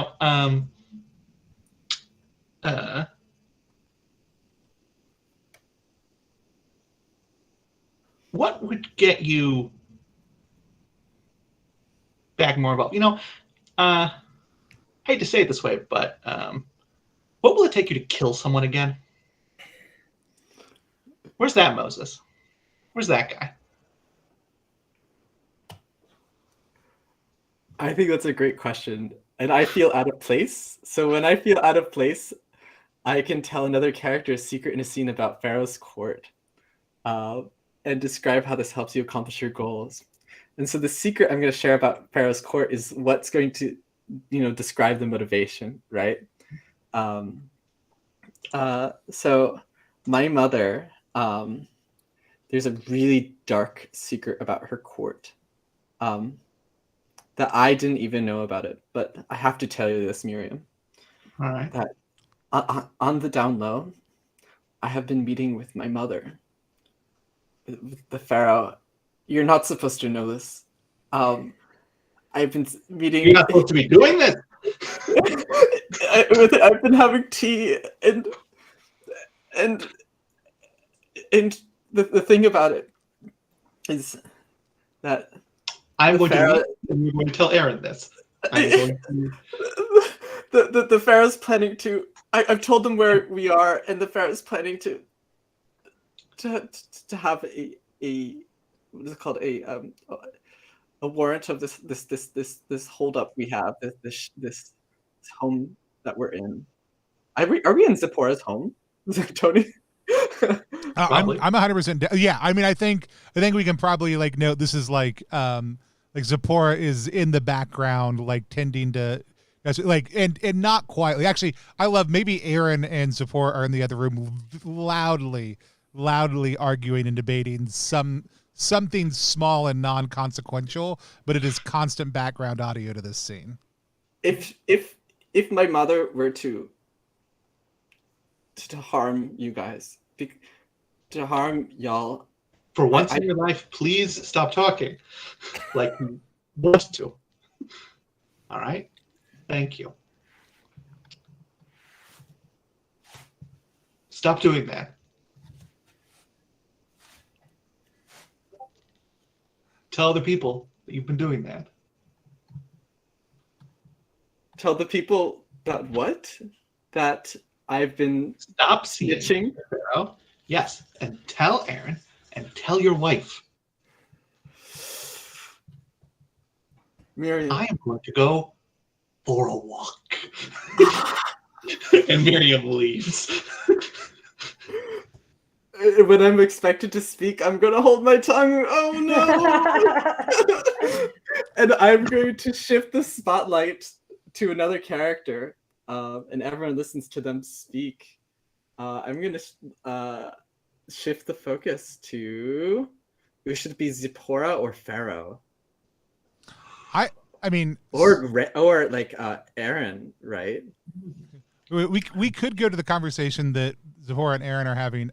S2: What would get you back more involved? Hate to say it this way, but what will it take you to kill someone again? Where's that Moses? Where's that guy?
S4: I think that's a great question, and I feel out of place. So when I feel out of place, I can tell another character a secret in a scene about Pharaoh's court, and describe how this helps you accomplish your goals. And so the secret I'm going to share about Pharaoh's court is what's going to, describe the motivation, right? So my mother, there's a really dark secret about her court that I didn't even know about it, but I have to tell you this, Miriam.
S2: All right.
S4: That on the down low, I have been meeting with my mother, the pharaoh. You're not supposed to know this. I've been meeting.
S2: You're not supposed to be doing this.
S4: I've been having tea and the thing about it is that
S2: I'm going
S4: pharaoh,
S2: you're going to tell Aaron this. I'm going to...
S4: the pharaoh's planning to. I've told them where we are, and the pharaoh's planning to have a what is it called, a warrant of this holdup we have, this home that we're in. Are we in Zipporah's home, Tony?
S1: I'm 100%. Yeah, I mean, I think we can probably like note this is like Zipporah is in the background, like tending to like and not quietly. Actually, I love maybe Aaron and Zipporah are in the other room loudly arguing and debating something small and non-consequential, but it is constant background audio to this scene.
S4: If my mother were to harm you guys, to harm y'all,
S2: for once in your life, please stop talking like you want to. All right? Thank you. Stop doing that. Tell the people that you've been doing that.
S4: Tell the people that what? That I've been
S2: Stop snitching. Pharaoh. Yes, and tell Aaron and tell your wife.
S4: Miriam.
S2: I am going to go for a walk. And Miriam leaves.
S4: When I'm expected to speak, I'm going to hold my tongue. Oh no! And I'm going to shift the spotlight to another character, and everyone listens to them speak. I'm going to shift the focus to who should it be, Zipporah or Pharaoh?
S1: I mean,
S4: or like Aaron, right?
S1: We could go to the conversation that Zipporah and Aaron are having.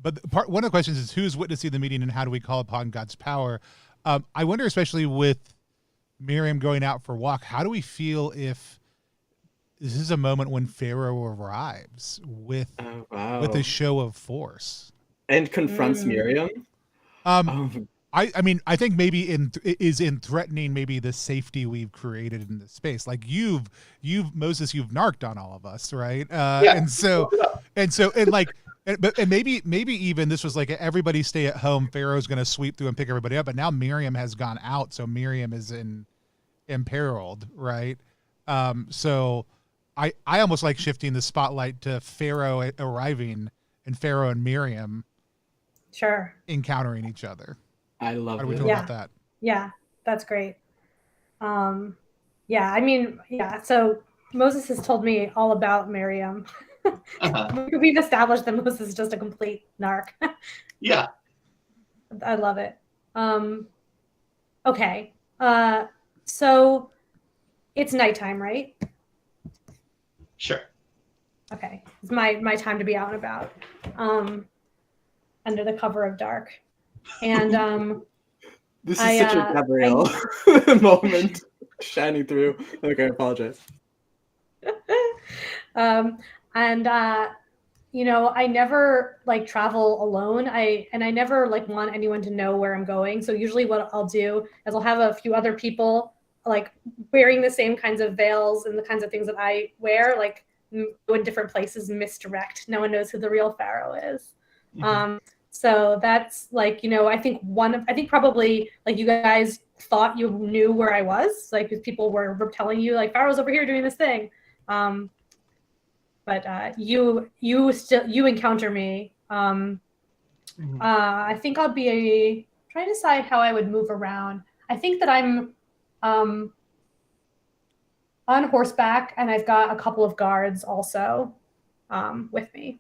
S1: But one of the questions is who's witnessing the meeting and how do we call upon God's power? I wonder, especially with Miriam going out for a walk, how do we feel if this is a moment when Pharaoh arrives with a show of force
S4: and confronts Miriam?
S1: I mean, I think maybe in threatening maybe the safety we've created in this space. Like Moses, you've narked on all of us, right?
S2: Yeah.
S1: And maybe even this was like everybody stay at home. Pharaoh's going to sweep through and pick everybody up, but now Miriam has gone out, so Miriam is imperiled, right? So I almost like shifting the spotlight to Pharaoh arriving and Pharaoh and Miriam,
S3: sure,
S1: encountering each other.
S4: I love
S1: How do we
S4: it.
S1: feel about that?
S3: Yeah, that's great. Yeah, I mean, yeah. So Moses has told me all about Miriam. We've established that Moses is just a complete narc.
S2: Yeah.
S3: I love it. Okay. So it's nighttime, right?
S2: Sure.
S3: Okay. It's my time to be out and about. Under the cover of dark. And
S4: this is such a Gabrielle moment shining through. Okay, I apologize.
S3: You know, I never like travel alone. I never like want anyone to know where I'm going. So usually what I'll do is I'll have a few other people like wearing the same kinds of veils and the kinds of things that I wear, like go in different places and misdirect. No one knows who the real Pharaoh is. Mm-hmm. So that's like, you know, I think probably like you guys thought you knew where I was, like because people were telling you like Pharaoh's over here doing this thing. But you encounter me. I think I'll be trying to decide how I would move around. I think that I'm on horseback, and I've got a couple of guards also with me.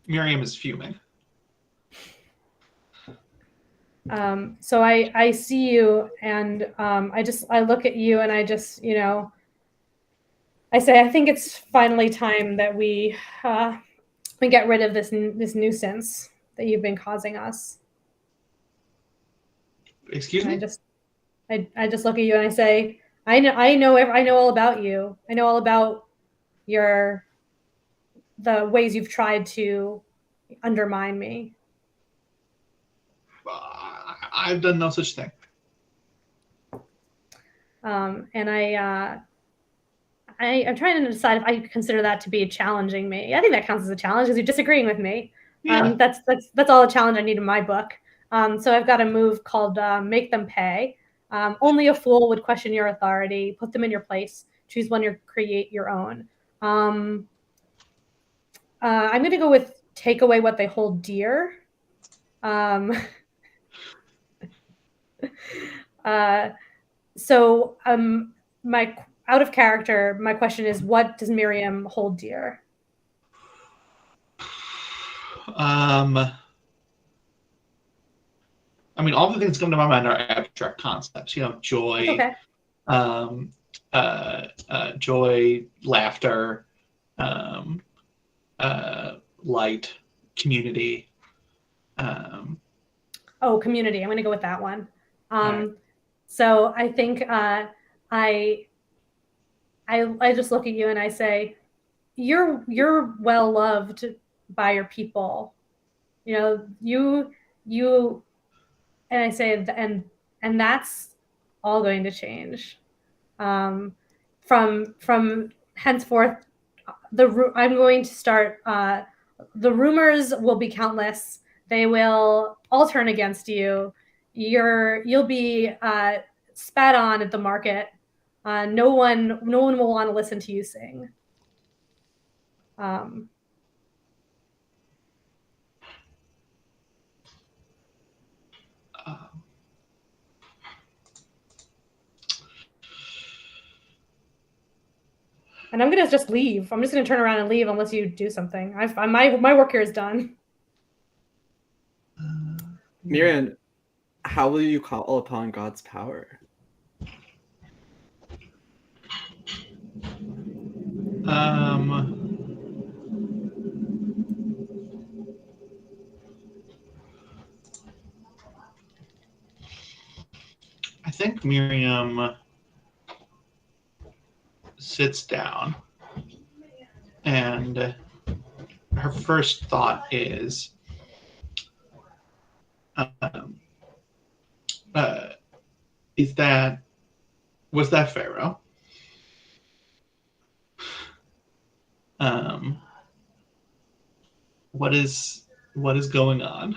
S2: Miriam is fuming.
S3: So I see you, and I look at you, and I just, I say, I think it's finally time that we get rid of this nuisance that you've been causing us.
S2: Excuse me?
S3: I just look at you and I say, I know all about you. I know all about the ways you've tried to undermine me.
S2: I've done no such thing.
S3: And I'm trying to decide if I consider that to be challenging me. I think that counts as a challenge because you're disagreeing with me.
S2: Yeah.
S3: That's all the challenge I need in my book. So I've got a move called Make Them Pay. Only a fool would question your authority. Put them in your place. Choose one or create your own. I'm going to go with take away what they hold dear. So my out of character, my question is, what does Miriam hold dear?
S2: I mean, all the things that come to my mind are abstract concepts. Joy,
S3: Okay.
S2: Joy, laughter, light, community.
S3: Community. I'm going to go with that one.
S2: Right.
S3: So I think I just look at you and I say, you're well loved by your people. You, and I say, and that's all going to change. From henceforth, I'm going to start. The rumors will be countless. They will all turn against you. You'll be spat on at the market. No one will want to listen to you sing. And I'm going to just leave. I'm just going to turn around and leave unless you do something. My work here is done.
S4: Miriam, how will you call upon God's power?
S2: I think Miriam sits down, and her first thought is, was that Pharaoh? What is going on?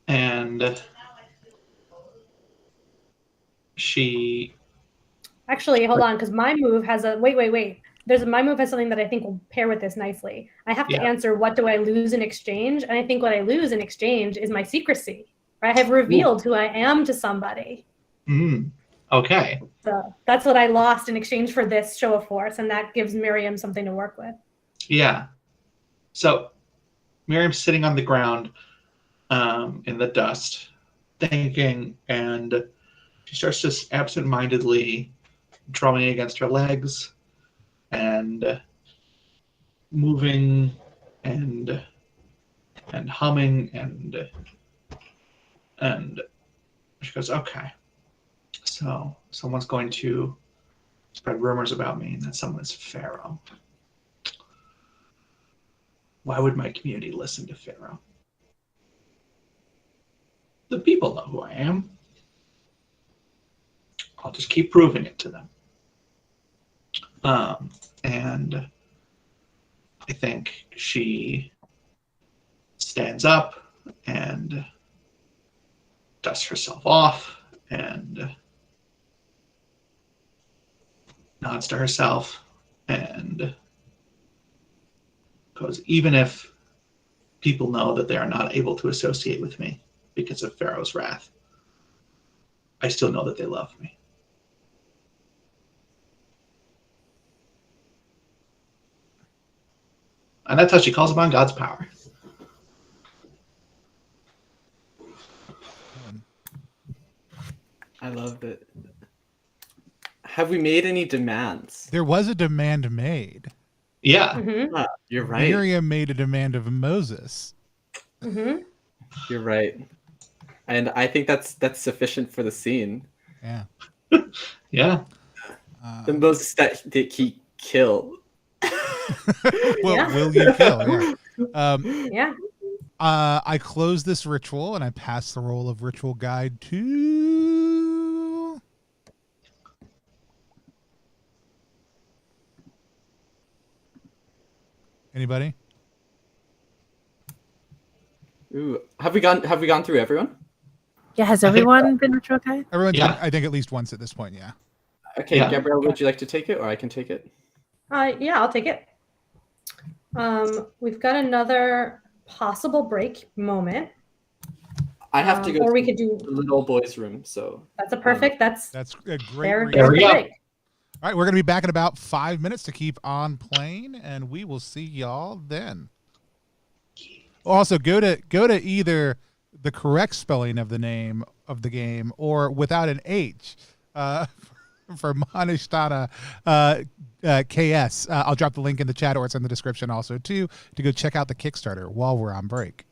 S2: And she
S3: actually, hold on, because my move has a wait. My move has something that I think will pair with this nicely. I have to answer, what do I lose in exchange? And I think what I lose in exchange is my secrecy. Right? I have revealed who I am to somebody.
S2: Okay.
S3: So that's what I lost in exchange for this show of force, and that gives Miriam something to work with.
S2: Yeah. So Miriam's sitting on the ground in the dust, thinking, and she starts just absentmindedly drumming against her legs and moving and humming, and she goes, okay, so someone's going to spread rumors about me, and that someone is Pharaoh. Why would my community listen to Pharaoh? The people know who I am. I'll just keep proving it to them. And I think she stands up and dusts herself off and nods to herself and goes, even if people know that they are not able to associate with me because of Pharaoh's wrath, I still know that they love me. And that's how she calls upon God's power.
S4: I love it. Have we made any demands?
S1: There was a demand made.
S2: Yeah.
S3: Mm-hmm.
S4: Ah, you're right.
S1: Miriam made a demand of Moses.
S3: Mm-hmm.
S4: You're right. And I think that's sufficient for the scene.
S1: Yeah.
S2: Yeah.
S4: The Moses that he kill.
S1: Well, will you kill? Yeah.
S3: Yeah.
S1: I close this ritual and I pass the role of ritual guide to anybody?
S4: Ooh, have we gone through everyone?
S5: Yeah, has
S2: I think
S5: everyone been ritual guide?
S1: Everyone's
S2: Yeah.
S1: been, I think, at least once at this point. Yeah.
S4: Okay,
S2: Yeah.
S4: Gabrielle, would you like to take it, or I can take it?
S3: Yeah, I'll take it. We've got another possible break moment.
S4: I have to go
S3: or we
S4: to
S3: could do.
S4: the little boys' room, so
S3: That's a perfect. That's
S1: That's a great.
S3: there.
S1: read.
S2: There we go.
S3: break.
S1: All right, we're going to be back in about 5 minutes to keep on playing, and we will see y'all then. Also, go to either the correct spelling of the name of the game or without an H for MaNishtana KS. I'll drop the link in the chat, or it's in the description also too, to go check out the Kickstarter while we're on break.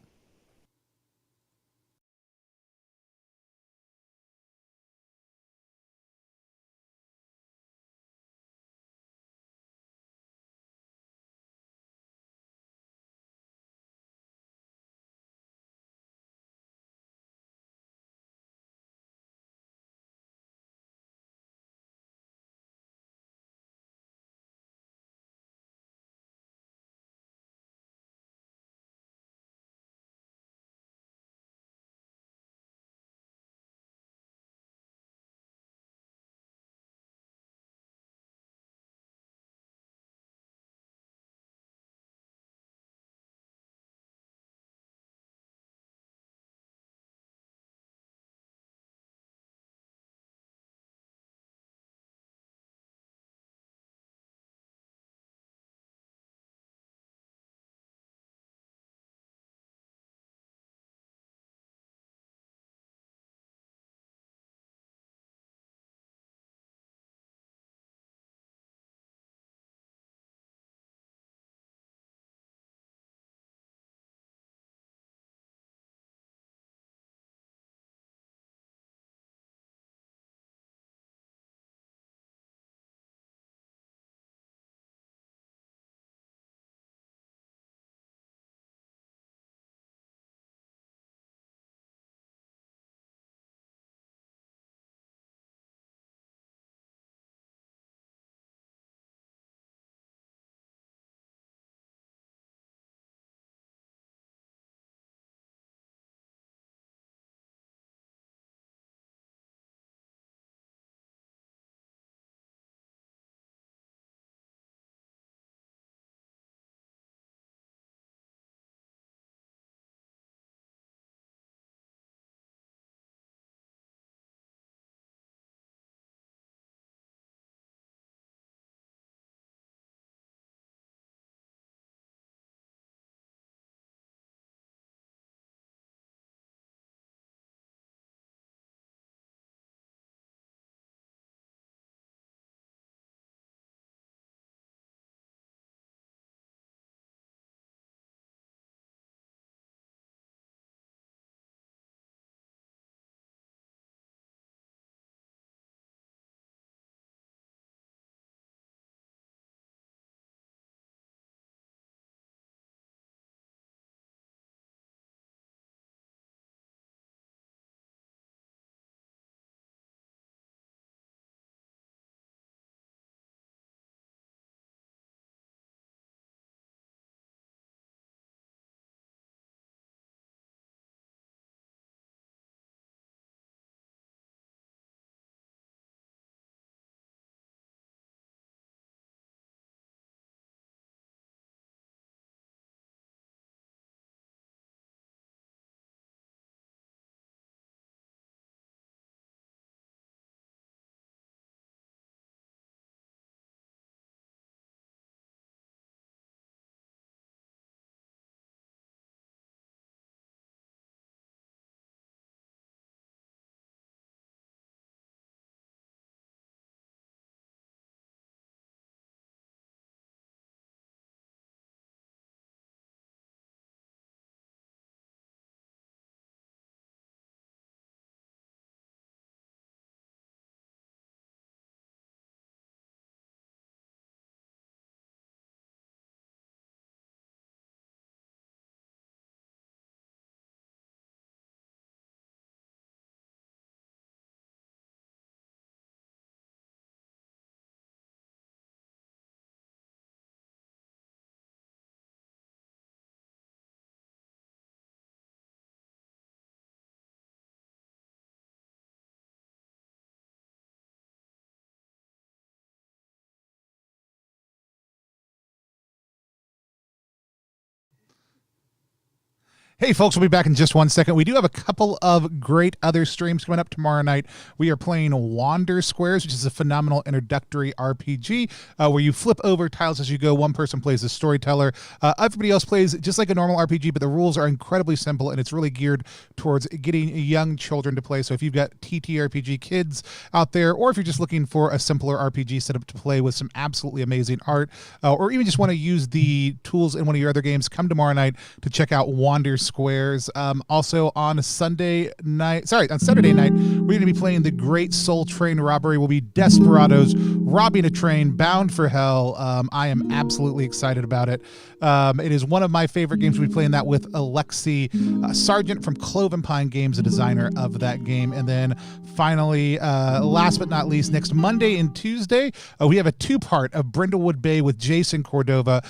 S1: Hey folks, we'll be back in just 1 second. We do have a couple of great other streams coming up tomorrow night. We are playing Wander Squares, which is a phenomenal introductory RPG where you flip over tiles as you go. One person plays the storyteller. Everybody else plays just like a normal RPG, but the rules are incredibly simple and it's really geared towards getting young children to play. So if you've got TTRPG kids out there, or if you're just looking for a simpler RPG setup to play with some absolutely amazing art, or even just want to use the tools in one of your other games, come tomorrow night to check out Wander Squares. Also on Saturday night, we're going to be playing the Great Soul Train Robbery. We'll be desperados robbing a train bound for hell. I am absolutely excited about it. It is one of my favorite games. We'll be playing that with Alexi Sargent from Cloven Pine Games, a designer of that game. And then finally, last but not least, next Monday and Tuesday, we have a two-part of Brindlewood Bay with Jason Cordova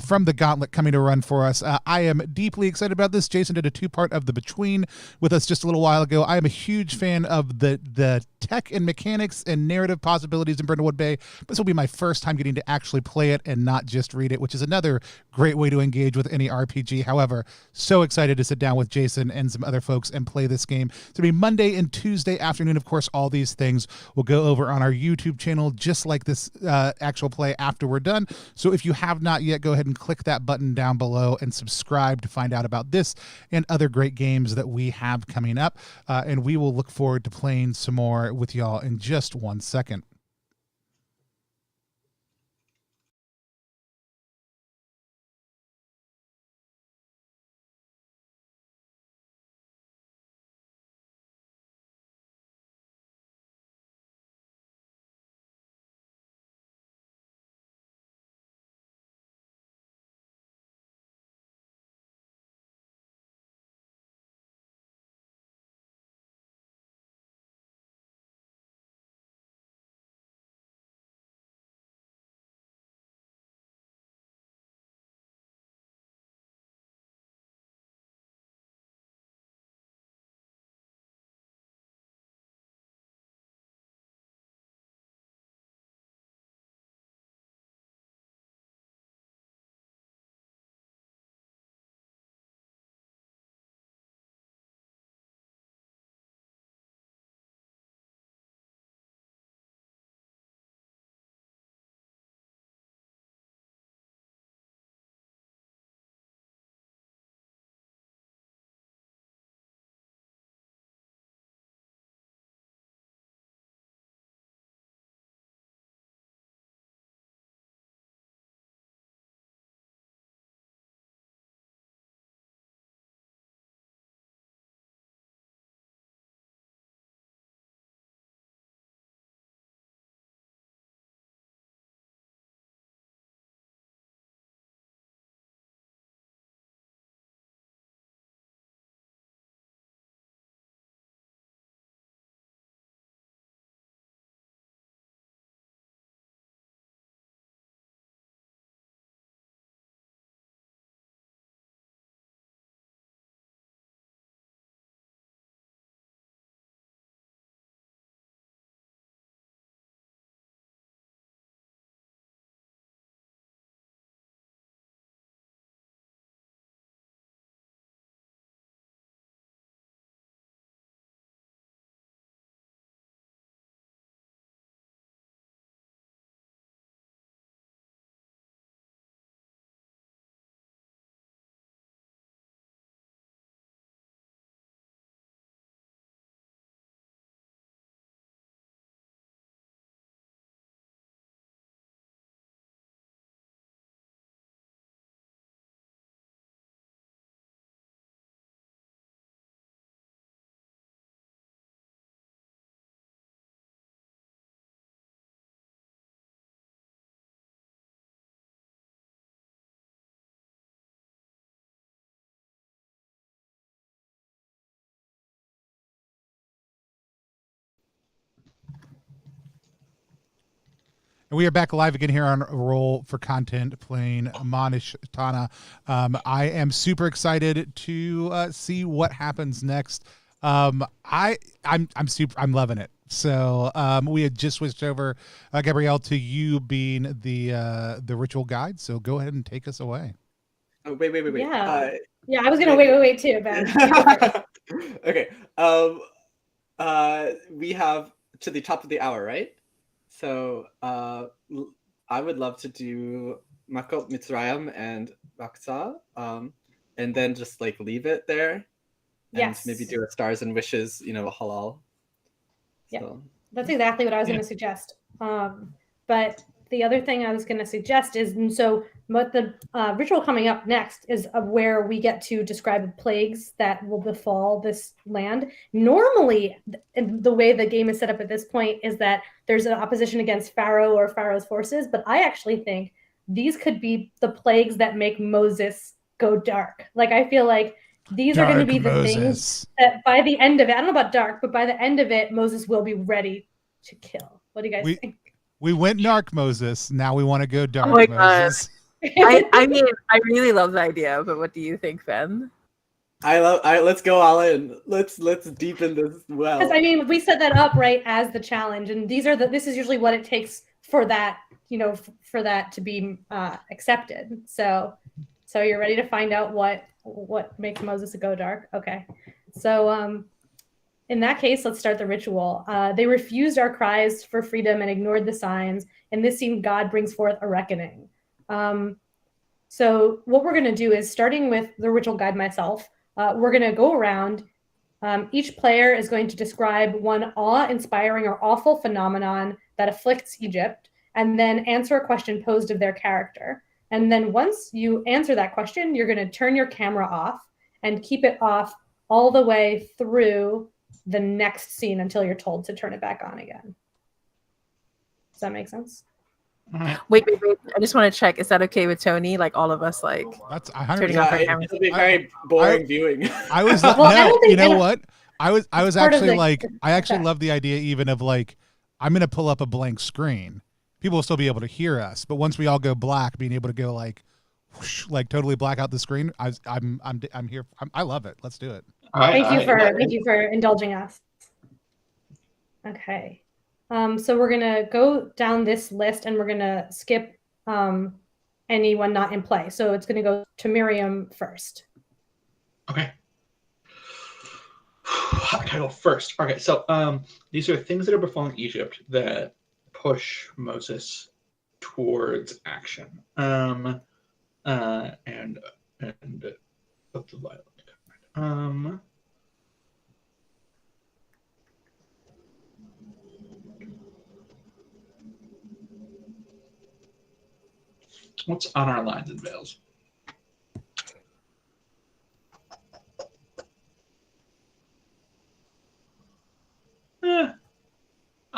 S1: from The Gauntlet coming to run for us. I am deeply excited about this. Jason did a two-part of The Between with us just a little while ago. I am a huge fan of the tech and mechanics and narrative possibilities in Brindlewood Bay. This will be my first time getting to actually play it and not just read it, which is another great way to engage with any RPG. However, so excited to sit down with Jason and some other folks and play this game. It's going to be Monday and Tuesday afternoon. Of course, all these things will go over on our YouTube channel, just like this actual play after we're done. So if you have not yet, go ahead and click that button down below and subscribe to find out about this and other great games that we have coming up. And we will look forward to playing some more with y'all in just 1 second. And we are back live again here on Roll for Content playing MaNishtana. I am super excited to see what happens next. I'm loving it. So we had just switched over, Gabrielle, to you being the ritual guide. So go ahead and take us away.
S4: Oh, wait.
S3: Yeah. Yeah, I was gonna wait too, Ben. You go first.
S4: Okay. We have to the top of the hour, right? So I would love to do Makot Mitzrayim and Rakza, and then just like leave it there, and
S3: Yes.
S4: maybe do a stars and wishes, halal.
S3: Yeah.
S4: So.
S3: That's exactly what I was going to suggest. But the other thing I was going to suggest is, and so what the ritual coming up next is where we get to describe plagues that will befall this land. Normally, the way the game is set up at this point is that there's an opposition against Pharaoh or Pharaoh's forces, but I actually think these could be the plagues that make Moses go dark. Like, I feel like these are going to be the things that by the end of it, I don't know about dark, but by the end of it, Moses will be ready to kill. What do you guys think?
S1: We went narc Moses. Now we want to go dark Moses.
S5: I mean, I really love the idea, but what do you think, Ben?
S4: Let's go all in. Let's deepen this well.
S3: Because I mean, we set that up right as the challenge, and this is usually what it takes for that, for that to be accepted. So you're ready to find out what makes Moses go dark? Okay. So in that case, let's start the ritual. They refused our cries for freedom and ignored the signs. In this scene, God brings forth a reckoning. So what we're going to do is, starting with the ritual guide myself, we're going to go around. Each player is going to describe one awe-inspiring or awful phenomenon that afflicts Egypt, and then answer a question posed of their character. And then once you answer that question, you're going to turn your camera off and keep it off all the way through the next scene until you're told to turn it back on again. Does that make sense?
S5: Wait. I just want to check. Is that okay with Tony? Like all of us, like
S1: that's
S5: turning off our cameras.
S4: It'll be very boring viewing.
S1: I was what? I was actually like, I actually love the idea even of like, I'm going to pull up a blank screen. People will still be able to hear us, but once we all go black, being able to go like, whoosh, like totally black out the screen. I'm here. I love it. Let's do it.
S3: Thank you for indulging us. Okay. So we're gonna go down this list and we're gonna skip anyone not in play. So it's gonna go to Miriam first.
S2: Okay. I gotta go first. Okay, so these are things that are befalling Egypt that push Moses towards action. And of the violent. What's on our lines and veils? I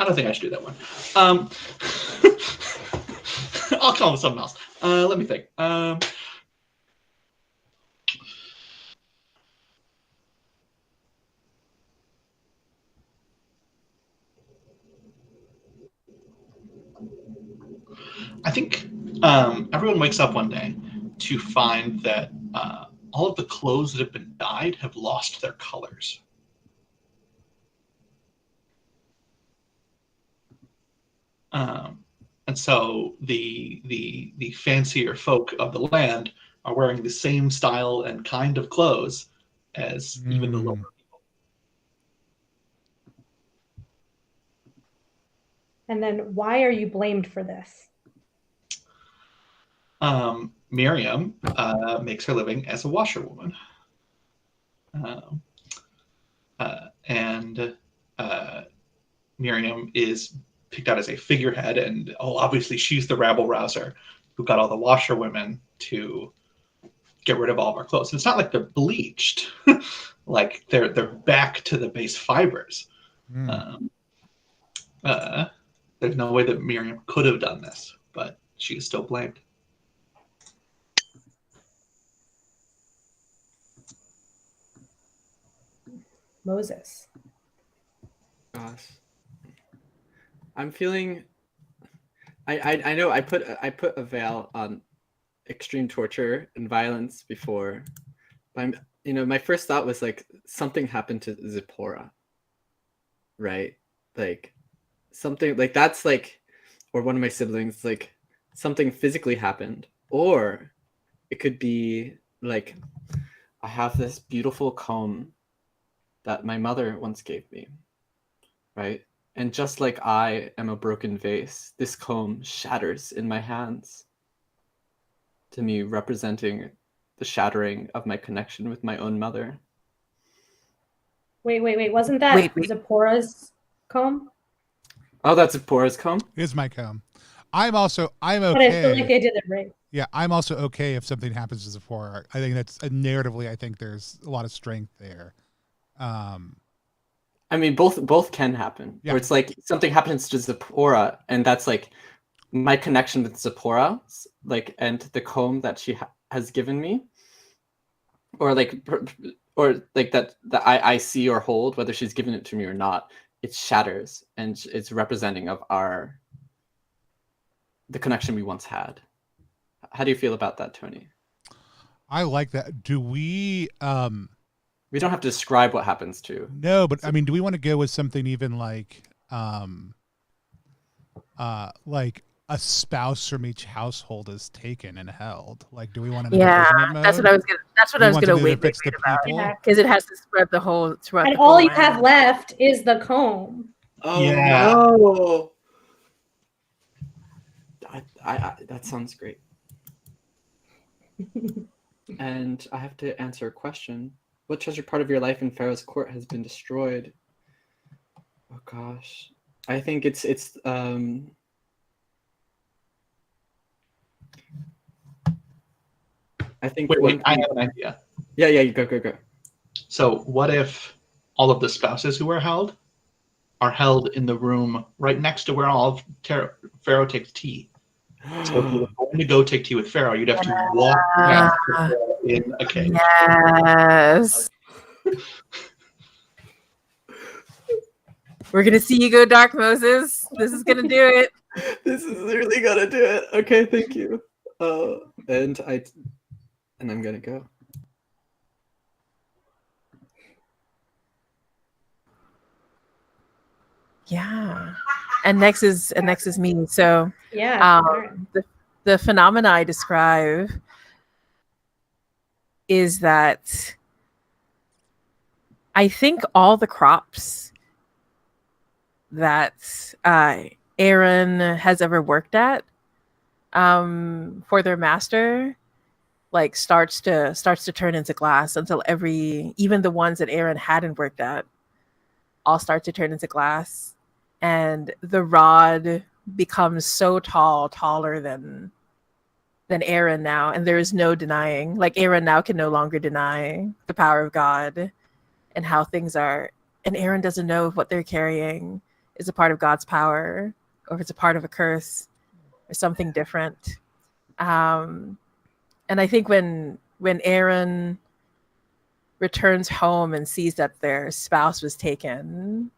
S2: don't think I should do that one. I'll come up with something else. Let me think. I think everyone wakes up one day to find that all of the clothes that have been dyed have lost their colors. And so the fancier folk of the land are wearing the same style and kind of clothes as even the lower people.
S3: And then why are you blamed for this?
S2: Miriam makes her living as a washerwoman. And Miriam is picked out as a figurehead, and obviously she's the rabble rouser who got all the washerwomen to get rid of all of our clothes. And it's not like they're bleached, like they're back to the base fibers. There's no way that Miriam could have done this, but she is still blamed.
S3: Moses.
S4: Gosh. I'm feeling. I know I put a veil on extreme torture and violence before, but my first thought was like something happened to Zipporah, right? Like something like that's like, or one of my siblings, like something physically happened, or it could be like I have this beautiful comb that my mother once gave me, right? And just like I am a broken vase, this comb shatters in my hands, to me representing the shattering of my connection with my own mother.
S3: Wait. Wasn't that
S5: Wait.
S3: Zipporah's comb?
S4: Oh, that's Zipporah's comb?
S1: Here's my comb. I'm
S3: But I feel
S1: okay.
S3: like they did it right.
S1: Yeah, I'm also okay if something happens to Zipporah. I think that's narratively. I think there's a lot of strength there.
S4: I mean, both can happen.
S1: Yeah.
S4: Where it's like something happens to Zipporah, and that's like my connection with Zipporah, like, and the comb that she has given me, or like that I see or hold, whether she's given it to me or not, it shatters, and it's representing of the connection we once had. How do you feel about that, Tony?
S1: I like that. Do we?
S4: We don't have to describe what happens to.
S1: No, but I mean, do we want to go with something even like a spouse from each household is taken and held? Like, do we want to?
S5: Yeah, that's what I was gonna. That's what I was gonna wait
S1: fix the
S5: about,
S3: Yeah.
S5: because it has to spread the whole.
S3: And all you have left is the comb.
S4: Oh
S2: Yeah.
S4: no! I that sounds great. And I have to answer a question. What treasured part of your life in Pharaoh's court has been destroyed? Oh gosh. I think it's I think
S2: Wait, I have an idea.
S4: Yeah, you go.
S2: So what if all of the spouses who are held in the room right next to where all of Pharaoh takes tea? So if you were going to go take tea with Pharaoh, you'd have to walk past Pharaoh in a cage.
S5: Yes. We're gonna see you go dark, Moses. This is gonna do it.
S4: This is really gonna do it. Okay, thank you. And I'm gonna go.
S5: Yeah. And next is me. So
S3: Yeah.
S5: the phenomena I describe is that I think all the crops that Aaron has ever worked at for their master like starts to turn into glass until even the ones that Aaron hadn't worked at all start to turn into glass, and the rod becomes so taller than Aaron now, and there is no denying. Like Aaron now can no longer deny the power of God and how things are, and Aaron doesn't know if what they're carrying is a part of God's power or if it's a part of a curse or something different. And I think when Aaron returns home and sees that their spouse was taken,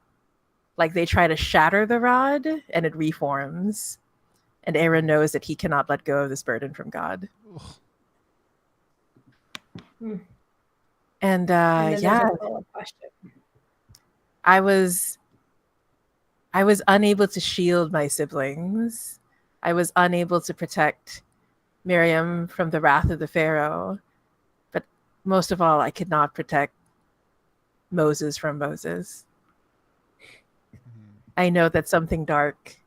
S5: like they try to shatter the rod and it reforms. And Aaron knows that he cannot let go of this burden from God. And yeah, I was unable to shield my siblings. I was unable to protect Miriam from the wrath of the Pharaoh. But most of all, I could not protect Moses from Moses. I know that something dark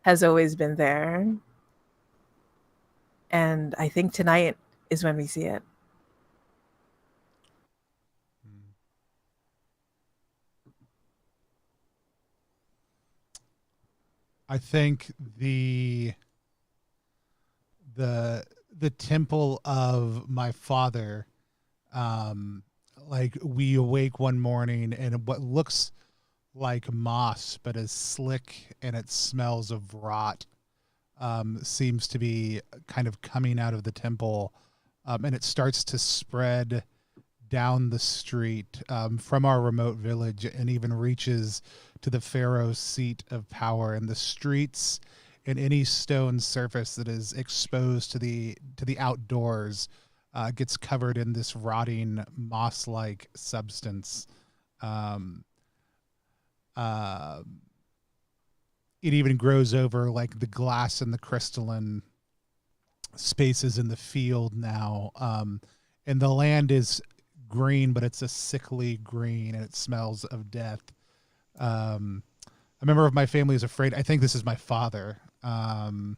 S5: has always been there. And I think tonight is when we see it.
S1: I think the temple of my father, like we awake one morning and what looks like moss but is slick and it smells of rot, seems to be kind of coming out of the temple, and it starts to spread down the street from our remote village and even reaches to the Pharaoh's seat of power, and the streets and any stone surface that is exposed to the outdoors gets covered in this rotting moss-like substance. It even grows over like the glass and the crystalline spaces in the field now, and the land is green, but it's a sickly green, and it smells of death. A member of my family is afraid. I think this is my father. And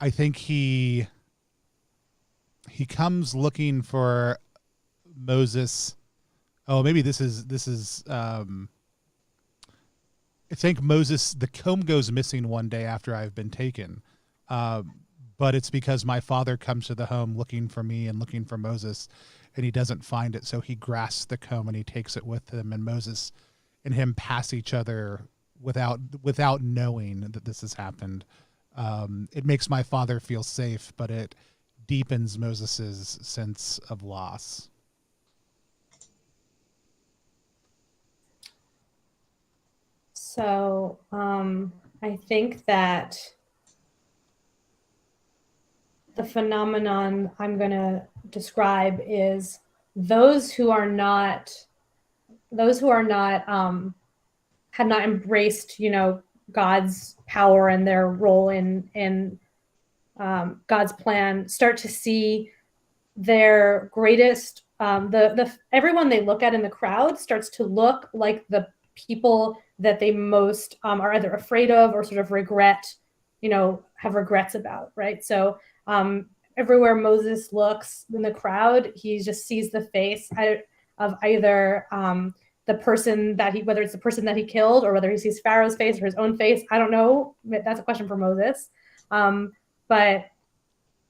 S1: I think he comes looking for Moses. Oh, maybe this is I think Moses, the comb goes missing one day after I've been taken. But it's because my father comes to the home looking for me and looking for Moses, and he doesn't find it. So he grasps the comb and he takes it with him, and Moses and him pass each other without knowing that this has happened. It makes my father feel safe, but it deepens Moses's sense of loss.
S3: So I think that the phenomenon I'm going to describe is those who are not had not embraced, God's power and their role in God's plan start to see their greatest everyone they look at in the crowd starts to look like the people that they most are either afraid of or sort of regret, have regrets about, right? So everywhere Moses looks in the crowd, he just sees the face of either the person whether it's the person that he killed or whether he sees Pharaoh's face or his own face. I don't know. That's a question for Moses. But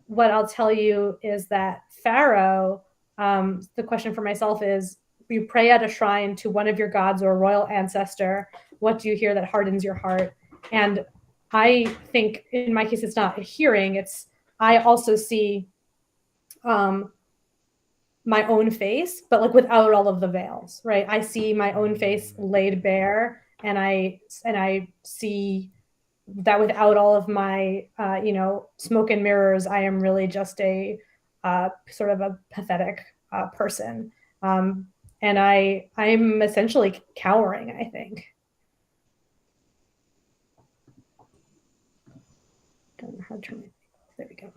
S3: what I'll tell you is that Pharaoh, the question for myself is, you pray at a shrine to one of your gods or a royal ancestor. What do you hear that hardens your heart? And I think in my case, it's not a hearing. I also see my own face, but like without all of the veils, right? I see my own face laid bare, and I see that without all of my, smoke and mirrors, I am really just a sort of a pathetic person. And I'm essentially cowering, I think. Don't know how to turn it. There we go.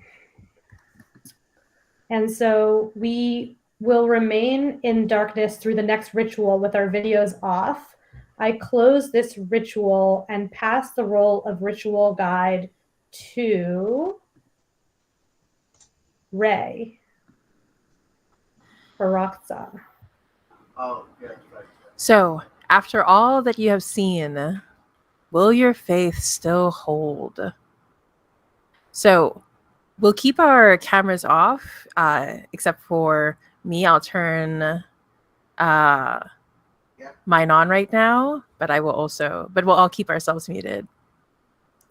S3: And so we will remain in darkness through the next ritual with our videos off. I close this ritual and pass the role of ritual guide to Ray or Roxa.
S4: Oh, yeah, right.
S5: So, after all that you have seen, will your faith still hold? So, we'll keep our cameras off, except for me. I'll turn mine on right now, but we'll all keep ourselves muted.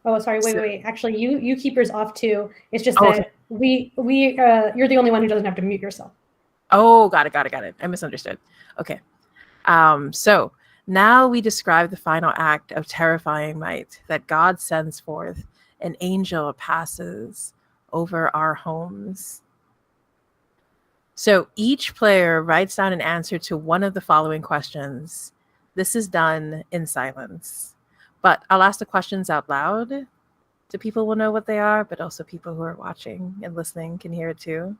S3: Oh, sorry. Wait. Actually, you keep yours off too. It's just
S5: Okay.
S3: that you're the only one who doesn't have to mute yourself.
S5: Oh, got it. I misunderstood. Okay. So now we describe the final act of terrifying might that God sends forth. An angel passes over our homes. So each player writes down an answer to one of the following questions. This is done in silence, but I'll ask the questions out loud so people will know what they are, but also people who are watching and listening can hear it too.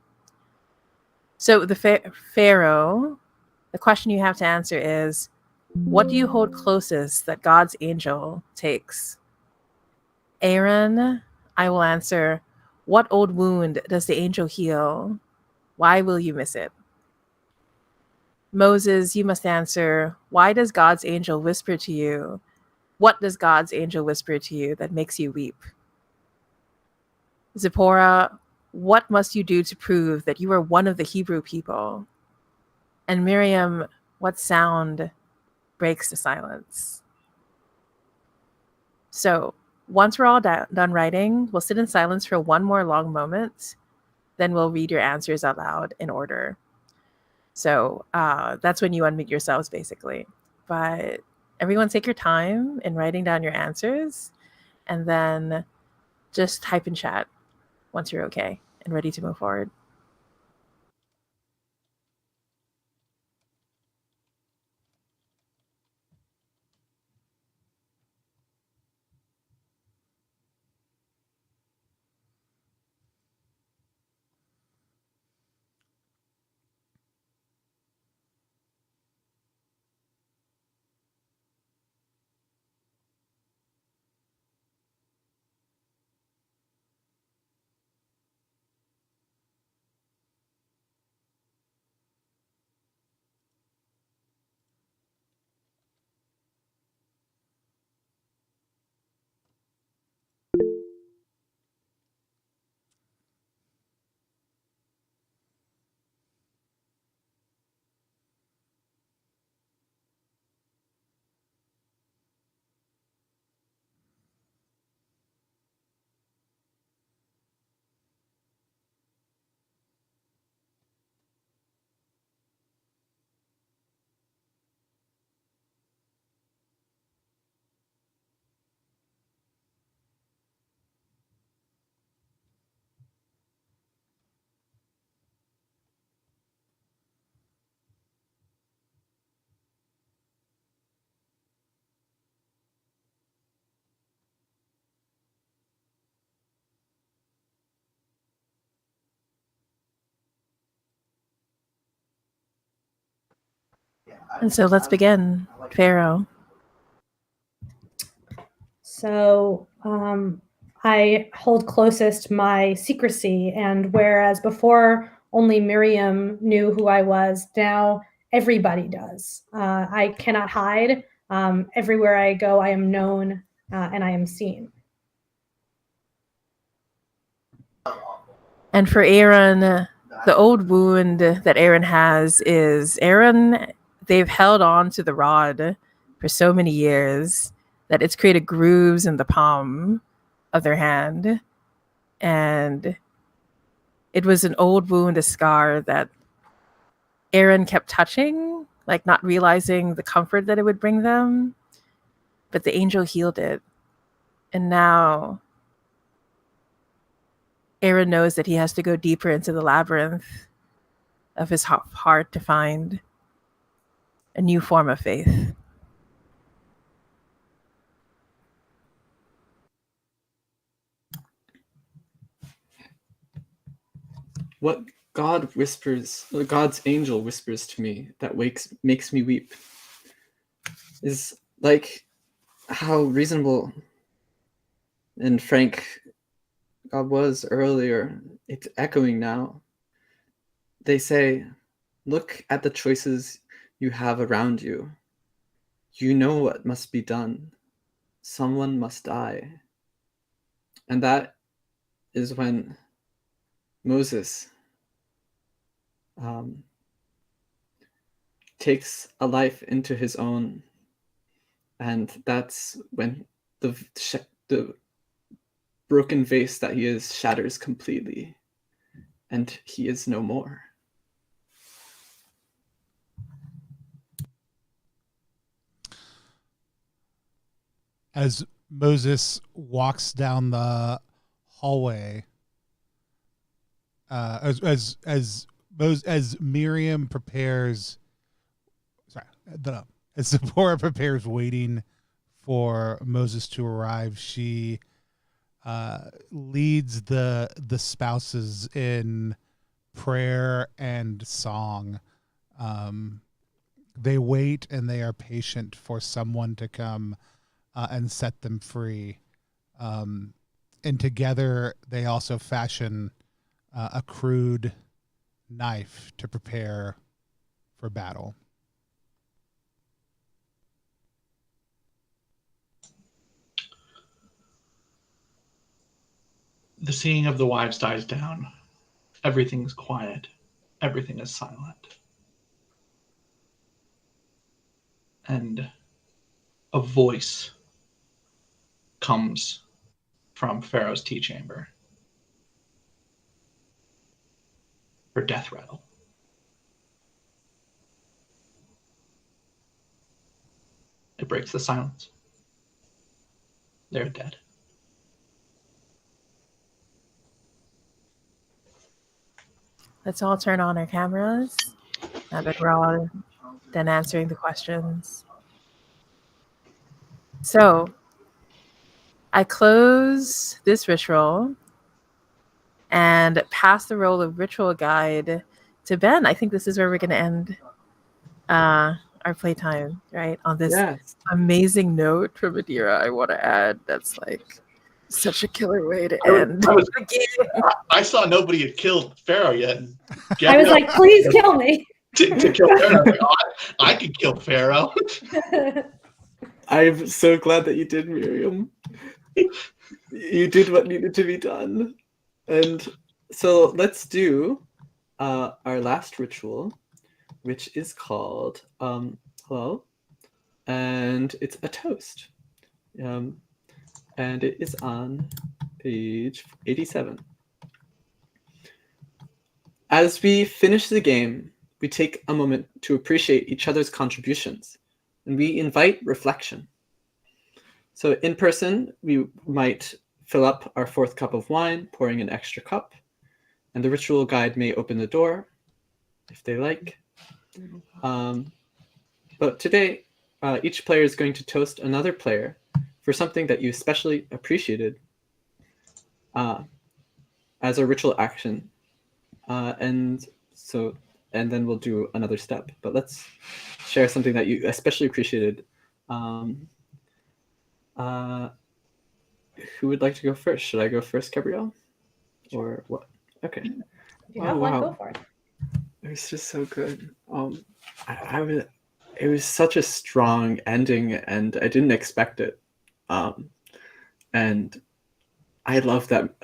S5: So the Pharaoh, the question you have to answer is, what do you hold closest that God's angel takes? Aaron, I will answer, what old wound does the angel heal? Why will you miss it? Moses, you must answer, why does God's angel whisper to you? What does God's angel whisper to you that makes you weep? Zipporah, what must you do to prove that you are one of the Hebrew people? And Miriam, what sound breaks the silence? So once we're all done writing, we'll sit in silence for one more long moment. Then we'll read your answers out loud in order. So that's when you unmute yourselves, basically. But everyone take your time in writing down your answers, and then just type in chat once you're okay and ready to move forward. And so let's begin. Pharaoh.
S3: So I hold closest my secrecy, and whereas before only Miriam knew who I was, now everybody does. I cannot hide. Everywhere I go, I am known and I am seen.
S5: And for Aaron, the old wound that Aaron has is Aaron, they've held on to the rod for so many years that it's created grooves in the palm of their hand. And it was an old wound, a scar that Aaron kept touching, like not realizing the comfort that it would bring them. But the angel healed it. And now Aaron knows that he has to go deeper into the labyrinth of his heart to find a new form of faith.
S4: What God's angel whispers to me that makes me weep is like how reasonable and frank God was earlier. It's echoing now. They say, look at the choices you have around you. You know what must be done. Someone must die. And that is when Moses takes a life into his own. And that's when the broken vase that he is shatters completely. And he is no more.
S1: As Moses walks down the hallway, as Miriam prepares, as Zipporah prepares, waiting for Moses to arrive, she leads the spouses in prayer and song. They wait and they are patient for someone to come and set them free. And together they also fashion a crude knife to prepare for battle.
S2: The singing of the wives dies down. Everything's quiet. Everything is silent. And a voice comes from Pharaoh's tea chamber. Her death rattle. It breaks the silence. They're dead.
S5: Let's all turn on our cameras now that we're all done answering the questions. So I close this ritual and pass the role of ritual guide to Ben. I think this is where we're going to end our playtime, right? On this amazing note from Adira, I want to add that's like such a killer way to end the game.
S2: I saw nobody had killed Pharaoh yet.
S3: I was like, please kill me.
S2: to kill Pharaoh. Like, I could kill Pharaoh.
S4: I'm so glad that you did, Miriam. You did what needed to be done. And so let's do our last ritual, which is called hello, and it's a toast. And it is on page 87. As we finish the game, we take a moment to appreciate each other's contributions, and we invite reflection. So in person, we might fill up our fourth cup of wine, pouring an extra cup, and the ritual guide may open the door if they like. But today, each player is going to toast another player for something that you especially appreciated as a ritual action. And then we'll do another step. But let's share something that you especially appreciated. Who would like to go first? Should I go first, Gabrielle? Or what? Okay.
S3: If you have one, go for it.
S4: It was just so good. It was such a strong ending, and I didn't expect it. And I love that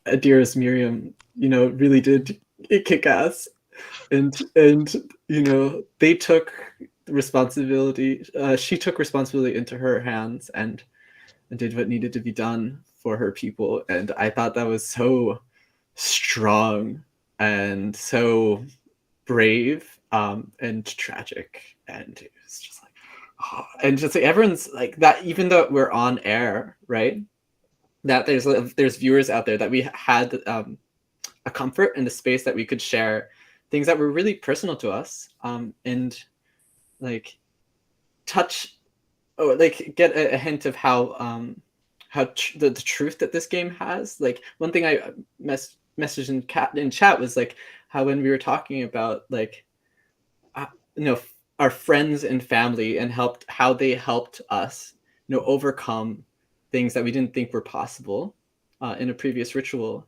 S4: Adira's Miriam, really did kick ass, and they took responsibility. She took responsibility into her hands and did what needed to be done for her people, and I thought that was so strong and so brave, and tragic, and it was just like, oh, and just like everyone's like that, even though we're on air, right? That there's viewers out there that we had a comfort and a space that we could share things that were really personal to us, and like touch, like get a hint of how the truth that this game has. Like one thing I messaged in chat was like how when we were talking about like our friends and family and how they helped us overcome things that we didn't think were possible in a previous ritual.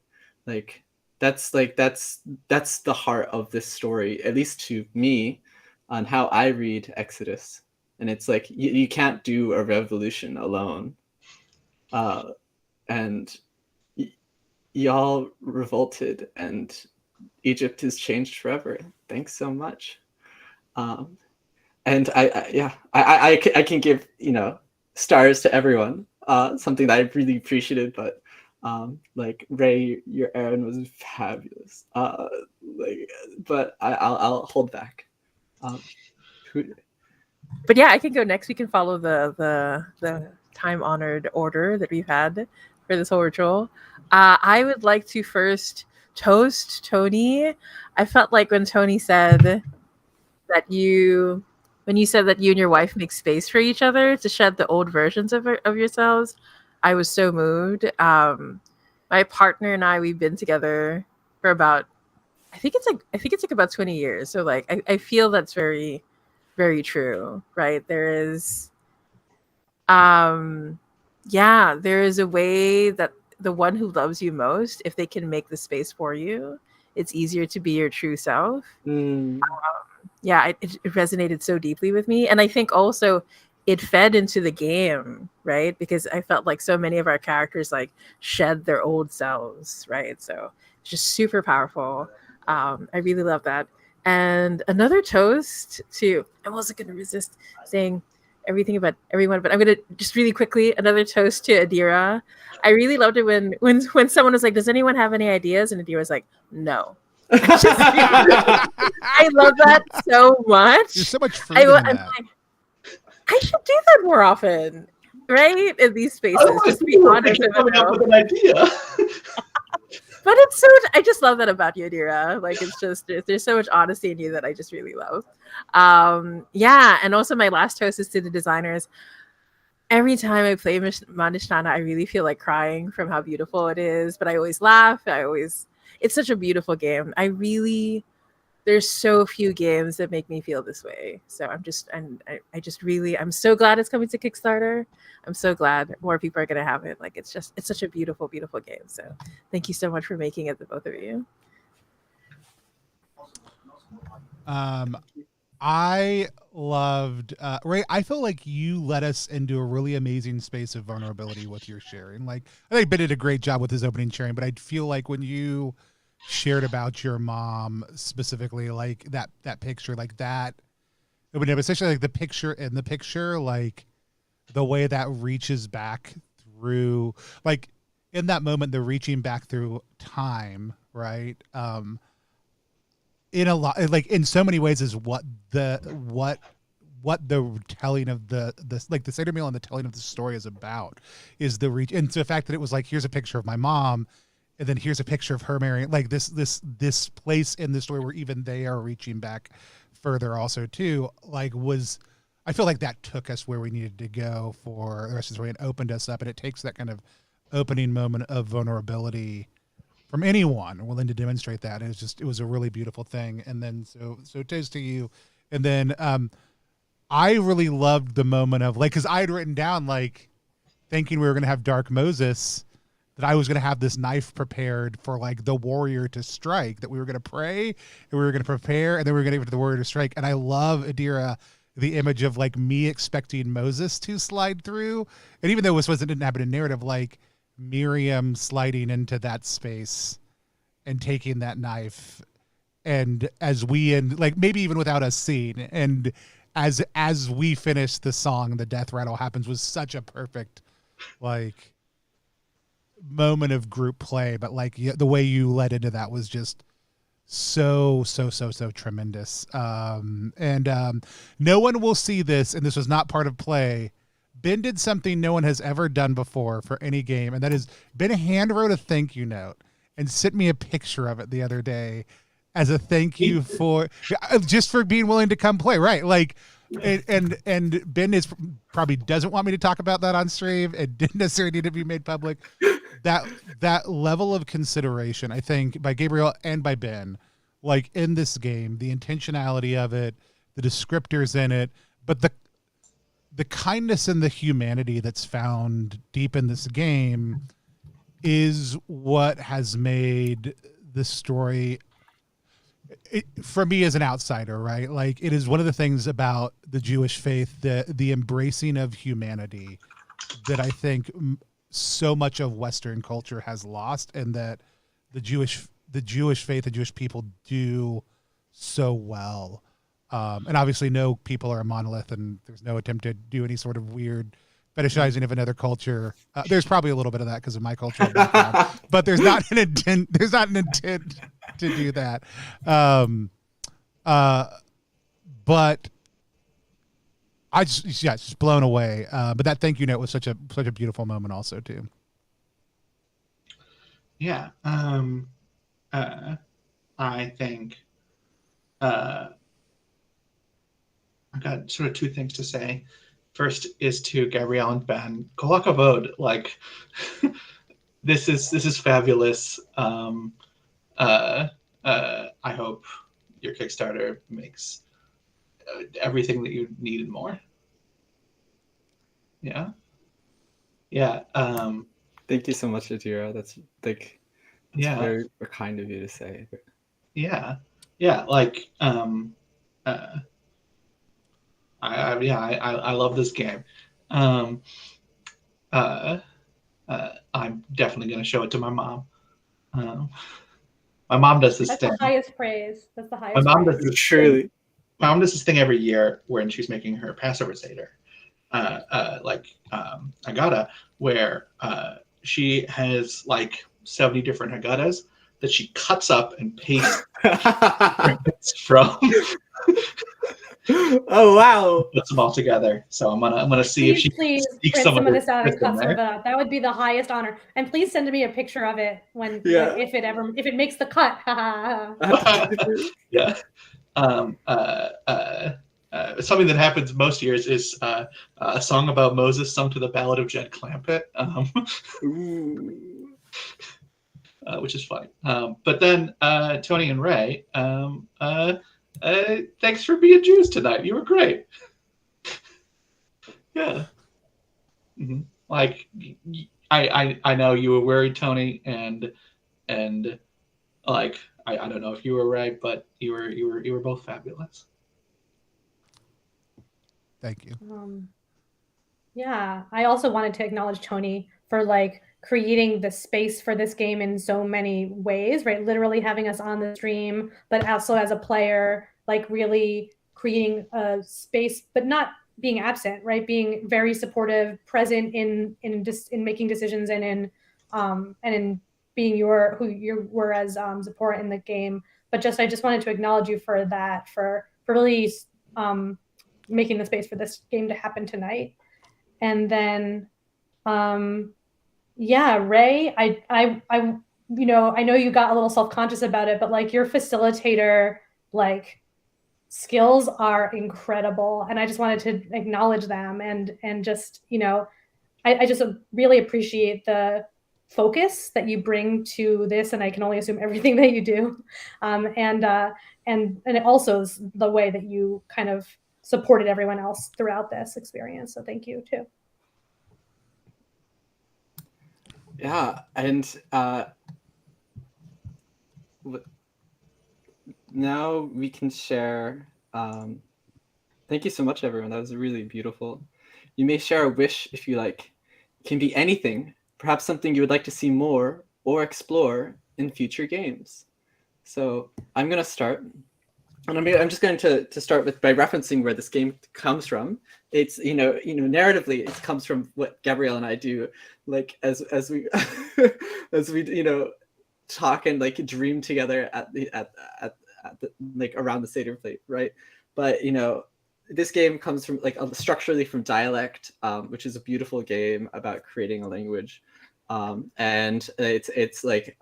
S4: That's the heart of this story, at least to me, on how I read Exodus. And it's like you can't do a revolution alone, and y'all revolted, and Egypt is changed forever. Thanks so much. And I can give stars to everyone. Something that I really appreciated, but like Ray, your Aaron was fabulous. But I'll hold back.
S5: But yeah, I can go next. We can follow the time-honored order that we've had for this whole ritual. I would like to first toast Tony. I felt like when Tony said that you and your wife make space for each other to shed the old versions of yourselves, I was so moved. My partner and we've been together for about, I think it's like about 20 years. So like, I feel that's very, very true, right? There is a way that the one who loves you most, if they can make the space for you, it's easier to be your true self. It resonated so deeply with me. And I think also it fed into the game, right? Because I felt like so many of our characters like shed their old selves, right? So it's just super powerful. I really love that. And another toast to, I wasn't going to resist saying everything about everyone, but I'm going to just really quickly, another toast to Adira. I really loved it when someone was like, does anyone have any ideas? And Adira was like, no. I love that so much.
S1: There's so much freedom in that.
S5: Like, I should do that more often, right? In these spaces, just be honest with
S2: an idea.
S5: But it's so, I just love that about you, Adira. Like, it's just, there's so much honesty in you that I just really love. And also my last toast is to the designers. Every time I play MaNishtana, I really feel like crying from how beautiful it is, but I always laugh. It's such a beautiful game. There's so few games that make me feel this way. So I'm so glad it's coming to Kickstarter. I'm so glad more people are going to have it. Like, it's such a beautiful, beautiful game. So thank you so much for making it, the both of you.
S1: I loved, Ray, I feel like you led us into a really amazing space of vulnerability with your sharing. Like, I think Ben did a great job with his opening sharing, but I feel like when you shared about your mom specifically, like that picture, like that, especially like the picture in the picture, like the way that reaches back through, like in that moment, the reaching back through time, right? In a lot, like in so many ways, is what the telling of the like the Seder meal and the telling of the story is about, is the reach, and the fact that it was like, here's a picture of my mom, and then here's a picture of her marrying, like this place in the story where even they are reaching back further also too, like I feel like that took us where we needed to go for the rest of the story and opened us up, and it takes that kind of opening moment of vulnerability from anyone willing to demonstrate that. And it was a really beautiful thing. And then so toast to you. And then I really loved the moment of like, because I had written down like thinking we were going to have Dark Moses, that I was going to have this knife prepared for like the warrior to strike, that we were going to pray and we were going to prepare and then we were going to give it to the warrior to strike. And I love, Adira, the image of like me expecting Moses to slide through. And even though this didn't happen in narrative, like Miriam sliding into that space and taking that knife. And as we end, like maybe even without us seeing, and as we finish the song, the death rattle happens, was such a perfect like moment of group play. But like the way you led into that was just so tremendous. No one will see this, and this was not part of play. Ben did something no one has ever done before for any game, and that is Ben hand wrote a thank you note and sent me a picture of it the other day as a thank you for just for being willing to come play. Right. Like, and Ben is probably doesn't want me to talk about that on stream. It didn't necessarily need to be made public. That level of consideration, I think, by Gabriel and by Ben, like in this game, the intentionality of it, the descriptors in it, but the kindness and the humanity that's found deep in this game is what has made the story, for me as an outsider, right? Like it is one of the things about the Jewish faith, the embracing of humanity that I think so much of Western culture has lost, and that the Jewish faith, the Jewish people do so well. And obviously no people are a monolith, and there's no attempt to do any sort of weird fetishizing of another culture. There's probably a little bit of that because of my cultural background, but there's not an intent to do that. But I just blown away. But that thank you note was such a beautiful moment also too.
S2: Yeah. I think I've got sort of two things to say. First is to Gabrielle and Ben. Kol hakavod, like this is fabulous. I hope your Kickstarter makes everything that you need and more. Yeah.
S4: Thank you so much, Adira. That's very kind of you to say.
S2: Yeah. Like I love this game. I'm definitely going to show it to my mom. My mom does this
S3: That's
S2: thing.
S3: The highest praise. That's the highest.
S2: My mom
S3: praise.
S2: does this
S4: Truly.
S2: My mom does this thing every year when she's making her Passover Seder, Haggadah, where she has like 70 different Haggadahs that she cuts up and pastes from.
S4: Oh wow!
S2: Puts them all together. So I'm gonna see if she
S3: please
S2: sneaks
S3: print some of
S2: it
S3: this out and cut
S2: in
S3: some
S2: there.
S3: of it out. That would be the highest honor. And please send me a picture of it if it makes the cut.
S2: Yeah. Something that happens most years is a song about Moses sung to the ballad of Jed Clampett, which is funny. But then Tony and Ray, thanks for being Jews tonight. You were great. Yeah. Mm-hmm. Like I know you were worried, Tony, and like I don't know if you were right, but you were both fabulous.
S1: Thank you.
S3: Yeah, I also wanted to acknowledge Tony for like creating the space for this game in so many ways, right? Literally having us on the stream, but also as a player, like really creating a space, but not being absent, right? Being very supportive, present in making decisions and in being who you were as Zipporah in the game. But I just wanted to acknowledge you for that, for really making the space for this game to happen tonight. And then Ray, I know you got a little self-conscious about it, but like your facilitator like skills are incredible, and I just wanted to acknowledge them and just I just really appreciate the focus that you bring to this, and I can only assume everything that you do, and it also is the way that you kind of supported everyone else throughout this experience. So thank you too.
S4: Yeah, and now we can share. Thank you so much, everyone. That was really beautiful. You may share a wish if you like. It can be anything, perhaps something you would like to see more or explore in future games. So I'm going to start. And I'm just going to start by referencing where this game comes from. It's narratively it comes from what Gabrielle and I do, like as we as we talk and like dream together at the like around the Seder plate, right? But this game comes from like structurally from Dialect, which is a beautiful game about creating a language, and it's like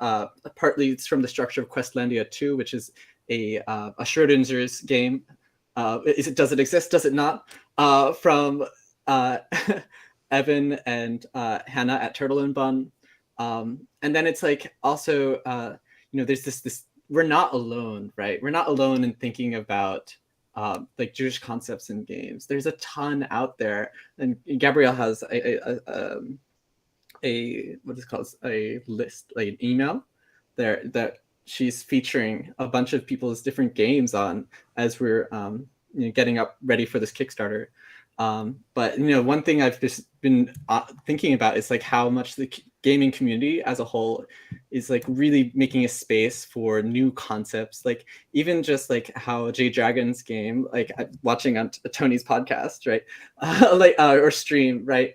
S4: partly it's from the structure of Questlandia 2, which is a Schrodinger's game. Does it exist? Does it not? From Evan and Hannah at Turtle and Bun, and then it's like also there's this we're not alone, right? We're not alone in thinking about like Jewish concepts in games. There's a ton out there, and Gabrielle has a what is called a list, like an email there that she's featuring a bunch of people's different games on as we're getting up ready for this Kickstarter. But one thing I've just been thinking about is like how much the gaming community as a whole is like really making a space for new concepts, like even just like how J Dragon's game, like watching on Tony's podcast, right, or stream, right,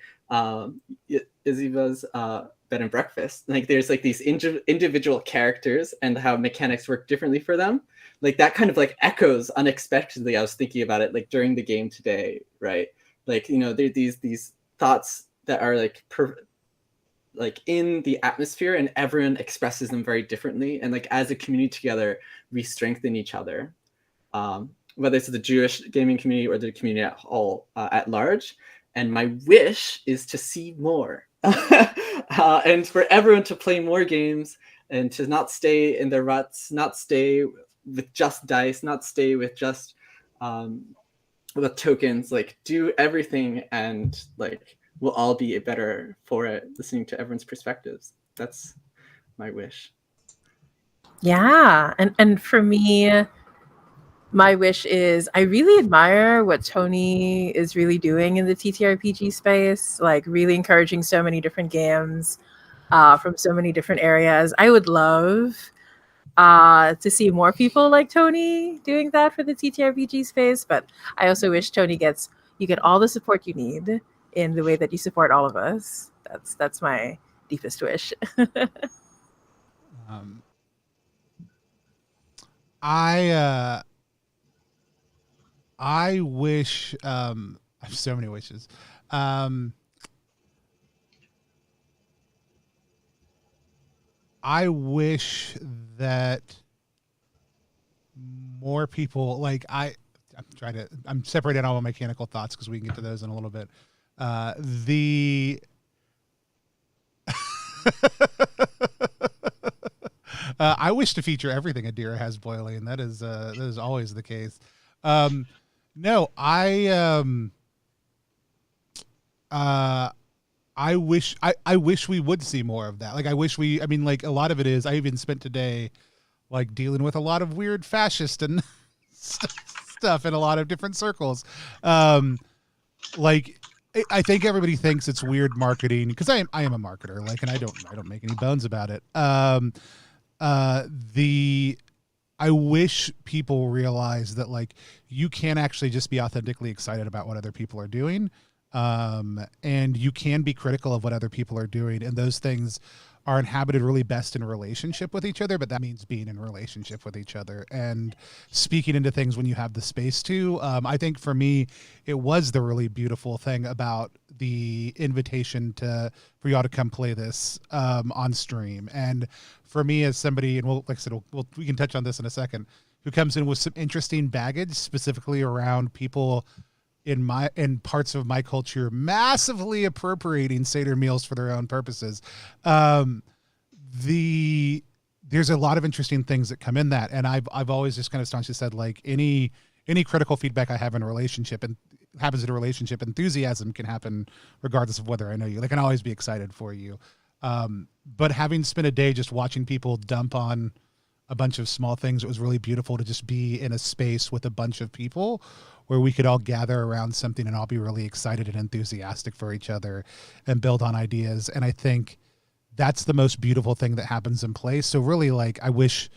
S4: Iziva's Bed and Breakfast, like there's like these individual characters and how mechanics work differently for them, like that kind of like echoes unexpectedly. I was thinking about it like during the game today, right? Like there these thoughts that are like in the atmosphere, and everyone expresses them very differently, and like as a community together we strengthen each other, whether it's the Jewish gaming community or the community at all at large. And my wish is to see more. And for everyone to play more games, and to not stay in their ruts, not stay with just dice, not stay with just with tokens, like do everything, and like we'll all be better for it, listening to everyone's perspectives. That's my wish.
S5: Yeah, and for me, my wish is I really admire what Tony is really doing in the TTRPG space, like really encouraging so many different games from so many different areas. I would love to see more people like Tony doing that for the TTRPG space, but I also wish Tony you get all the support you need in the way that you support all of us. That's my deepest wish.
S1: I wish I have so many wishes. I wish that more people, like I'm separating all my mechanical thoughts because we can get to those in a little bit. I wish to feature everything Adira has boiling, and that is always the case. No, I wish we would see more of that. Like I mean, like a lot of it is, I even spent today like dealing with a lot of weird fascist and stuff in a lot of different circles. Like I think everybody thinks it's weird marketing, because I am a marketer, like, and I don't make any bones about it. I wish people realize that like you can actually just be authentically excited about what other people are doing. And you can be critical of what other people are doing, and those things are inhabited really best in relationship with each other, but that means being in relationship with each other and speaking into things when you have the space to. I think for me, it was the really beautiful thing about the invitation for y'all to come play this on stream. And for me as somebody, and like I said, we can touch on this in a second, who comes in with some interesting baggage, specifically around people in parts of my culture massively appropriating Seder meals for their own purposes. There's a lot of interesting things that come in that, and I've always just kind of staunchly said, like, any any critical feedback I have in a relationship and happens in a relationship, enthusiasm can happen regardless of whether I know you. They can always be excited for you. But having spent a day just watching people dump on a bunch of small things, it was really beautiful to just be in a space with a bunch of people where we could all gather around something and all be really excited and enthusiastic for each other and build on ideas. And I think that's the most beautiful thing that happens in play. So really, like, I wish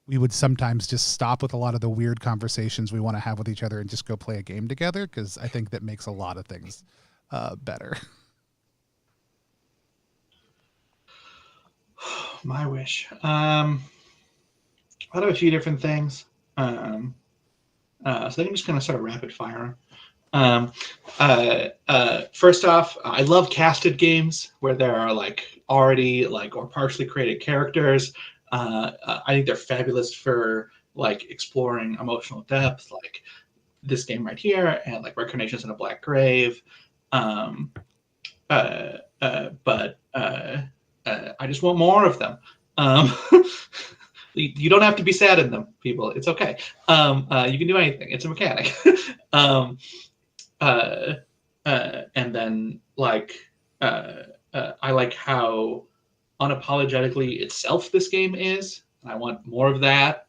S1: we would sometimes just stop with a lot of the weird conversations we want to have with each other and just go play a game together, because I think that makes a lot of things better.
S2: My wish. I have a few different things. So I think I'm just going to sort of rapid fire. First off, I love casted games where there are like already like or partially created characters. I think they're fabulous for like exploring emotional depth, like this game right here, and like Reincarnations in a Black Grave. But I just want more of them. You don't have to be sad in them, people. It's okay. You can do anything. It's a mechanic. And then like I like how unapologetically itself this game is. I want more of that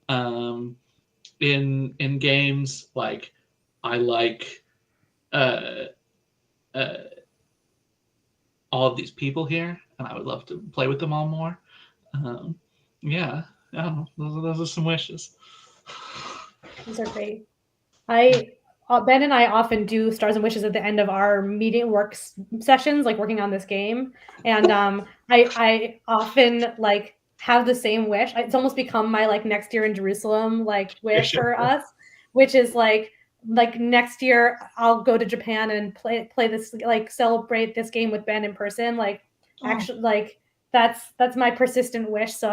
S2: in games. Like I like all of these people here, and I would love to play with them all more. Yeah, I don't know. Those are some wishes.
S3: Those are great. Ben and I often do stars and wishes at the end of our meeting work sessions, like working on this game. And I often like have the same wish. It's almost become my like next year in Jerusalem like wish for us, which is like next year I'll go to Japan and play this, like celebrate this game with Ben in person. Like actually like that's my persistent wish. So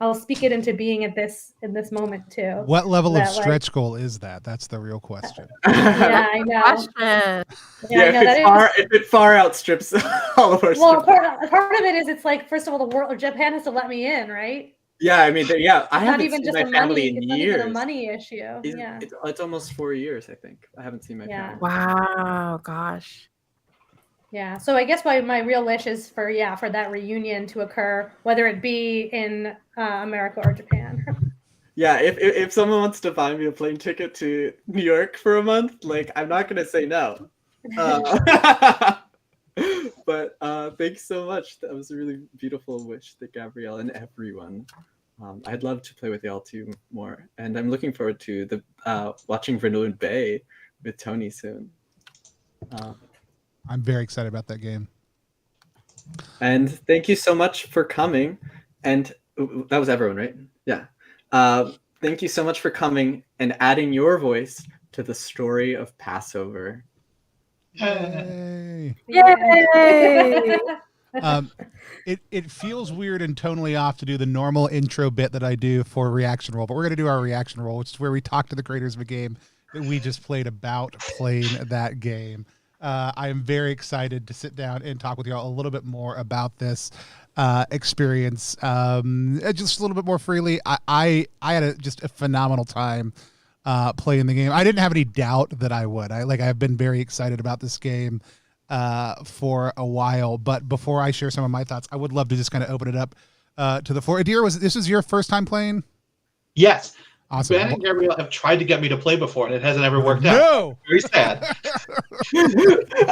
S3: I'll speak it into being in this moment too.
S1: What level of stretch goal is that? That's the real question.
S3: Yeah, I know.
S5: Question.
S4: If it far outstrips all of our.
S3: Well, part of it is it's like, first of all, the world Japan has to let me in, right?
S4: Yeah, I mean, yeah, I haven't
S3: even
S4: seen
S3: just
S4: my family in
S3: it's
S4: years.
S3: not even a money issue.
S4: It's almost 4 years, I think. I haven't seen my family.
S5: Wow, gosh.
S3: Yeah, so I guess my real wish is for that reunion to occur, whether it be in America or Japan.
S4: Yeah, if someone wants to buy me a plane ticket to New York for a month, like I'm not gonna say no. But thanks so much. That was a really beautiful wish that Gabrielle and everyone. I'd love to play with y'all too more, and I'm looking forward to the watching Vernoon Bay with Tony soon.
S1: I'm very excited about that game.
S4: And thank you so much for coming. And that was everyone, right? Yeah. Thank you so much for coming and adding your voice to the story of Passover.
S1: Yay!
S5: Yay!
S1: It feels weird and tonally off to do the normal intro bit that I do for reaction roll, but we're going to do our reaction roll, which is where we talk to the creators of a game that we just played about playing that game. I am very excited to sit down and talk with y'all a little bit more about this experience, just a little bit more freely. I had just a phenomenal time playing the game. I didn't have any doubt that I would. I've been very excited about this game for a while. But before I share some of my thoughts, I would love to just kind of open it up to the floor. Adir, this is your first time playing?
S2: Yes.
S1: Awesome.
S2: Ben and Gabrielle have tried to get me to play before, and it hasn't ever worked out.
S1: No.
S2: Very sad.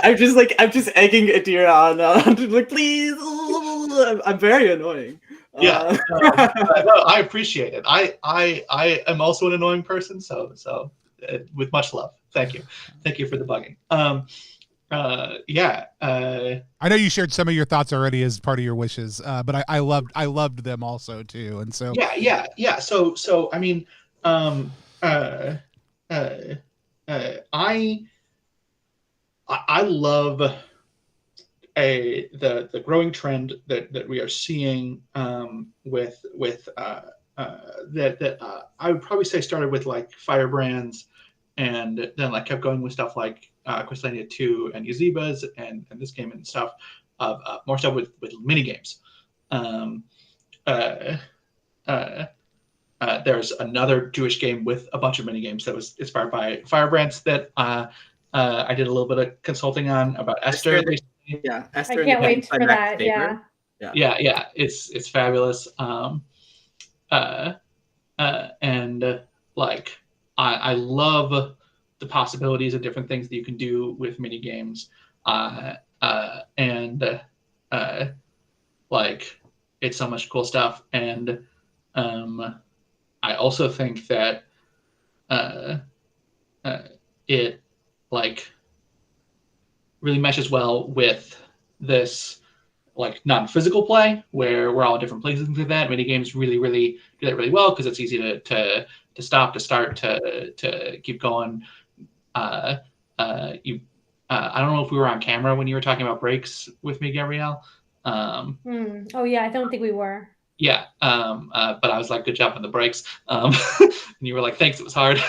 S4: I'm just egging Adir on. Like, please. I'm very annoying.
S2: Yeah. No, I appreciate it. I am also an annoying person, so with much love. Thank you for the bugging.
S1: I know you shared some of your thoughts already as part of your wishes, but I loved them also too, and so
S2: yeah. So I mean, I love the growing trend that we are seeing with that I would probably say started with like Firebrands, and then like kept going with stuff like Questlandia 2 and Yazibas and this game and stuff, more stuff with mini games. there's another Jewish game with a bunch of mini games that was inspired by Firebrands that I did a little bit of consulting on about Esther.
S4: Yeah,
S3: I
S4: Esther.
S3: can't wait
S4: by
S3: for
S4: Max
S3: that.
S4: Faber.
S3: Yeah.
S2: It's fabulous. And like I love the possibilities of different things that you can do with mini games. And like it's so much cool stuff. And I also think that it like really meshes well with this like non-physical play where we're all at different places and things like that. Mini games really do that really well because it's easy to stop, to start, to keep going. I don't know if we were on camera when you were talking about breaks with me, Gabrielle.
S3: Oh yeah, I don't think we were.
S2: Yeah, but I was like, good job on the breaks. And you were like, thanks, it was hard.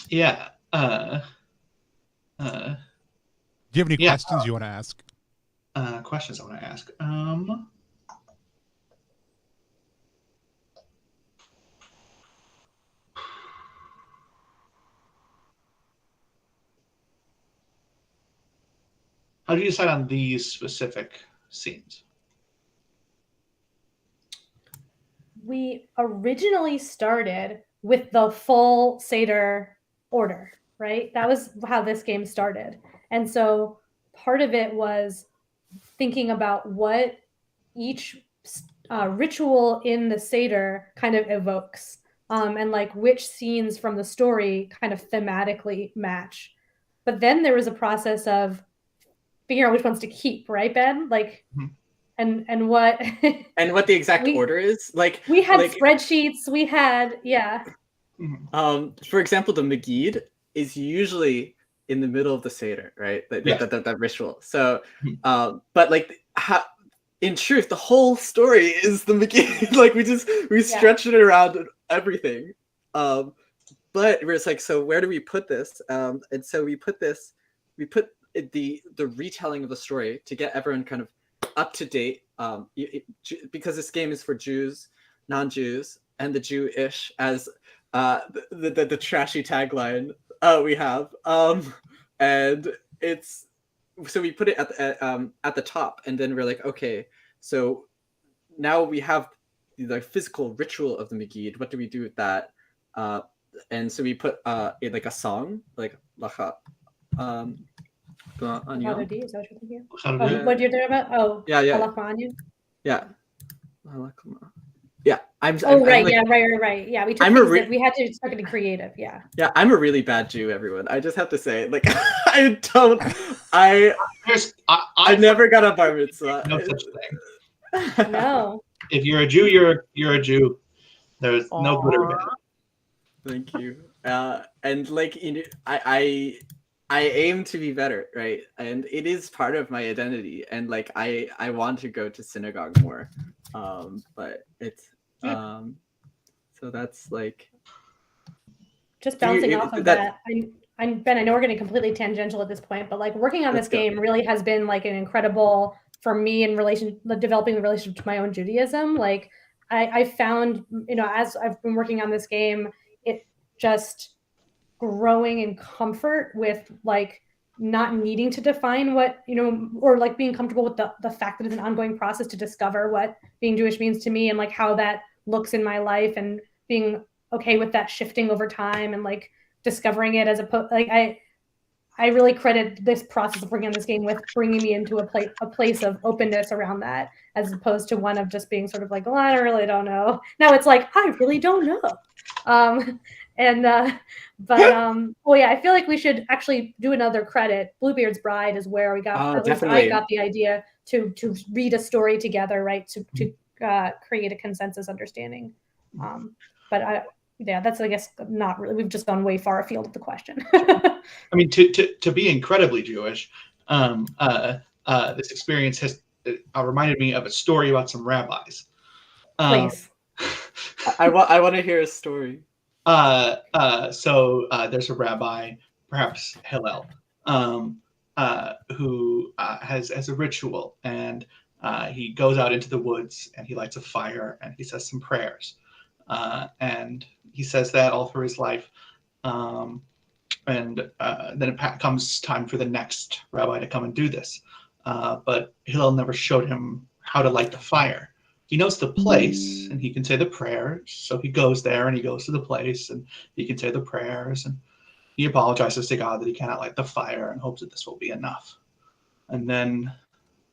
S2: Yeah.
S1: Do you have any questions you want to ask?
S2: Questions I want to ask. How do you decide on these specific scenes?
S3: We originally started with the full Seder order, right? That was how this game started. And so part of it was thinking about what each ritual in the Seder kind of evokes, and like which scenes from the story kind of thematically match. But then there was a process of figuring out which ones to keep, right, Ben? Like, and what
S4: and what the exact order is. Like
S3: we had spreadsheets. We had
S4: for example, the Megid is usually in the middle of the Seder, right? That ritual. So, but like in truth, the whole story is the Megid. Like we stretched it around everything. But we're just like, so where do we put this? And so we put the retelling of the story to get everyone kind of up to date, because this game is for Jews, non-Jews, and the Jewish, as the trashy tagline we have, and it's so we put it at the top, and then we're like, okay, so now we have the physical ritual of the Megid. What do we do with that? And so we put like a song, like lacha.
S3: Is that what you're thinking? What you're talking about? Oh,
S4: yeah. Yeah.
S3: Right. Yeah, we took we had to start getting creative. Yeah.
S4: Yeah, I'm a really bad Jew, everyone. I just have to say, like, I never got a bar mitzvah.
S2: No such thing.
S3: No.
S2: If you're a Jew, you're a Jew. There's no good or bad.
S4: Thank you. And like, I aim to be better, right? And it is part of my identity. And like, I want to go to synagogue more. But it's so that's like
S3: just bouncing off of that. I'm Ben. I know we're getting completely tangential at this point, but like working on this game really has been like an incredible for me in developing the relationship to my own Judaism. Like I found, as I've been working on this game, it just growing in comfort with like not needing to define what, or like being comfortable with the fact that it's an ongoing process to discover what being Jewish means to me and like how that looks in my life, and being okay with that shifting over time and like discovering it as I really credit this process of working on this game with bringing me into a place of openness around that, as opposed to one of just being sort of like, well, I really don't know. Now it's like, I really don't know. I feel like we should actually do another credit. Bluebeard's Bride is where we got, at least I got the idea to read a story together, right? To create a consensus understanding. That's, I guess, not really, we've just gone way far afield of the question.
S2: I mean, to be incredibly Jewish, this experience has reminded me of a story about some rabbis.
S3: Please.
S4: I want to hear a story.
S2: So there's a rabbi, perhaps Hillel, who has a ritual, and He goes out into the woods and he lights a fire and he says some prayers. And he says that all through his life. And then it comes time for the next rabbi to come and do this. But Hillel never showed him how to light the fire. He knows the place and he can say the prayers. So he goes there and he goes to the place and he can say the prayers. And he apologizes to God that he cannot light the fire and hopes that this will be enough. And then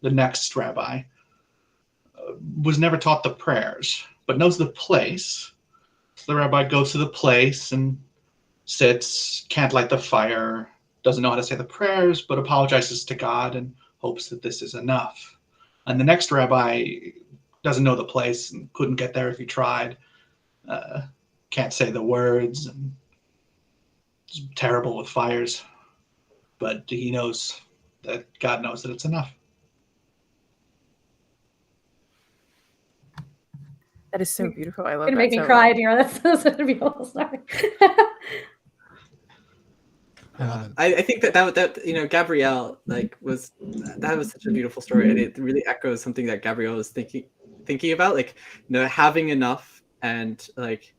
S2: the next rabbi was never taught the prayers, but knows the place. So the rabbi goes to the place and sits, can't light the fire, doesn't know how to say the prayers, but apologizes to God and hopes that this is enough. And the next rabbi doesn't know the place and couldn't get there if he tried, can't say the words, and is terrible with fires. But he knows that God knows that it's enough.
S5: That is so beautiful. I love
S3: It's
S5: that.
S3: gonna make me
S5: so
S3: cry,
S5: much.
S3: dear. That's so beautiful. Sorry.
S4: I think that you know, Gabrielle, like, was such a beautiful story, and it really echoes something that Gabrielle was thinking about, like, you know, having enough, and like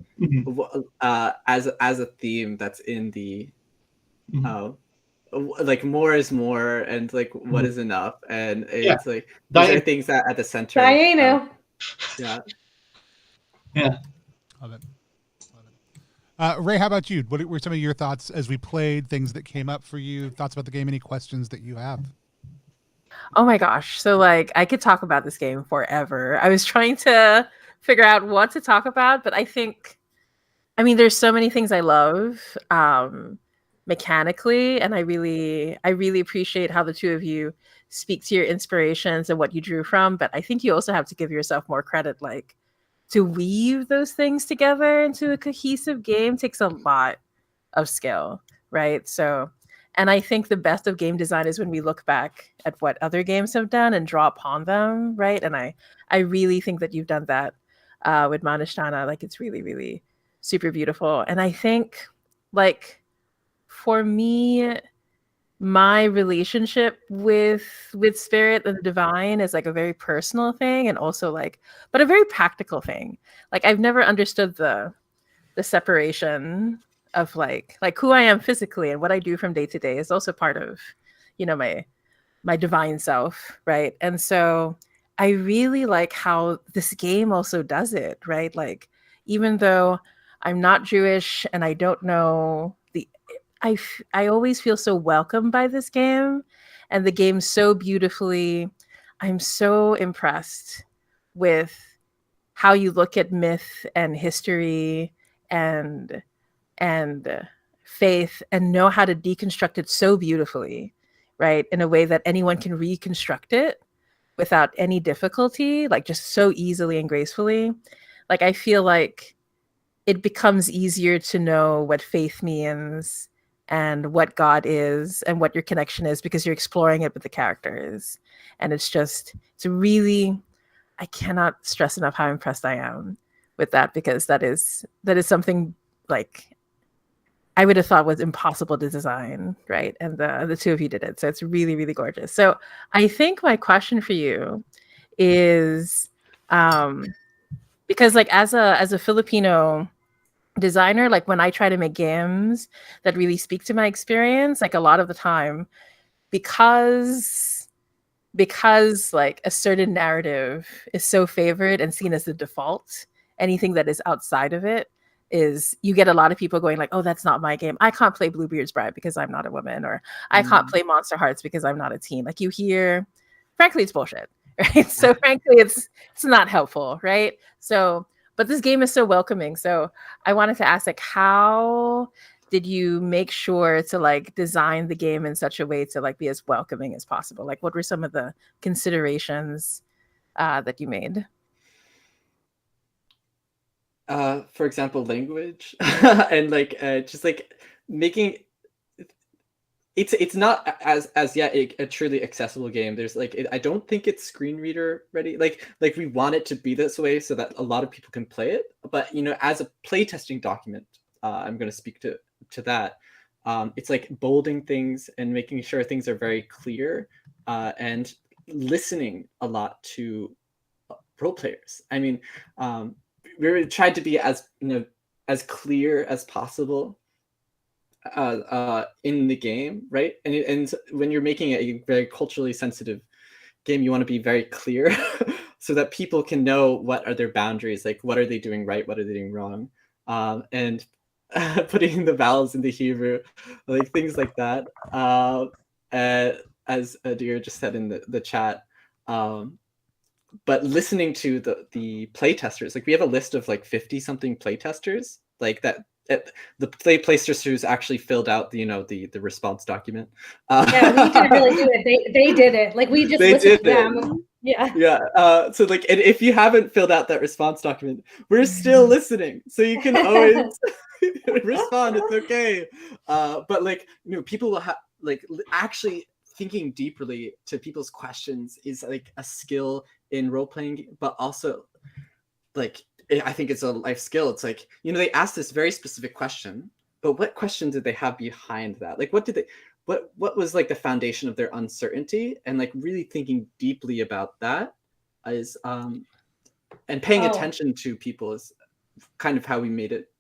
S4: as a theme that's in the like more is more, and like what is enough, and it's like these are things that at the center.
S3: Diana.
S4: Yeah.
S1: Love it. Ray, how about you? What were some of your thoughts as we played, things that came up for you, thoughts about the game, any questions that you have?
S5: Oh my gosh. So like I could talk about this game forever. I was trying to figure out what to talk about, but I mean, there's so many things I love mechanically, and I really appreciate how the two of you speak to your inspirations and what you drew from, but I think you also have to give yourself more credit, like to weave those things together into a cohesive game takes a lot of skill, right? So, and I think the best of game design is when we look back at what other games have done and draw upon them, right? And I really think that you've done that with MaNishtana. Like, it's really, really super beautiful. And I think, like, for me, my relationship with spirit and the divine is like a very personal thing, and also like, but a very practical thing. Like, I've never understood the separation of like who I am physically and what I do from day to day is also part of, you know, my divine self, right? And so I really like how this game also does it, right? Like, even though I'm not Jewish and I don't know I always feel so welcomed by this game, and the game so beautifully. I'm so impressed with how you look at myth and history and faith and know how to deconstruct it so beautifully, right? In a way that anyone can reconstruct it without any difficulty, like just so easily and gracefully. Like, I feel like it becomes easier to know what faith means and what God is and what your connection is because you're exploring it with the characters. And it's really, I cannot stress enough how impressed I am with that, because that is something like I would have thought was impossible to design, right? And the two of you did it. So it's really, really gorgeous. So I think my question for you is, because like as a Filipino designer, like when I try to make games that really speak to my experience, like a lot of the time, because like a certain narrative is so favored and seen as the default, anything that is outside of it is, you get a lot of people going like, oh, that's not my game. I can't play Bluebeard's Bride because I'm not a woman, or I can't play Monster Hearts because I'm not a teen. Like, you hear, frankly, it's bullshit, right? So frankly, it's not helpful, right? So, but this game is so welcoming. So I wanted to ask, like, how did you make sure to like design the game in such a way to like be as welcoming as possible? Like, what were some of the considerations that you made?
S4: For example, language and like just like making it's not as yet a truly accessible game. There's like I don't think it's screen reader ready. Like we want it to be this way so that a lot of people can play it. But you know, as a playtesting document, I'm going to speak to that. It's like bolding things and making sure things are very clear, and listening a lot to role players. I mean, we tried to be as as clear as possible in the game, right? And when you're making a very culturally sensitive game, you want to be very clear so that people can know what are their boundaries, like what are they doing right, what are they doing wrong, and putting the vowels into Hebrew, like things like that. As Adir just said in the chat, but listening to the play testers, like we have a list of like 50 something play testers, like that. The play testers actually filled out the response document.
S3: Yeah, we didn't really do it. They did it. Like we just listened to them. Yeah.
S4: Yeah. So like, and if you haven't filled out that response document, we're still listening. So you can always respond. It's okay. But like, people will have like actually thinking deeply to people's questions is like a skill in role playing, but also like, I think it's a life skill. It's like, they asked this very specific question, but what question did they have behind that? Like, what was like the foundation of their uncertainty, and like really thinking deeply about that is, and paying attention to people is kind of how we made it.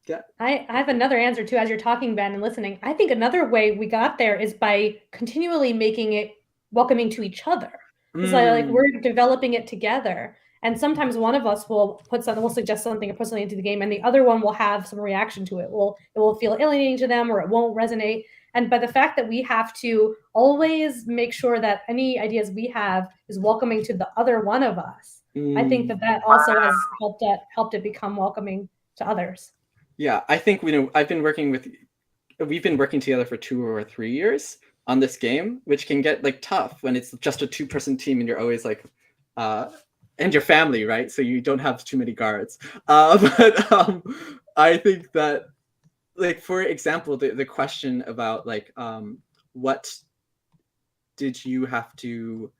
S4: Yeah.
S3: I have another answer too, as you're talking, Ben, and listening. I think another way we got there is by continually making it welcoming to each other. It's like we're developing it together. And sometimes one of us will suggest something or put something into the game, and the other one will have some reaction to it. It will feel alienating to them, or it won't resonate. And by the fact that we have to always make sure that any ideas we have is welcoming to the other one of us, I think that also has helped it become welcoming to others.
S4: Yeah, I think we've been working together for 2 or 3 years on this game, which can get like tough when it's just a 2-person team and you're always like, and your family, right? So you don't have too many guards. But I think that, like, for example, the question about like, what did you have to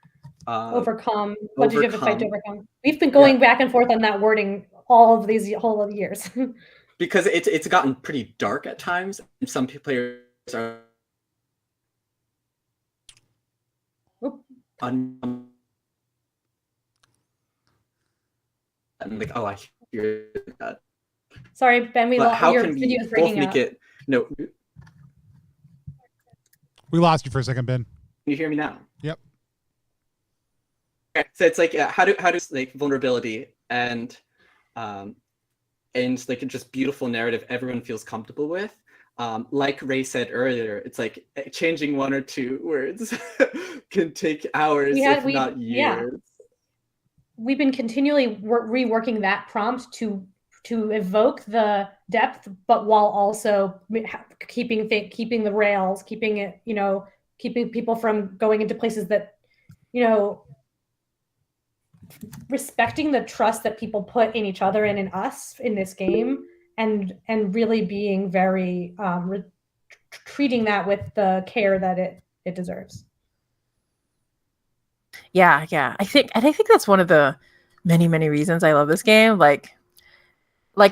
S3: overcome? What did you have to fight to overcome? We've been going back and forth on that wording all of these whole years.
S4: Because it's gotten pretty dark at times. And some players are and like, oh, I hear that.
S3: Sorry, Ben,
S4: how
S3: your
S4: can
S3: video
S4: we
S3: is breaking
S4: both make
S3: up.
S4: it? No,
S1: We lost you for a second, Ben.
S4: Can you hear me now?
S1: Yep.
S4: Okay, so it's like, how do like vulnerability and like a just beautiful narrative everyone feels comfortable with. Like Ray said earlier, it's like changing 1 or 2 words can take hours, if not years.
S3: Yeah. We've been continually reworking that prompt to evoke the depth, but while also keeping the rails, keeping it, keeping people from going into places that, respecting the trust that people put in each other and in us in this game, and really being very treating that with the care that it deserves.
S5: Yeah. I think that's one of the many reasons I love this game. Like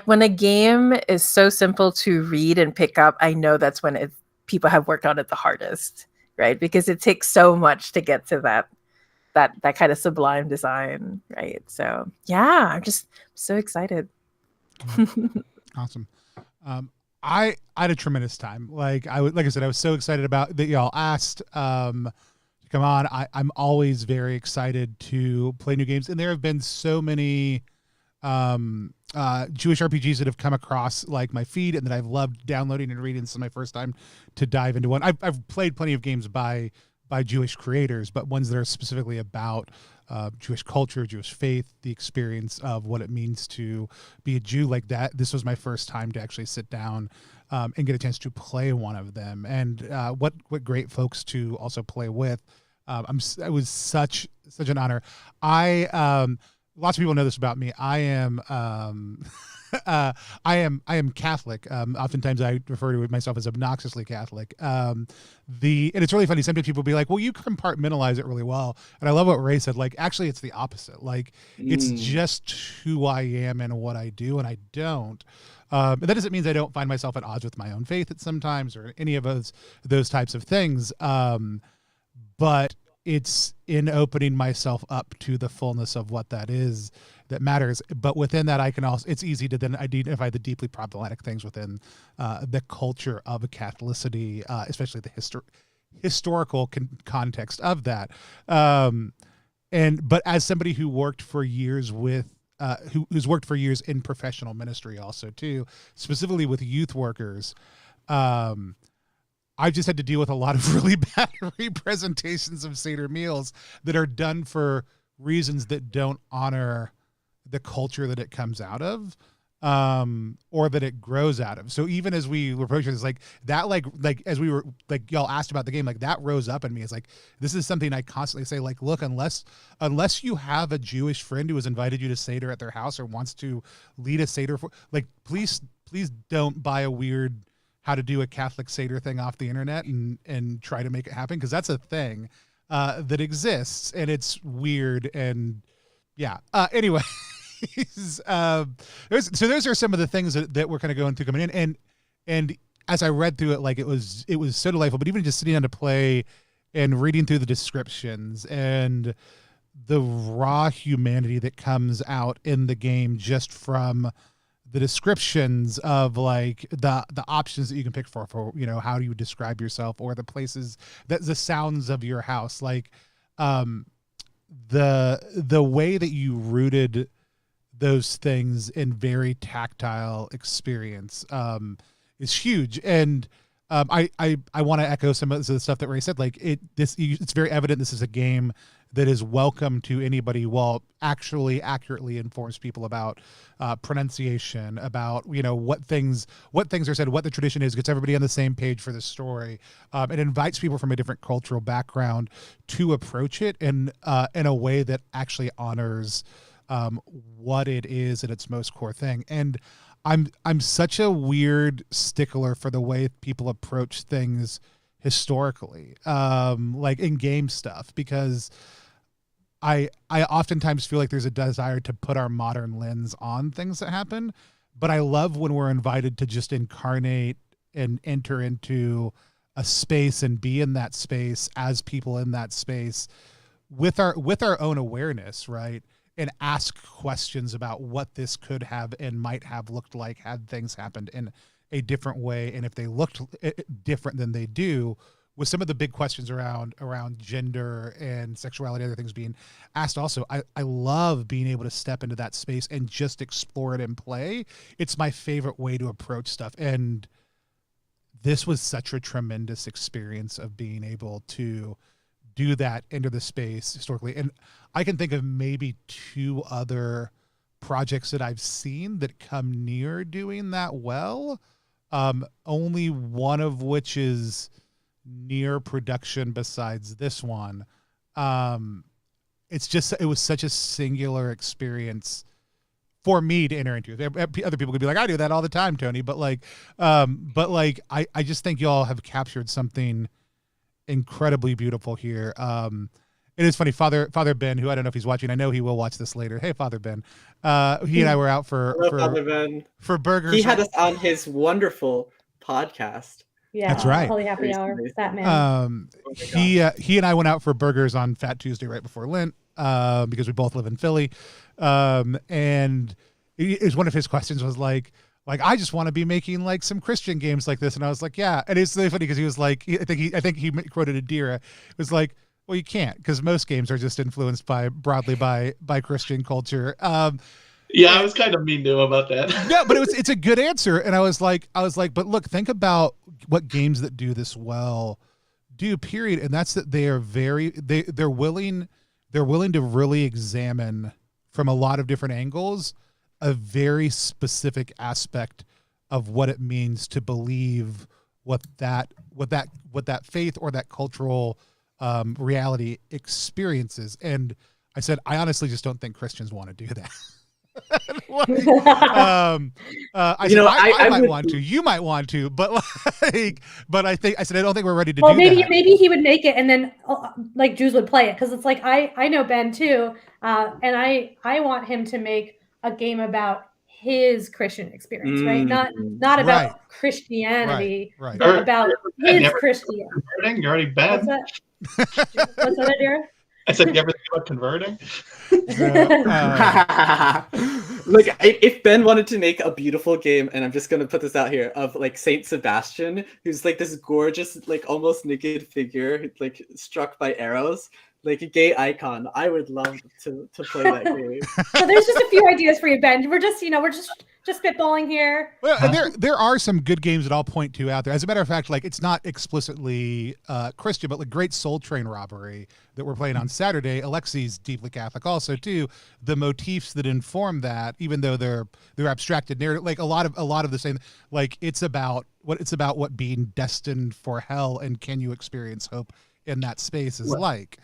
S5: when a game is so simple to read and pick up, I know that's when people have worked on it the hardest, right? Because it takes so much to get to that kind of sublime design, right? So yeah, I'm just so excited.
S1: Awesome. I had a tremendous time. Like I said, I was so excited about that y'all asked to come on. I'm always very excited to play new games, and there have been so many Jewish RPGs that have come across like my feed and that I've loved downloading and reading. This is my first time to dive into one. I've played plenty of games by Jewish creators, but ones that are specifically about Jewish culture, Jewish faith, the experience of what it means to be a Jew like that. This was my first time to actually sit down and get a chance to play one of them. And what great folks to also play with. It was such an honor. Lots of people know this about me. I am Catholic. Oftentimes I refer to myself as obnoxiously Catholic. And it's really funny. Sometimes people will be like, well, you compartmentalize it really well. And I love what Ray said. Like, actually it's the opposite. Like it's just who I am and what I do, and I don't. And that doesn't mean I don't find myself at odds with my own faith at sometimes or any of those types of things. But it's in opening myself up to the fullness of what that is that matters. But within that, I can also, it's easy to then identify the deeply problematic things within the culture of Catholicity, especially the historical context of that. But as somebody who worked for years with, who's worked for years in professional ministry also too, specifically with youth workers, I've just had to deal with a lot of really bad representations of Seder meals that are done for reasons that don't honor the culture that it comes out of, or that it grows out of. So even as we were approaching this, like that, like as we were, like y'all asked about the game, like that rose up in me. It's like, this is something I constantly say, like, look, unless you have a Jewish friend who has invited you to Seder at their house or wants to lead a Seder, like, please don't buy a weird how to do a Catholic Seder thing off the internet and try to make it happen. Cause that's a thing, that exists and it's weird. And yeah. Anyway, those are some of the things that we're kind of going through coming in. And as I read through it, like it was so delightful, but even just sitting down to play and reading through the descriptions and the raw humanity that comes out in the game just from the descriptions of like the options that you can pick for, you know, how do you describe yourself, or the places that the sounds of your house, like the way that you rooted those things in very tactile experience is huge. And I want to echo some of the stuff that Ray said. Like it's very evident this is a game that is welcome to anybody, while actually accurately informs people about pronunciation, about, you know, what things are said, what the tradition is, gets everybody on the same page for the story. It invites people from a different cultural background to approach it in a way that actually honors what it is at its most core thing. And I'm such a weird stickler for the way people approach things historically, like in game stuff, because I oftentimes feel like there's a desire to put our modern lens on things that happen, but I love when we're invited to just incarnate and enter into a space and be in that space as people in that space with our own awareness, right? And ask questions about what this could have and might have looked like had things happened in a different way, and if they looked different than they do, with some of the big questions around gender and sexuality, other things being asked. Also, I love being able to step into that space and just explore it and play. It's my favorite way to approach stuff. And this was such a tremendous experience of being able to do that into the space historically. And I can think of maybe 2 other projects that I've seen that come near doing that well. Only one of which is near production besides this one. It was such a singular experience for me to enter into. Other people could be like, I do that all the time, Tony. But I just think y'all have captured something incredibly beautiful here. It is funny, Father Ben, who I don't know if he's watching. I know he will watch this later. Hey, Father Ben. He and I were out for
S4: Father Ben.
S1: For burgers.
S4: He had us on his wonderful podcast.
S3: Yeah,
S1: that's right.
S3: Holy Happy Hour. That man.
S1: He and I went out for burgers on Fat Tuesday right before Lent, because we both live in Philly. And it was one of his questions was like, I just want to be making like some Christian games like this. And I was like, yeah. And it's really funny because he was like, I think he quoted Adira. It was like, well, you can't, because most games are just influenced broadly by Christian culture.
S2: Yeah, I was kind of mean to him about that.
S1: Yeah, but it's a good answer. And I was like, but look, think about what games that do this well do, period. And that's that they are they're willing to really examine from a lot of different angles a very specific aspect of what it means to believe what that faith or that cultural reality experiences. And I said, I honestly just don't think Christians want to do that. I might want to, you might want to, but I said, I don't think we're ready to do that.
S3: Maybe he would make it and then like Jews would play it. Cause it's like, I know Ben too. And I want him to make a game about his Christian experience, right? Not about Christianity,
S1: right.
S3: but about his Christianity.
S2: You're already bad.
S3: What's that, Adira?
S2: I said, you ever think about converting?
S4: Look, if Ben wanted to make a beautiful game, and I'm just gonna put this out here, of like Saint Sebastian, who's like this gorgeous, like almost naked figure, like struck by arrows, like a gay icon, I would love to play that game.
S3: So there's just a few ideas for you, Ben. We're just spitballing here.
S1: Well, and there are some good games that I'll point to out there. As a matter of fact, like it's not explicitly Christian, but like Great Soul Train Robbery that we're playing on Saturday. Alexi's deeply Catholic, also too. The motifs that inform that, even though they're abstracted narrative, like a lot of the same. Like it's about what being destined for hell and can you experience hope in that space is like.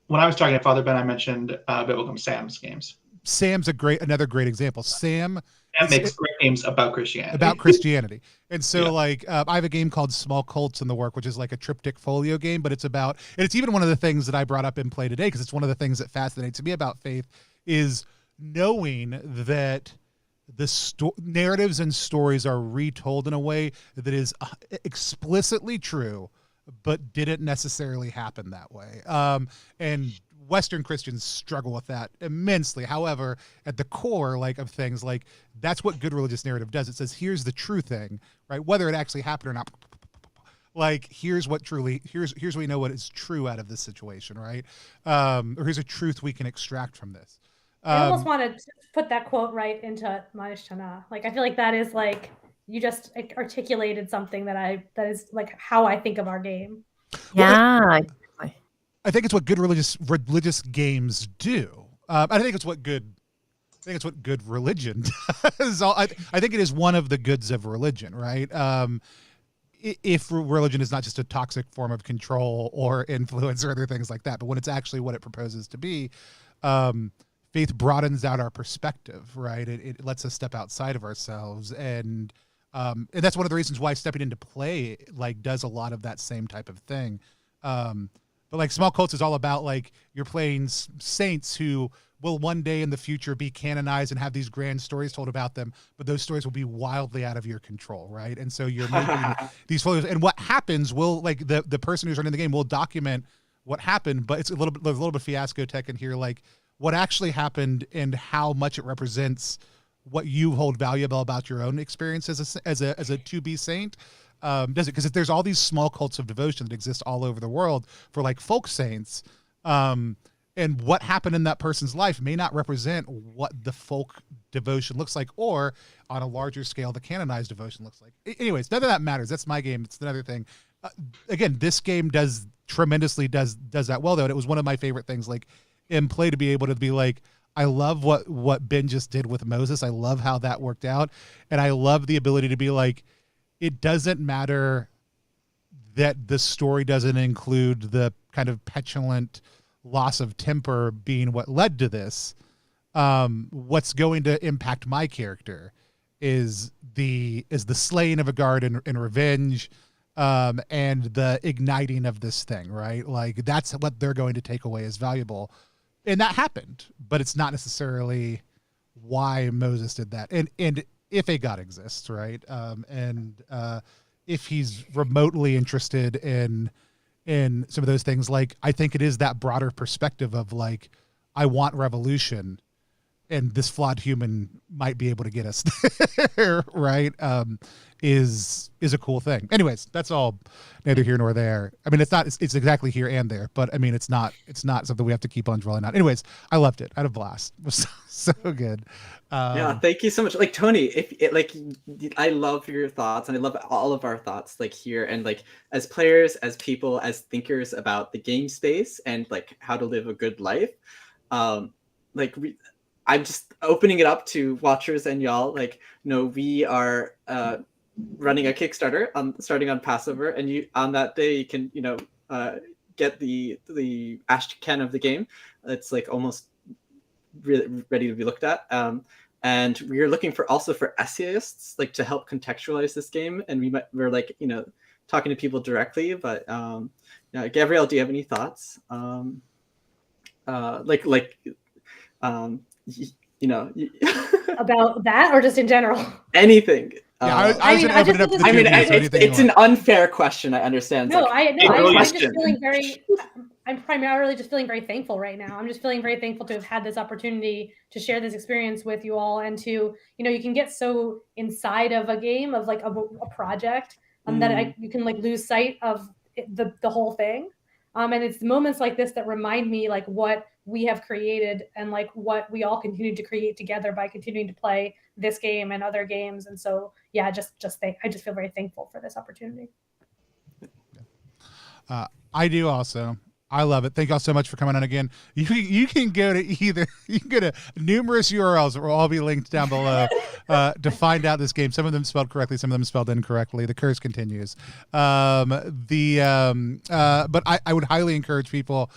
S2: When I was talking to Father Ben, I mentioned Biblical Sam's games.
S1: Sam's another great example. Sam
S2: makes great games about Christianity.
S1: And so like I have a game called Small Cults in the work, which is like a triptych folio game, but it's even one of the things that I brought up in play today, because it's one of the things that fascinates me about faith is knowing that the narratives and stories are retold in a way that is explicitly true, but didn't necessarily happen that way. And Western Christians struggle with that immensely. However, at the core, like of things, like that's what good religious narrative does. It says, here's the true thing, right? Whether it actually happened or not. Like, here's what we know what is true out of this situation, right? Or here's a truth we can extract from this.
S3: I almost want to put that quote right into MaNishtana. Like, I feel like that is like, you just articulated something that is like how I think of our game.
S5: Yeah.
S1: I think it's what good religious games do. I think it's what good religion does. I think it is one of the goods of religion, right? If religion is not just a toxic form of control or influence or other things like that, but when it's actually what it proposes to be, faith broadens out our perspective, right? It lets us step outside of ourselves, and that's one of the reasons why stepping into play like does a lot of that same type of thing. But like Small Cults is all about like you're playing saints who will one day in the future be canonized and have these grand stories told about them, but those stories will be wildly out of your control, right? And so you're making these folios, and what happens will like the person who's running the game will document what happened, but it's a little bit fiasco tech in here, like what actually happened and how much it represents what you hold valuable about your own experience as a to-be saint. Does it? Because there's all these small cults of devotion that exist all over the world for like folk saints, and what happened in that person's life may not represent what the folk devotion looks like, or on a larger scale, the canonized devotion looks like. Anyways, none of that matters. That's my game. It's another thing. Again, this game does that well, though. And it was one of my favorite things, like in play, to be able to be like, I love what Ben just did with Moses. I love how that worked out, and I love the ability to be like, it doesn't matter that the story doesn't include the kind of petulant loss of temper being what led to this. What's going to impact my character is the slaying of a guard and revenge, and the igniting of this thing, right? Like that's what they're going to take away as valuable. And that happened, but it's not necessarily why Moses did that. And if a God exists, right? If he's remotely interested in some of those things, like I think it is that broader perspective of like, I want revolution, and this flawed human might be able to get us there, right? Is a cool thing. Anyways, that's all neither here nor there. I mean, it's exactly here and there, but I mean, it's not something we have to keep on dwelling on. Anyways, I loved it. I had a blast. It was so good.
S4: Yeah, thank you so much. Like Tony, I love your thoughts, and I love all of our thoughts like here, and like as players, as people, as thinkers about the game space and like how to live a good life. I'm just opening it up to watchers and y'all. Like, we are running a Kickstarter starting on Passover, and you on that day you can get the ash can of the game. It's like almost ready to be looked at. And we're looking for essayists, like to help contextualize this game. And we're like, talking to people directly, but Gabrielle, do you have any thoughts? About
S3: that, or just in general?
S4: Anything.
S1: Yeah, I was
S3: I mean,
S1: going to
S3: I
S1: open it
S3: just
S1: up to the
S3: think
S4: I mean,
S1: community, so
S3: it's-
S1: anything you
S4: it's
S1: want.
S4: an unfair question. I understand. It's
S3: No,
S4: like,
S3: I'm just
S4: question.
S3: feeling very. I'm primarily just feeling very thankful right now. I'm just feeling very thankful to have had this opportunity to share this experience with you all, and to, you know, you can get so inside of a game, of like a project, that you can like lose sight of the whole thing. And it's moments like this that remind me like what we have created, and like what we all continue to create together by continuing to play this game and other games. And so yeah, I just feel very thankful for this opportunity.
S1: I do also. I love it. Thank y'all so much for coming on again. You can go to you can go to numerous URLs that will all be linked down below to find out this game. Some of them spelled correctly, some of them spelled incorrectly. The curse continues. But I would highly encourage people.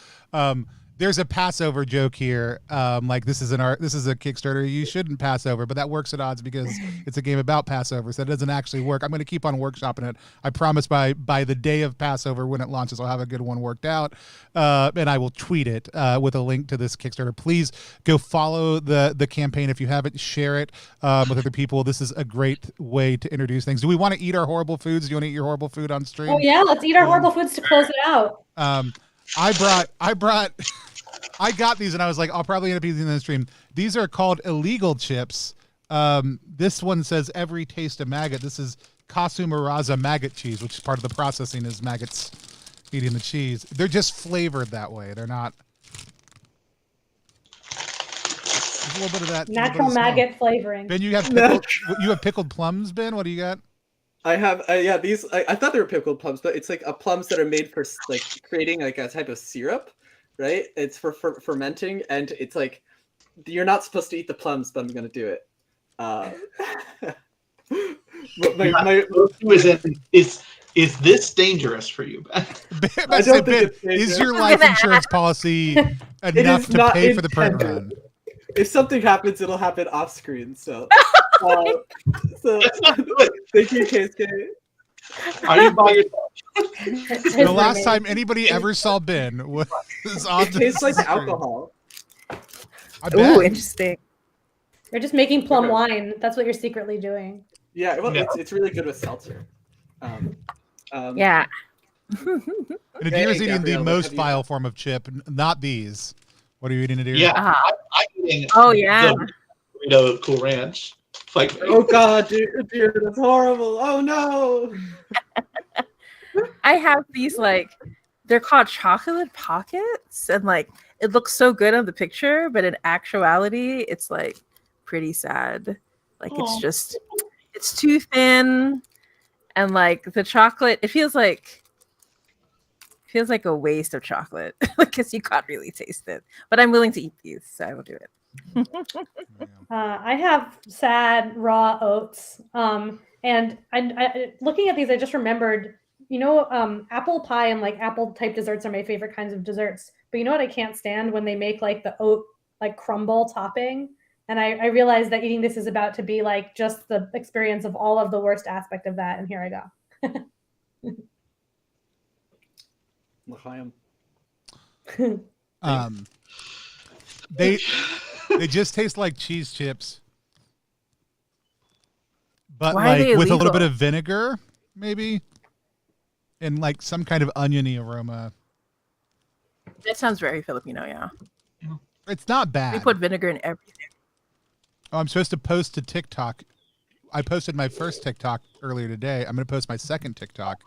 S1: There's a Passover joke here. Like this is a Kickstarter you shouldn't pass over, but that works at odds because it's a game about Passover, so that doesn't actually work. I'm going to keep on workshopping it. I promise by the day of Passover when it launches, I'll have a good one worked out, and I will tweet it with a link to this Kickstarter. Please go follow the campaign if you haven't. Share it with other people. This is a great way to introduce things. Do we want to eat our horrible foods? Do you want to eat your horrible food on stream?
S3: Oh yeah, let's eat our horrible foods to close it out.
S1: I got these and I was like, I'll probably end up using them in the stream. These are called illegal chips. This one says every taste a maggot. This is Kasumaraza maggot cheese, which is part of the processing is maggots eating the cheese. They're just flavored that way. They're not. There's a little bit of that.
S3: Natural maggot flavoring.
S1: Ben, you have pickled plums, Ben? What do you got?
S4: I have these. I thought they were pickled plums, but it's like plums that are made for like creating like a type of syrup, right? It's for fermenting, and it's like you're not supposed to eat the plums, but I'm gonna do it.
S2: Is this dangerous for you, Ben?
S4: I don't think it's dangerous.
S1: Is your life insurance policy enough to pay for the print run?
S4: If something happens, it'll happen off screen. So, thank you, KSK.
S2: Are you by yourself?
S1: The last time anybody ever saw Ben was on
S4: It tastes like alcohol.
S5: Ooh, interesting.
S3: You're just making plum wine. That's what you're secretly doing.
S4: Yeah, well, it's really good with seltzer.
S5: Yeah.
S1: And Nadir is eating the most vile form of chip, not these. What are you eating, Nadir?
S2: Yeah, I'm eating.
S5: Oh yeah.
S2: The Dorito Cool Ranch. Like,
S4: Oh God, dude, that's horrible. Oh no.
S5: I have these like they're called chocolate pockets, and like it looks so good on the picture, but in actuality, it's like pretty sad. Like it's too thin, and like the chocolate, it feels like a waste of chocolate because you can't really taste it. But I'm willing to eat these, so I will do it.
S3: I have sad raw oats. And I looking at these, I just remembered, apple pie and like apple type desserts are my favorite kinds of desserts. But you know what I can't stand? When they make like the oat like crumble topping. And I realized that eating this is about to be like just the experience of all of the worst aspect of that. And here I go.
S1: They just taste like cheese chips, but
S5: Why
S1: like
S5: are they
S1: with a little
S5: illegal?
S1: bit of vinegar, maybe, and like some kind of oniony aroma.
S5: That sounds very Filipino, yeah.
S1: It's not bad.
S5: We put vinegar in everything.
S1: Oh, I'm supposed to post to TikTok. I posted my first TikTok earlier today. I'm going to post my second TikTok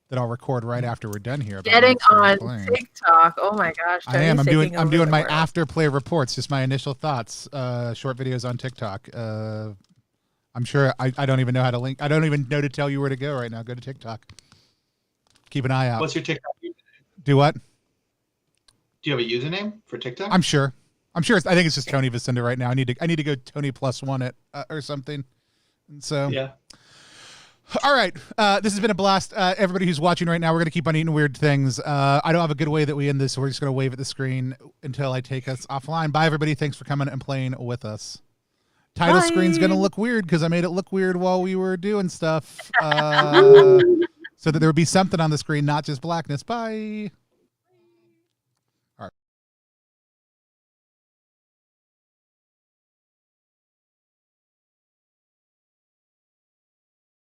S1: that I'll record right after we're done here.
S5: Getting on TikTok. Oh my gosh.
S1: I am. I'm doing my
S5: world.
S1: after play reports, just my initial thoughts, short videos on TikTok. I'm sure I don't even know how to link. I don't even know to tell you where to go right now. Go to TikTok. Keep an eye out.
S2: what's your TikTok username?
S1: Do what?
S2: Do you have a username for TikTok?
S1: I'm sure. I think it's just Tony Vicinda right now. I need to go Tony +1 it or something. And so
S2: yeah.
S1: All right. This has been a blast. Everybody who's watching right now, we're going to keep on eating weird things. I don't have a good way that we end this, so we're just going to wave at the screen until I take us offline. Bye, everybody. Thanks for coming and playing with us. Title screen's going to look weird because I made it look weird while we were doing stuff. So that there would be something on the screen, not just blackness. Bye.